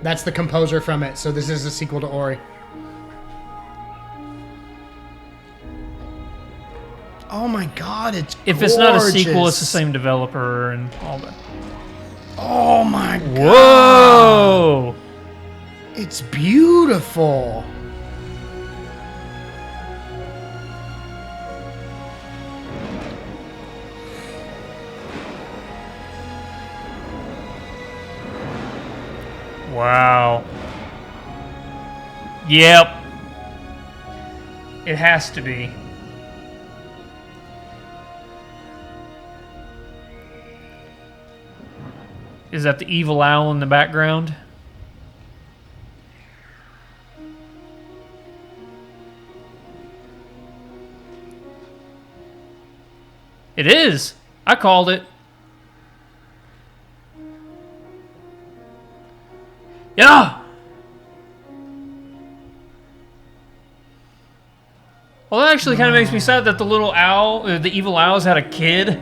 That's the composer from it, so this is a sequel to Ori. Oh my god, it's If it's not a gorgeous. sequel, it's the same developer and all that. Oh my god. Whoa! It's beautiful. Wow. Yep. It has to be. Is that the evil owl in the background? It is. I called it. Yeah. Well, that actually kind of makes me sad that the little owl, the evil owls, had a kid.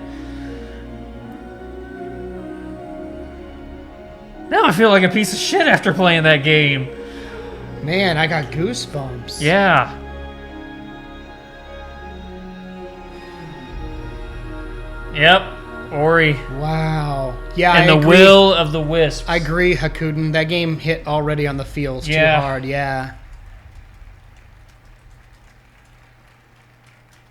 Now I feel like a piece of shit after playing that game. Man, I got goosebumps. Yeah. Yep. Ori. Wow. Yeah, And I the agree. will of the Wisps. I agree, Hakuden. That game hit already on the feels too Yeah. hard. Yeah.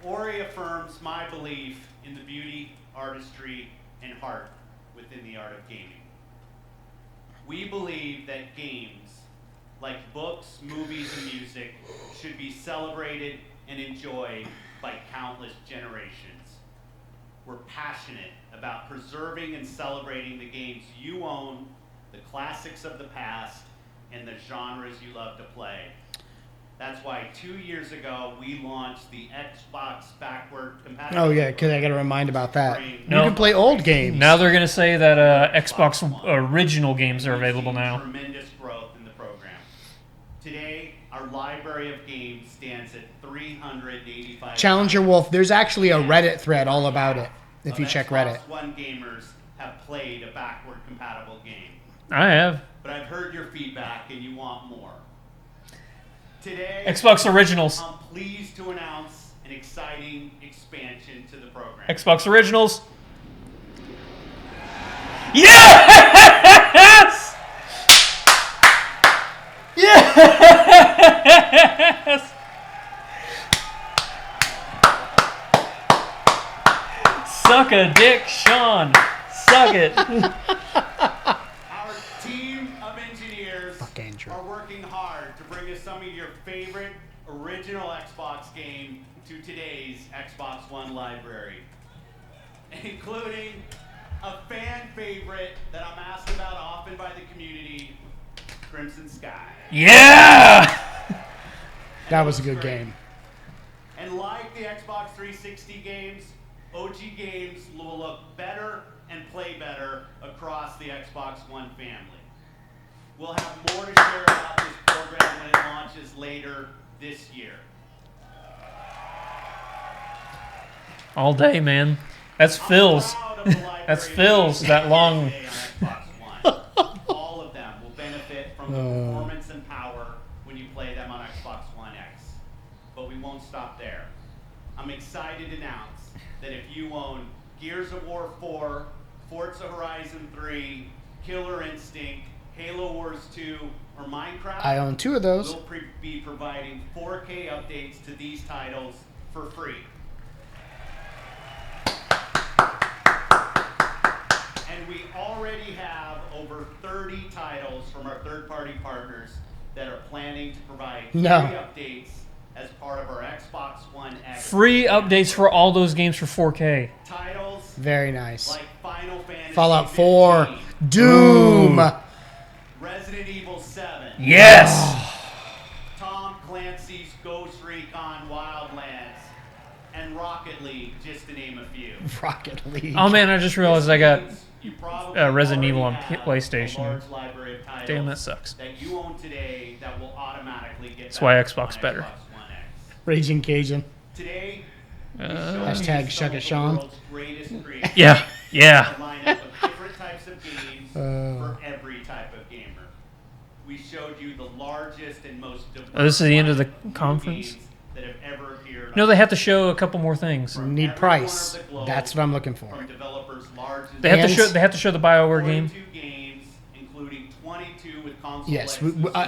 Ori affirms my belief in the beauty, artistry, and heart within the art of gaming. We believe that games, like books, movies, and music, should be celebrated and enjoyed by countless generations. We're passionate about preserving and celebrating the games you own, the classics of the past, and the genres you love to play. That's why 2 years ago we launched the Xbox backward compatibility. Oh yeah, because I got to remind about that. You No. can play old games. Now they're going to say that Xbox original games are available now. Tremendous growth in the program. Today, our library of games stands at 385. Challenger Wolf. There's actually a Reddit thread all about it. If you check Reddit. Xbox One gamers have played a backward compatible game. I have. But I've heard your feedback and you want more. Today, Xbox Originals. I'm pleased to announce an exciting expansion to the program. Xbox Originals. Yes! Yes! Suck a dick, Sean. Suck it. Our welcoming your favorite original Xbox game to today's Xbox One library, including a fan favorite that I'm asked about often by the community, Crimson Sky. Yeah! That was a good game. And like the Xbox 360 games, OG games will look better and play better across the Xbox One family. We'll have more to share about this program when it launches later this year. All day, man. That's Phil's. That's Phil's, that long. All of them will benefit from the performance and power when you play them on Xbox One X. But we won't stop there. I'm excited to announce that if you own Gears of War 4, Forza Horizon 3, Killer Instinct, Halo Wars 2, or Minecraft, I own 2 of those. We'll be providing 4K updates to these titles for free. And we already have over 30 titles from our third-party partners that are planning to provide free updates as part of our Xbox One X. Free updates for all those games for 4K. Titles very nice. Like Final Fantasy Fallout 15, 4, Doom, Resident Evil 7. Yes. Tom Clancy's Ghost Recon Wildlands, and Rocket League, just to name a few. Rocket League. Oh man, I just realized I got Resident Evil on PlayStation. Damn, that sucks. That you own today that will automatically get. That's why Xbox better. Raging Cajun. Today, hashtag Shuck It Sean. Yeah, yeah. A lineup of different types of games for every type of gamer. We showed you the largest and most diverse. Oh, this is the end of the conference. That have ever appeared. No, they have to show a couple more things. Need price. That's what I'm looking for. From developers large They have to show. They have to show the BioWare game. 42 games, including 22 with console. Yes,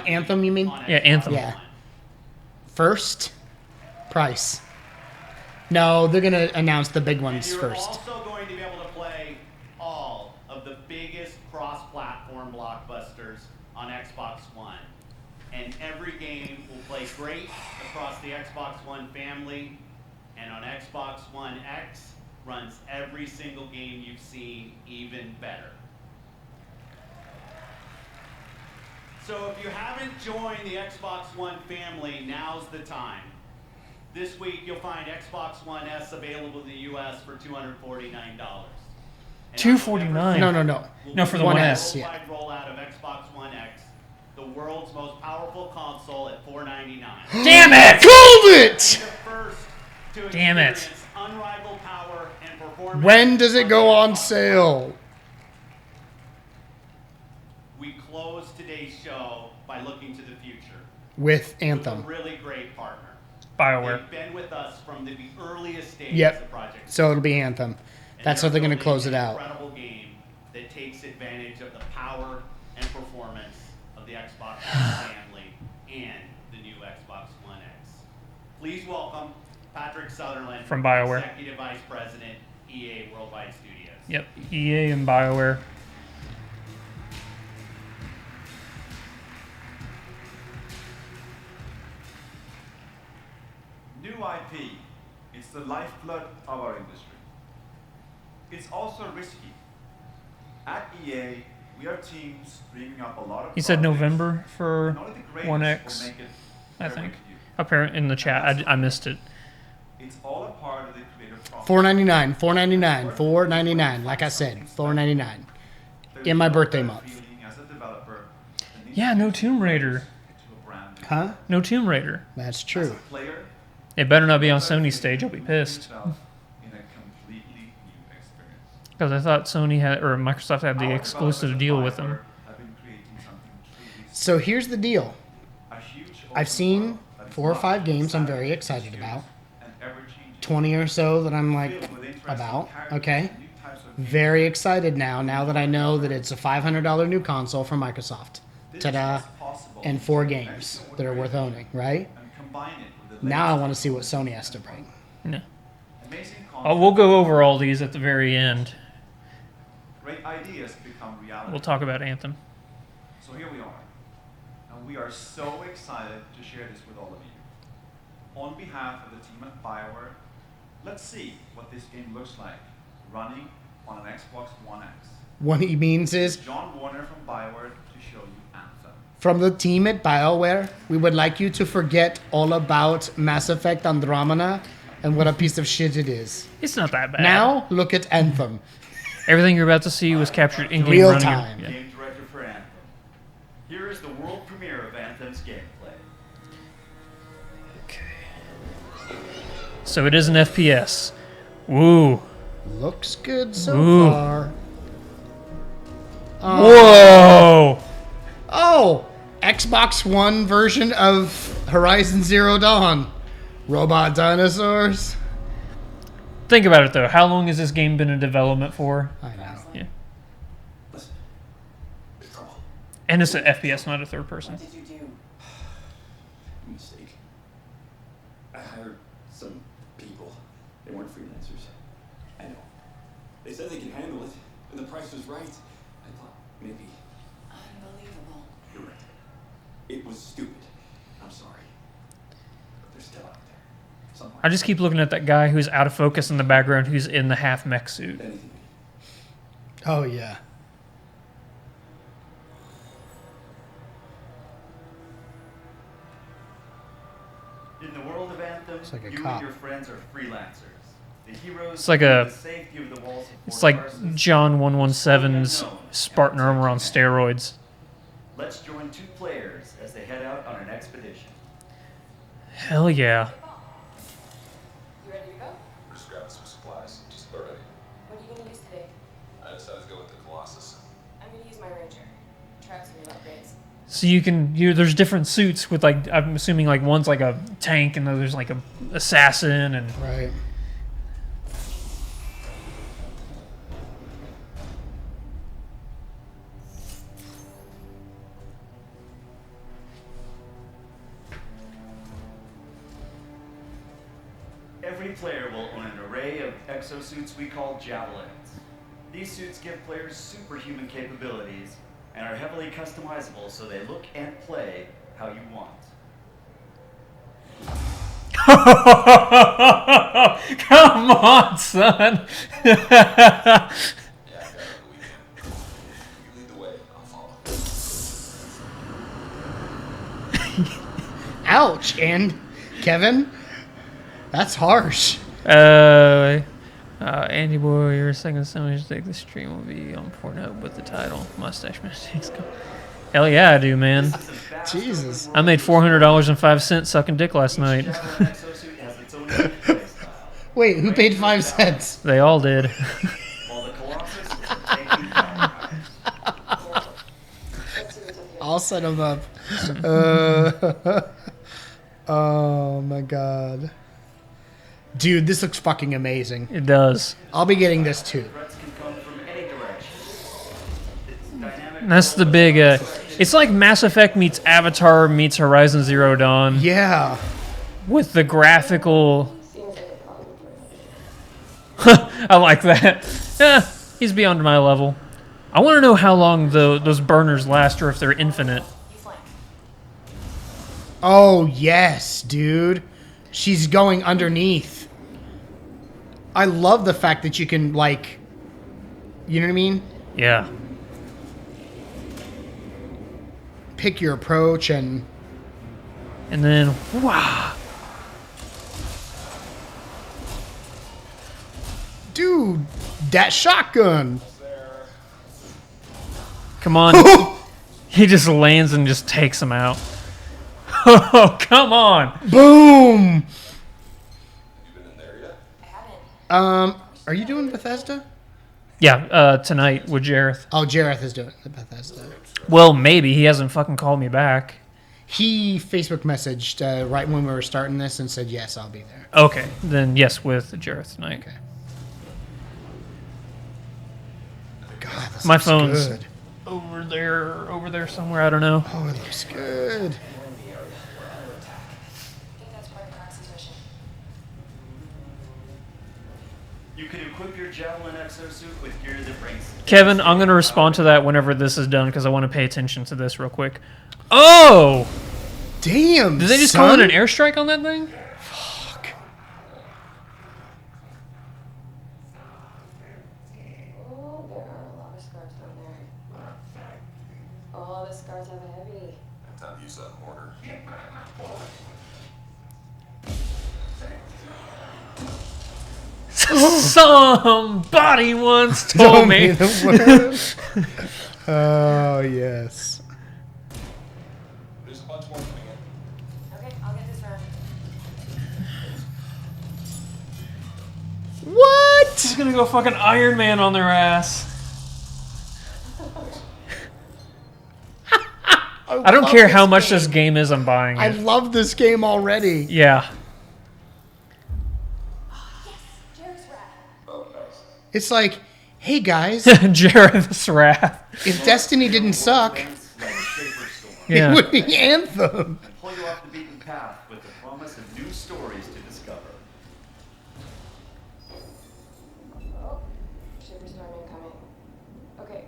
Anthem. You mean? Yeah, Anthem. Yeah. First, price. No, they're gonna announce the big ones You're first. also going to be able to play all of the biggest cross-platform blockbusters on Xbox One. And every game will play great across the Xbox One family, and on Xbox One X runs every single game you've seen even better. So if you haven't joined the Xbox One family, now's the time. This week you'll find Xbox One S available in the US for $249. $249. No, for the One S. Yeah. Rollout of Xbox One X, the world's most powerful console at $499. Damn it! Called it! Damn it! Unrivaled power and performance. When does it go on sale? We close today's show by looking to the future. With Anthem. With a really great partner. BioWare. They've been with us from the earliest stages of the project. So it'll be Anthem. That's how they're going to close it out. Incredible game that takes advantage of the power and performance of the Xbox One family and the new Xbox One X. Please welcome Patrick Sutherland From BioWare. Executive Vice President, EA Worldwide Studios. Yep, EA and BioWare. New IP, it's the lifeblood of our industry. It's also risky. At EA, we are teams dreaming up a lot of He said projects, November for and only the greatest One will X, make it I their way think. to you. Apparent in the chat, I missed it. It's all a part of the creative process. $4.99, $4.99, $4.99. Like I said, $4.99 in my birthday month. As a developer, Yeah, no Tomb Raider. Huh? No Tomb Raider. That's true. player, It better not be on Sony's stage. I'll be pissed. in a completely new experience. Because I thought Sony had or Microsoft had the exclusive deal with them. I've been creating something truly So here's the deal. a huge I've seen 4 or 5 games I'm very excited about. 20 or so that I'm like about. Okay. Very excited now that I know that it's a $500 new console from Microsoft. Ta-da. And 4 games that are worth owning, right? Now I want to see what Sony has to bring. No. Oh, we'll go over all these at the very end. Great ideas become reality. We'll talk about Anthem. So here we are. A and we are so excited to share this with all of you. On behalf of the team at BioWare, let's see what this game looks like running on an Xbox One X. What he means is, John Warner from BioWare to show you Anthem. from the team at BioWare, we would like you to forget all about Mass Effect Andromeda and what a piece of shit it is. It's not that bad. Now, look at Anthem. Everything you're about to see was captured in game Real running. time. Yeah. Game director for Anthem. Here is the world premiere of Anthem's gameplay. So it is an FPS. Woo. Looks good so Ooh. far. Whoa! Oh! Xbox One version of Horizon Zero Dawn. Robot dinosaurs. Think about it though. How long has this game been in development for? I know. Yeah. And it's an FPS, not a third person. What did you do? Mistake. I hired some people. They weren't freelancers. I know. They said they could handle it, and the price was right. I thought maybe. Unbelievable. You're right. It was stupid. I'm sorry. But they're still out there. Somewhere. I just keep looking at that guy who's out of focus in the background who's in the half mech suit. Oh, yeah. In the world of Anthem, like a you cop. and your friends are freelancers. The heroes It's like the a. safety of the walls of It's Fort like Parsons. John 117's Spartan armor on steroids. Let's join 2 players as they head out on an expedition. Hell yeah. You ready to go? We're just grabbing some supplies. Just about ready. What are you gonna use today? I decided to go with the Colossus. I'm gonna use my Ranger. Try out some new upgrades. So you can. There's different suits with like. I'm assuming like one's like a tank and there's like a assassin and. Right. Every player will own an array of exosuits we call javelins. These suits give players superhuman capabilities and are heavily customizable so they look and play how you want. Come on, son. Ouch, and Kevin, that's harsh. Andy Boy, your second summer take the stream will be on Pornhub with the title Mustache Mistakes. Hell yeah, I do, man. Jesus. I made $400.05 sucking dick last night. Wait, who paid 5 cents? They all did. I'll set them up. Oh my god. Dude, this looks fucking amazing. It does. I'll be getting this too. That's the big. It's like Mass Effect meets Avatar meets Horizon Zero Dawn. Yeah. With the graphical. I like that. Yeah, he's beyond my level. I want to know how long those burners last or if they're infinite. Oh, yes, dude. She's going underneath. I love the fact that you can, like, you know what I mean? Yeah. Pick your approach and then, wow. Dude, that shotgun. Come on. He just lands and just takes him out. Oh, come on. Boom. Are you doing Bethesda? Yeah, tonight with Jareth. Oh, Jareth is doing the Bethesda. Well, maybe. He hasn't fucking called me back. He Facebook messaged right when we were starting this and said, yes, I'll be there. Okay, then yes, with Jareth tonight. Okay. God, this My looks phone's good. over there somewhere. I don't know. Oh, it looks good. You can equip your Javelin exosuit with gear that brings... Kevin, I'm going to respond to that whenever this is done because I want to pay attention to this real quick. Oh! Damn, Did they just call it an airstrike on that thing? Fuck. Oh, there are a lot of scars down there. Oh, the scars have a heavy. Time to use that mortar. Somebody once told me. the word. Oh, yes. There's a bunch more coming in. Okay, I'll get this round. What? He's going to go fucking Iron Man on their ass. I don't care how much this game is, I'm buying it. I love this game already. Yeah. It's like, hey guys, Jareth's Wrath. if Destiny didn't suck, Yeah. it would be Anthem. Pull you off the beaten path with the promise of new stories to discover. Oh, Shiver Storm incoming. Okay,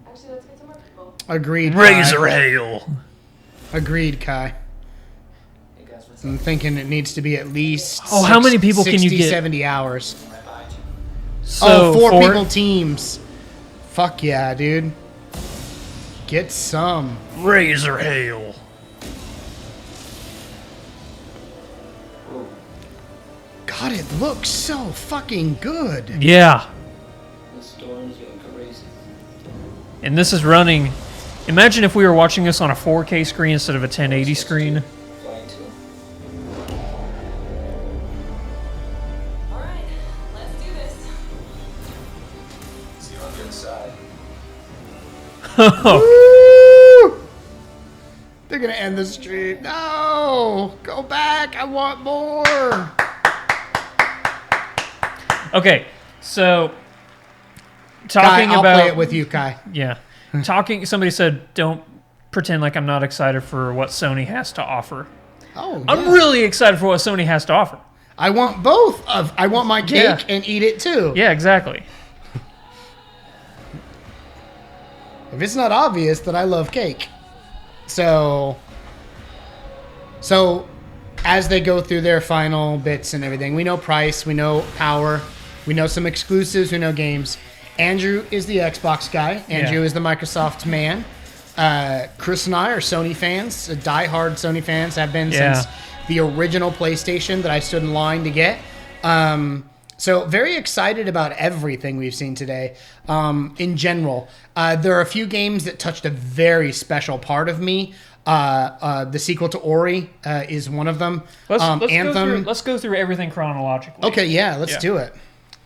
actually, let's get some more people. Agreed. Razor Kai. Hail. Agreed, Kai. I'm thinking it needs to be at least Oh, how many people 60, can you get? 70 hours. So, four people teams. Fuck yeah, dude. Get some. Razor Hail. God, it looks so fucking good. Yeah. The storm's getting crazy. And this is running. Imagine if we were watching this on a 4K screen instead of a 1080 screen. Flying too. All right, let's do this. See you on the inside. Woo! They're gonna end the stream. No! Go back. I want more. Okay, so Kai, talking I'll about play it with you, Kai. Yeah. Somebody said don't pretend like I'm not excited for what Sony has to offer. Oh, I'm yeah. really excited for what Sony has to offer. I want both of. I want my cake Yeah. and eat it too. Yeah, exactly. If it's not obvious that I love cake. So as they go through their final bits and everything, we know price, we know power, we know some exclusives, we know games. Andrew is the Xbox guy. Andrew is the Microsoft man. Chris and I are Sony fans, diehard Sony fans, have been since the original PlayStation that I stood in line to get. So very excited about everything we've seen today. In general, there are a few games that touched a very special part of me. The sequel to Ori is one of them. Anthem. Let's go through everything chronologically. Okay, yeah, let's do it.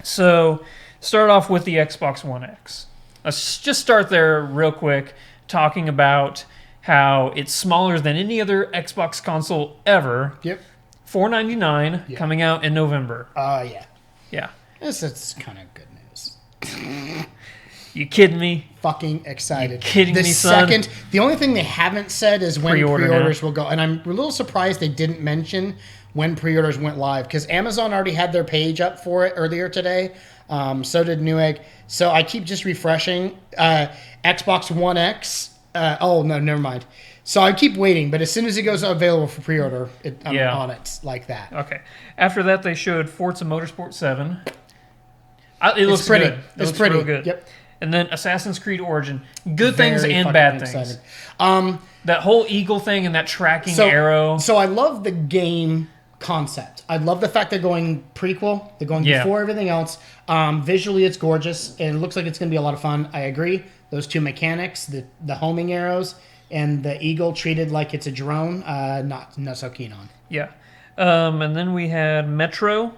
So, start off with the Xbox One X. Let's just start there real quick, talking about how it's smaller than any other Xbox console ever. Yep. $499 coming out in November. Yeah. Yeah. It's kind of good news. You kidding me? Fucking excited. You kidding the me, son? The only thing they haven't said is when Pre-order pre-orders now. will go. And I'm a little surprised they didn't mention when pre-orders went live because Amazon already had their page up for it earlier today. So did Newegg. So I keep just refreshing. Xbox One X. Oh, no, never mind. So I keep waiting, but as soon as it goes available for pre-order, I'm on it like that. Okay. After that, they showed Forza Motorsport 7. It looks pretty. good. It looks pretty. real good. Yep. And then Assassin's Creed Origin. Good things Very and fucking bad things. excited. That whole eagle thing and that tracking arrow. So I love the game concept. I love the fact they're going prequel. They're going before everything else. Visually, it's gorgeous, and it looks like it's going to be a lot of fun. I agree. Those two mechanics, the homing arrows and the eagle treated like it's a drone, not so keen on. Yeah. And then we had Metro.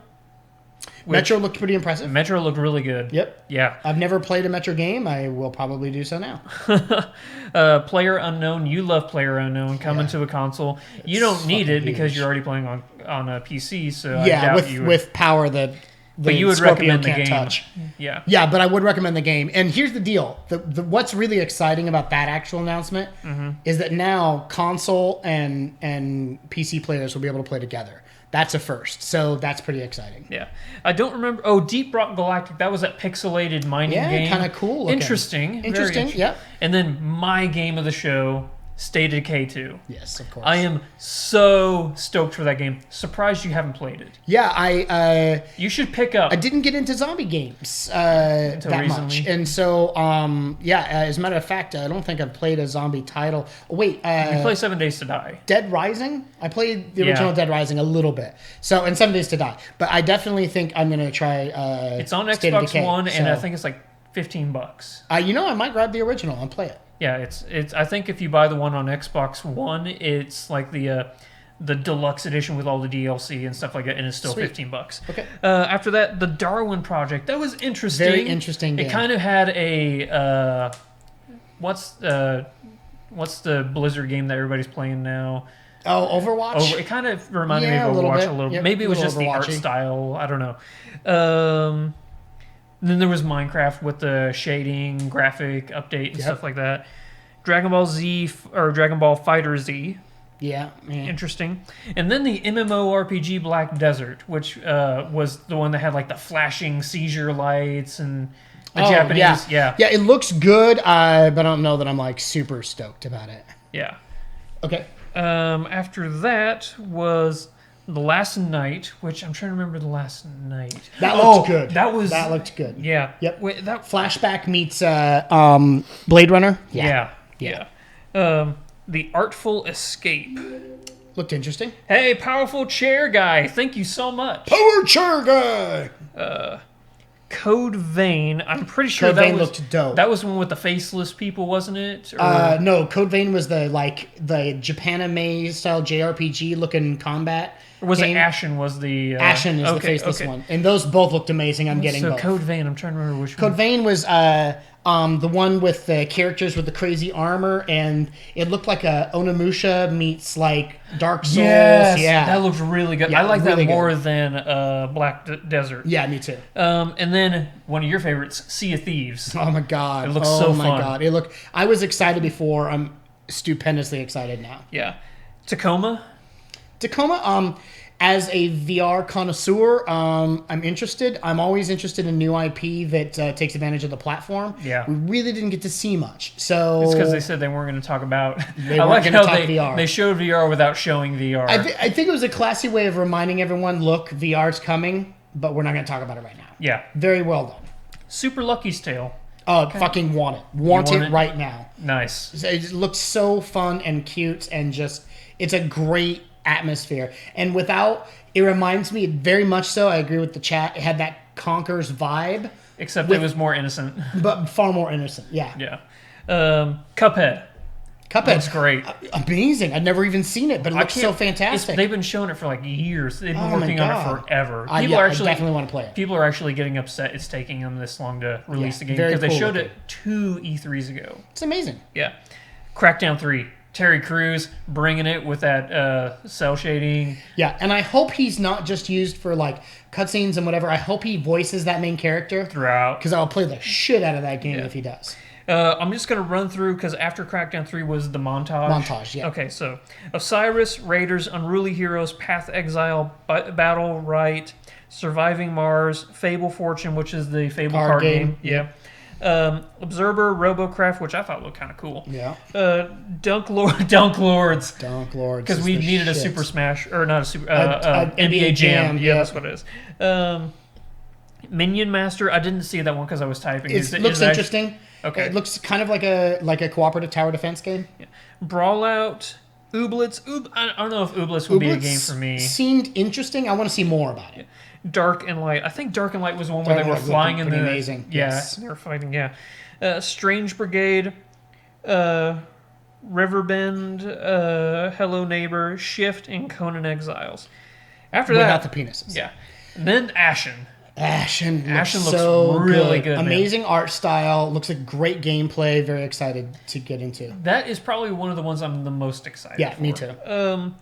Metro looked pretty impressive. Metro looked really good. Yep. Yeah. I've never played a Metro game. I will probably do so now. Player Unknown. You love Player Unknown coming to a console. You don't need it because you're already playing on a PC. So I doubt you would. With power that but you would Scorpio recommend the can't game. touch. Yeah. Yeah, but I would recommend the game. And here's the deal. What's really exciting about that actual announcement is that now console and PC players will be able to play together. That's a first. So that's pretty exciting. Yeah. I don't remember. Oh, Deep Rock Galactic. That was that pixelated mining game. Yeah, kind of cool looking. Interesting. Interesting, yep. And then my game of the show, State of Decay 2. Yes, of course. I am so stoked for that game. Surprised you haven't played it. Yeah, you should pick up. I didn't get into zombie games that much, and so as a matter of fact, I don't think I've played a zombie title. Wait, you play 7 Days to Die. Dead Rising. I played the original Dead Rising a little bit. So and 7 Days to Die, but I definitely think I'm gonna try. It's on State of Xbox Decay, One, and so. I think it's like $15. I might grab the original and play it. Yeah, it's. I think if you buy the one on Xbox One, it's like the deluxe edition with all the DLC and stuff like that, and it's still Sweet. $15. Okay. After that, the Darwin Project. That was interesting. Very interesting game. It kind of had a what's the Blizzard game that everybody's playing now? Oh, Overwatch. It kind of reminded me of Overwatch a little bit. Yep, Maybe it was just the art Overwatchy. style. I don't know. Then there was Minecraft with the shading, graphic update, and stuff like that. Dragon Ball Z or Dragon Ball Fighter Z. Yeah. Interesting. And then the MMORPG Black Desert, which was the one that had like the flashing seizure lights and the Japanese. Yeah, it looks good, but I don't know that I'm like super stoked about it. Yeah. Okay. After that was The Last Night, which I'm trying to remember The Last Night. That looked good. That looked good. Yeah. Yep. Wait, that Flashback meets Blade Runner. Yeah. The Artful Escape. Looked interesting. Hey, powerful chair guy. Thank you so much. Power chair guy. Code Vein. I'm pretty sure Code Vein looked dope. That was the one with the faceless people, wasn't it? Or... No, Code Vein was the Japanime style JRPG looking combat. Or was game. it Ashen? Was the Ashen is the faceless one, and those both looked amazing. I'm getting both. Code Vein. I'm trying to remember which Code one. Vein was the one with the characters with the crazy armor, and it looked like a Onimusha meets like Dark Souls. Yes, yeah, that looks really good. Yeah, I like really that more good. than Black Desert. Yeah, me too. And then one of your favorites, Sea of Thieves. Oh my god, It looks so fun. God, I was excited before. I'm stupendously excited now. Yeah, Tacoma. As a VR connoisseur, I'm interested. I'm always interested in new IP that takes advantage of the platform. Yeah. We really didn't get to see much. So It's because they said they weren't going to talk about. They I weren't like gonna how talk they VR. they showed VR without showing VR. I think it was a classy way of reminding everyone, look, VR's coming, but we're not going to talk about it right now. Yeah. Very well done. Super Lucky's Tale. Fucking want it. Want You want it it? right now. Nice. It looks so fun and cute, and just, it's a great atmosphere. And it reminds me very much so, I agree with the chat, it had that Conker's vibe. Except it was more innocent. But far more innocent, yeah. Yeah. Cuphead. Looks great. Amazing. I've never even seen it, but it looks so fantastic. They've been showing it for like years. They've been Oh my working on God. it forever. I definitely want to play it. People are actually getting upset it's taking them this long to release the game very because they cool showed looking. it 2 E3s ago. It's amazing. Yeah. Crackdown 3. Terry Crews bringing it with that cell shading. Yeah, and I hope he's not just used for like cutscenes and whatever. I hope he voices that main character throughout, because I'll play the shit out of that game if he does. I'm just going to run through because after Crackdown 3 was the montage. Montage, yeah. Okay, so Osiris, Raiders, Unruly Heroes, Path Exile, Battle Right, Surviving Mars, Fable Fortune, which is the Fable card game. Yeah. Observer, Robocraft, which I thought looked kind of cool. Yeah. Dunk Lords. Because we needed a Super Smash, or not a Super, NBA Jam. Yeah, that's what it is. Minion Master, I didn't see that one because I was typing. It looks interesting. Okay. It looks kind of like a cooperative tower defense game. Yeah. Brawlout, Ooblets. I don't know if Ooblets would be a game for me. Seemed interesting. I want to see more about it. Dark and Light. I think Dark and Light was the one where they were flying in the... amazing. Yeah, Yes. they were fighting, yeah. Strange Brigade, Riverbend, Hello Neighbor, Shift, and Conan Exiles. After Without that... the penises. Yeah. And then Ashen. Ashen looks so really good. Man. Amazing art style. Looks like great gameplay. Very excited to get into. That is probably one of the ones I'm the most excited for. Yeah, me too.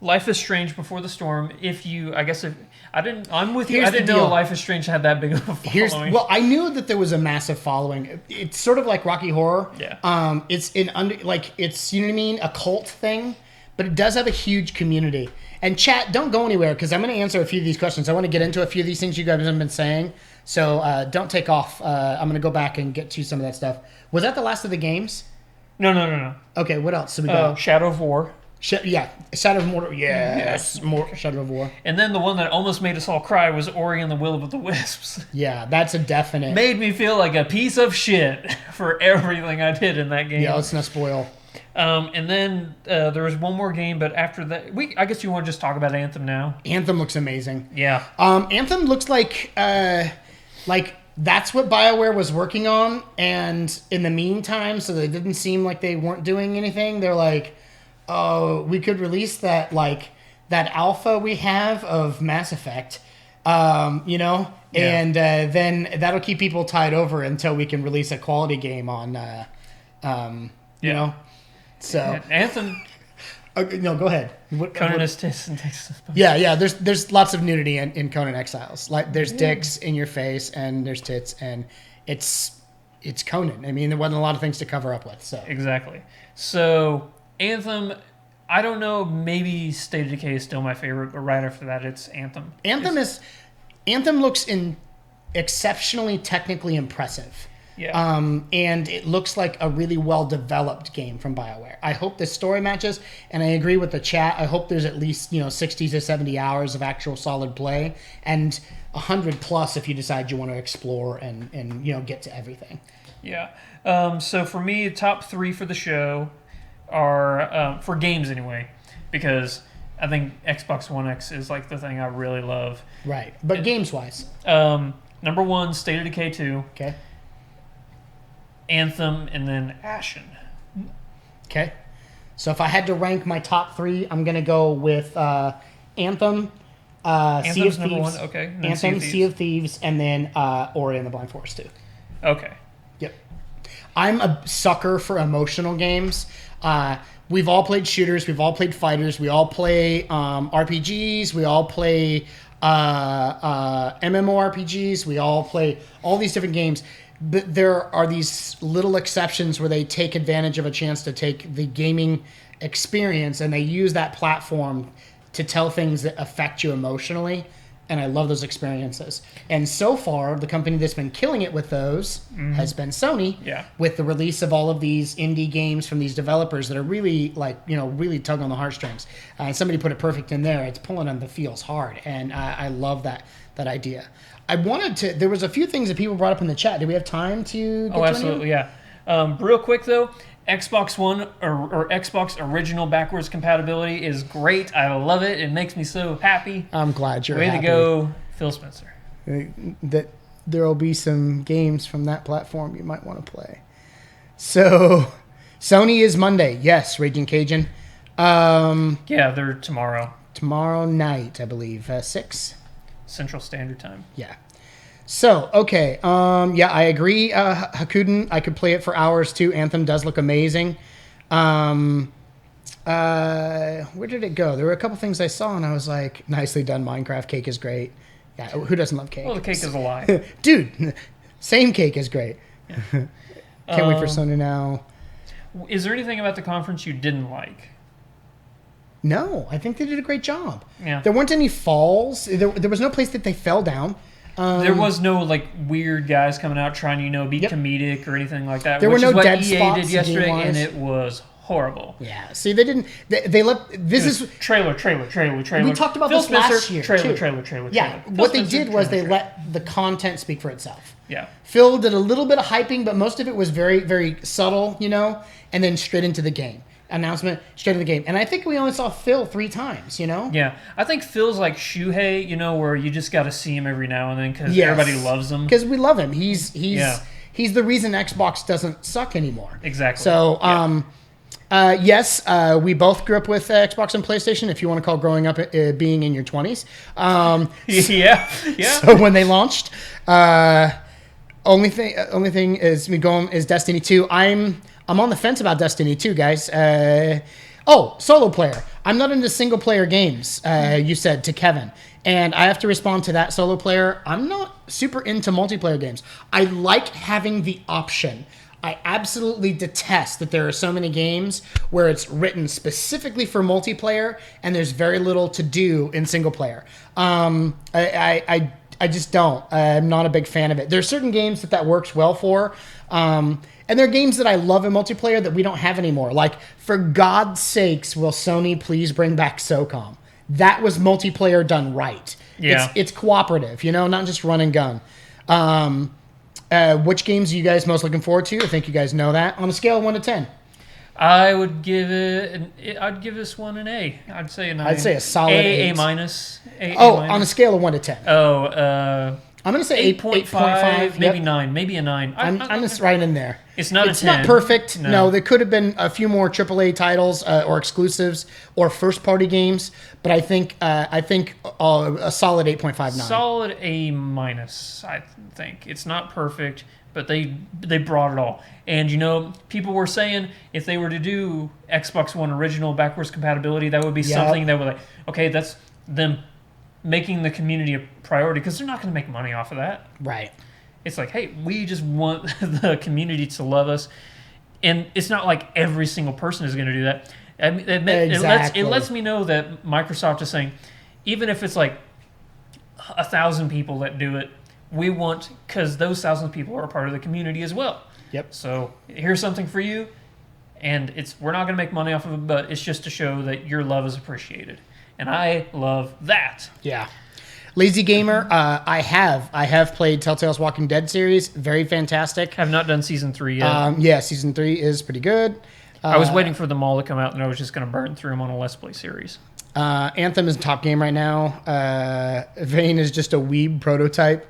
Life is Strange Before the Storm. I'm with you. Here's I didn't the know deal. Life is Strange had that big of a following. I knew that there was a massive following. It's sort of like Rocky Horror. Yeah. It's you know what I mean, a cult thing, but it does have a huge community. And chat, don't go anywhere because I'm going to answer a few of these questions. I want to get into a few of these things you guys have been saying. So don't take off. I'm going to go back and get to some of that stuff. Was that the last of the games? No. Okay, what else? So we got Shadow of War. Shadow of Mordor. Yes, more Shadow of War. And then the one that almost made us all cry was Ori and the Will of the Wisps. Yeah, that's a definite. Made me feel like a piece of shit for everything I did in that game. Yeah, let's not spoil. And then there was one more game, but after that, I guess you want to just talk about Anthem now. Anthem looks amazing. Yeah. Anthem looks like that's what BioWare was working on, and in the meantime, so they didn't seem like they weren't doing anything. They're like, oh, we could release that alpha we have of Mass Effect, and then that'll keep people tied over until we can release a quality game on, you know. So Anthem. No, go ahead. Conan has tits and takes. Yeah. There's lots of nudity in Conan Exiles. Like there's dicks in your face and there's tits, and it's Conan. I mean, there wasn't a lot of things to cover up with. So exactly. So Anthem, I don't know. Maybe State of Decay is still my favorite, but right after that, it's Anthem. Anthem looks exceptionally technically impressive. Yeah. And it looks like a really well-developed game from BioWare. I hope the story matches, and I agree with the chat. I hope there's at least 60 to 70 hours of actual solid play, and 100 plus if you decide you want to explore and get to everything. Yeah. So for me, top 3 for the show are for games anyway, because I think Xbox One X is like the thing I really love. Right, but games-wise, number 1, State of Decay 2. Okay. Anthem, and then Ashen. Okay. So if I had to rank my top 3, I'm going to go with Anthem, Sea of number Thieves. 1, okay. Anthem, Sea of Thieves, and then Ori and the Blind Forest 2. Okay. Yep. I'm a sucker for emotional games. We've all played shooters. We've all played fighters. We all play RPGs. We all play MMORPGs. We all play all these different games. But there are these little exceptions where they take advantage of a chance to take the gaming experience and they use that platform to tell things that affect you emotionally. And I love those experiences. And so far, the company that's been killing it with those has been Sony. Yeah. With the release of all of these indie games from these developers that are really really tug on the heartstrings. Somebody put it perfect in there. It's pulling on the feels hard. And I love that idea. There was a few things that people brought up in the chat. Do we have time to get to absolutely, yeah. Real quick, though, Xbox One or Xbox original backwards compatibility is great. I love it. It makes me so happy. I'm glad you're happy. Way to go, Phil Spencer. That there will be some games from that platform you might want to play. So, Sony is Monday. Yes, Raging Cajun. Yeah, they're tomorrow. Tomorrow night, I believe. 6? Central Standard Time. Yeah. So, okay. I agree, Hakuden. I could play it for hours, too. Anthem does look amazing. Where did it go? There were a couple things I saw, and I was like, nicely done, Minecraft. Cake is great. Yeah, who doesn't love cake? Well, the cake is a lie. Dude, same cake is great. Yeah. Can't wait for Sony now. Is there anything about the conference you didn't like? No, I think they did a great job. Yeah. There weren't any falls. There was no place that they fell down. There was no weird guys coming out trying to be comedic or anything like that. There were no dead EA spots did yesterday, and it was horrible. Yeah. See, they didn't. They let this is trailer. We talked about Phil this Spencer, last year. Trailer. Yeah. What they did was they let the content speak for itself. Yeah. Phil did a little bit of hyping, but most of it was very, very subtle, and then straight into the game. Announcement straight to the game, and I think we only saw Phil 3 times. Yeah, I think Phil's like Shuhei, where you just got to see him every now and then because everybody loves him. Because we love him. He's the reason Xbox doesn't suck anymore. Exactly. So, yes, we both grew up with Xbox and PlayStation. If you want to call growing up being in your 20s. Yeah. So when they launched, only thing is me going is Destiny 2. I'm on the fence about Destiny 2, guys. Solo player. I'm not into single player games, you said to Kevin. And I have to respond to that, solo player. I'm not super into multiplayer games. I like having the option. I absolutely detest that there are so many games where it's written specifically for multiplayer and there's very little to do in single player. I just don't. I'm not a big fan of it. There's certain games that works well for. And there are games that I love in multiplayer that we don't have anymore. Like, for God's sakes, will Sony please bring back SOCOM? That was multiplayer done right. Yeah. It's cooperative, not just run and gun. Which games are you guys most looking forward to? I think you guys know that. On a scale of 1 to 10. I would give I'd give this one an A. I'd say a 9. I'd say a solid A minus. On a scale of 1 to 10. I'm going to say 8.5, maybe yep. 9, maybe a 9. I'm just right in there. It's not a 10. It's not perfect. No, there could have been a few more AAA titles or exclusives or first-party games, but I think a solid 8.59. Solid A minus, I think. It's not perfect, but they brought it all. And, people were saying if they were to do Xbox One original backwards compatibility, that would be something that would like, okay, that's them making the community a priority because they're not going to make money off of that. Right. It's like, hey, we just want the community to love us. And it's not like every single person is going to do that. I mean, it lets me know that Microsoft is saying, even if it's like 1,000 people that do it, we want, because those 1,000 people are a part of the community as well. Yep. So here's something for you. And we're not going to make money off of it, but it's just to show that your love is appreciated. And I love that. Yeah. Lazy Gamer, I have played Telltale's Walking Dead series. Very fantastic. Have not done Season 3 yet. Yeah, Season 3 is pretty good. I was waiting for them all to come out, and I was just going to burn through them on a Let's Play series. Anthem is top game right now. Vane is just a weeb prototype.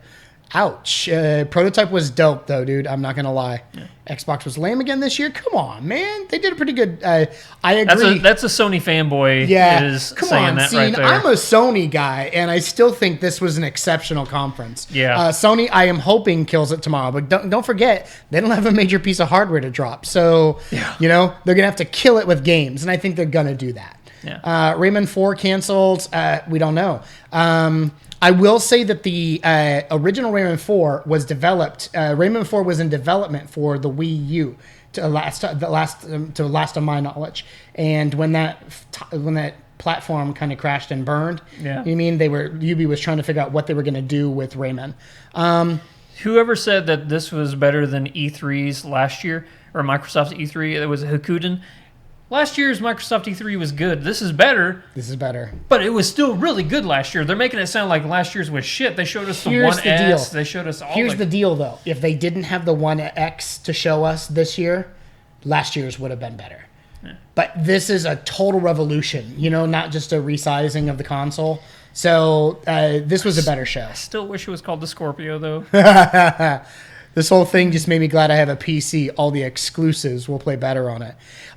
Ouch. Prototype was dope, though, dude. I'm not going to lie. Yeah. Xbox was lame again this year. Come on, man. They did a pretty good... I agree. That's a Sony fanboy saying that right there. I'm a Sony guy, and I still think this was an exceptional conference. Yeah. Sony, I am hoping, kills it tomorrow. But don't forget, they don't have a major piece of hardware to drop. So, they're going to have to kill it with games, and I think they're going to do that. Yeah. Rayman 4 canceled. We don't know. I will say that the original Rayman 4 was developed. Rayman 4 was in development for the Wii U, to last of my knowledge. And when that platform kind of crashed and burned, UB was trying to figure out what they were going to do with Rayman. Whoever said that this was better than E3's last year or Microsoft's E3, it was Hakuden. Last year's Microsoft E3 was good. This is better. But it was still really good last year. They're making it sound like last year's was shit. They showed us the One S. They showed us all. Here's the deal, though. If they didn't have the One X to show us this year, last year's would have been better. Yeah. But this is a total revolution, not just a resizing of the console. So this was a better show. I still wish it was called the Scorpio, though. This whole thing just made me glad I have a PC. All the exclusives will play better on it.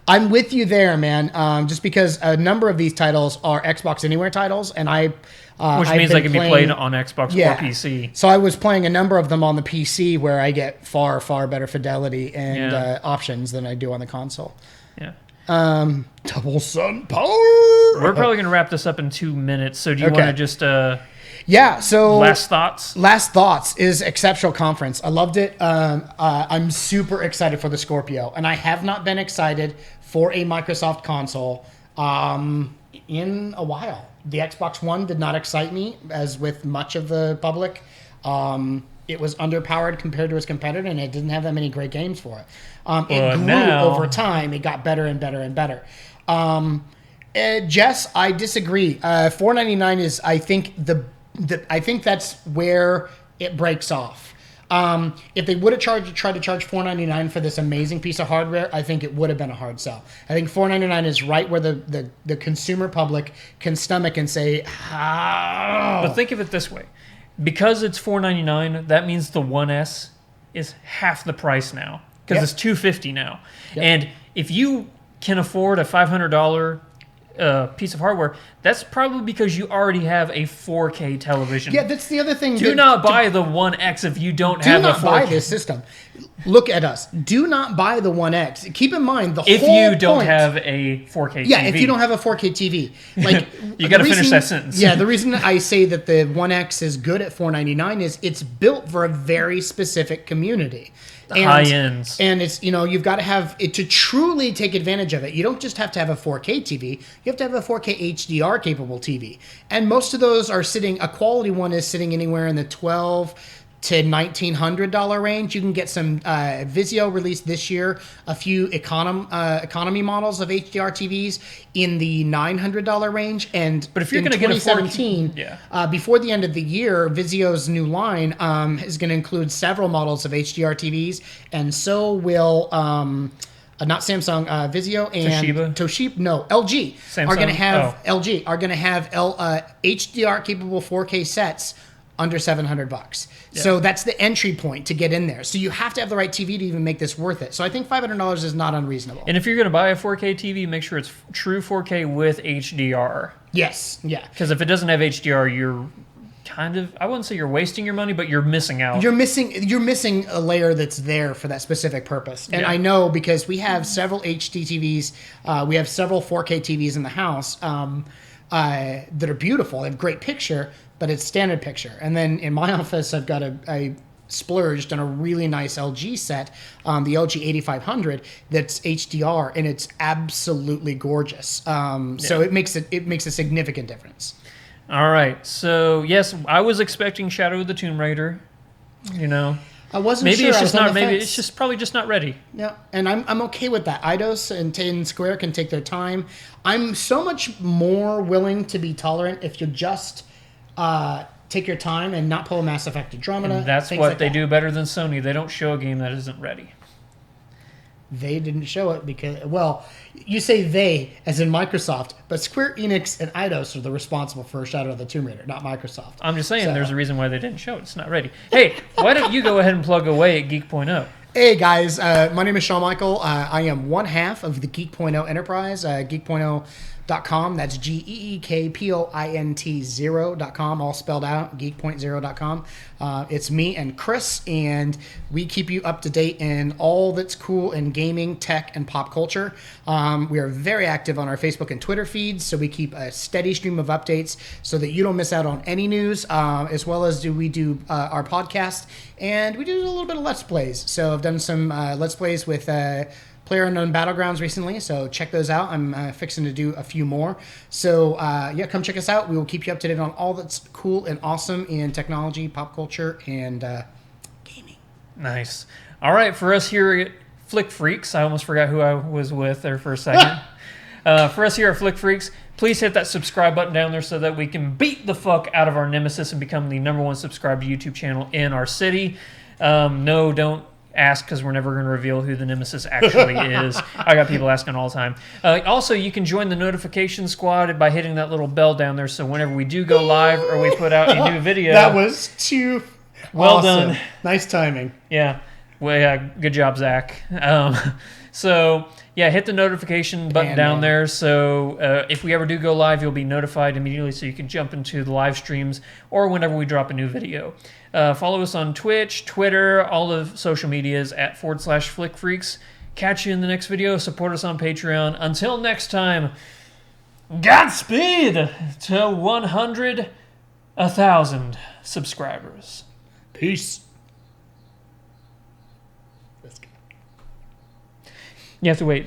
I'm with you there, man. Just because a number of these titles are Xbox Anywhere titles, and which means they can be played on Xbox or PC. So I was playing a number of them on the PC, where I get far, far better fidelity and options than I do on the console. Yeah. Double Sun Power. We're probably going to wrap this up in 2 minutes. So do you want to just? So last thoughts. Last thoughts is exceptional conference. I loved it. I'm super excited for the Scorpio, and I have not been excited for a Microsoft console in a while. The Xbox One did not excite me, as with much of the public. It was underpowered compared to its competitor, and it didn't have that many great games for it. It grew over time. It got better and better and better. Jess, I disagree. $4.99 is, I think, I think that's where it breaks off. If they would have tried to charge $4.99 for this amazing piece of hardware, I think it would have been a hard sell. I think $4.99 is right where the consumer public can stomach and say, how? But think of it this way. Because it's $4.99, that means the One S is half the price now. Because it's $250 now. Yep. And if you can afford a $500 piece of hardware, that's probably because you already have a 4K television. Yeah, that's the other thing. Do not buy the One X if you don't have a 4K. Do not buy this system. Look at us. Do not buy the One X. Keep in mind if you don't have a 4K TV. Yeah, if you don't have a 4K TV. Like you got to finish that sentence. Yeah, the reason I say that the One X is good at $499 is it's built for a very specific community. High ends. And it's, you've got to have it to truly take advantage of it. You don't just have to have a 4K TV. You have to have a 4K HDR capable TV. And most of those are a quality one is sitting anywhere in the $1,200 to $1,900 range. You can get some Vizio released this year, a few economy models of HDR TVs in the $900 range. But if you're going to get a 2017, before the end of the year, Vizio's new line is going to include several models of HDR TVs, and so will not Samsung, Vizio and Toshiba. No, LG Samsung? Are going to have HDR capable 4K sets under $700. Yeah. So that's the entry point to get in there. So you have to have the right TV to even make this worth it. So I think $500 is not unreasonable. And if you're going to buy a 4K TV, make sure it's true 4K with HDR. Yes, yeah. Because if it doesn't have HDR, you're I wouldn't say you're wasting your money, but you're missing out. You're missing a layer that's there for that specific purpose. And I know because we have several HD TVs, we have several 4K TVs in the house that are beautiful. They have great picture, but it's standard picture. And then in my office, I've got I splurged on a really nice LG set, the LG 8500, that's HDR, and it's absolutely gorgeous. So it makes a significant difference. All right. So yes, I was expecting Shadow of the Tomb Raider. I wasn't maybe sure. It's just not. Maybe it's just probably just not ready. Yeah, and I'm okay with that. Eidos and Square can take their time. I'm so much more willing to be tolerant if you just take your time and not pull a Mass Effect Andromeda. And that's what they do better than Sony. They don't show a game that isn't ready. They didn't show it because, you say they as in Microsoft, but Square Enix and Eidos are the responsible for Shadow of the Tomb Raider, not Microsoft. I'm just saying there's a reason why they didn't show it. It's not ready. Hey, why don't you go ahead and plug away at Geek.0? Hey guys, my name is Shawn Michael. I am one half of the Geek.0 enterprise, Geek.0.com. That's GeekPoint0.com, all spelled out, Geek.0.com. It's me and Chris, and we keep you up to date in all that's cool in gaming, tech, and pop culture. We are very active on our Facebook and Twitter feeds, so we keep a steady stream of updates so that you don't miss out on any news, as well as we do our podcast, and we do a little bit of Let's Plays. So I've done some Let's Plays with PlayerUnknown Battlegrounds recently, so check those out. I'm fixing to do a few more. So, come check us out. We will keep you up to date on all that's cool and awesome in technology, pop culture, and gaming. Nice. All right, for us here at Flick Freaks, I almost forgot who I was with there for a second. For us here at Flick Freaks, please hit that subscribe button down there so that we can beat the fuck out of our nemesis and become the #1 subscribed YouTube channel in our city. No, don't ask, because we're never going to reveal who the nemesis actually is. I got people asking all the time. Also, you can join the notification squad by hitting that little bell down there, so whenever we do go live or we put out a new video... That was too well awesome. done. Nice timing. Yeah. Well, good job, Zach. Hit the notification button down there, so if we ever do go live, you'll be notified immediately so you can jump into the live streams or whenever we drop a new video. Follow us on Twitch, Twitter, all the social medias at /FlickFreaks. Catch you in the next video. Support us on Patreon. Until next time, Godspeed to 100,000 subscribers. Peace. You have to wait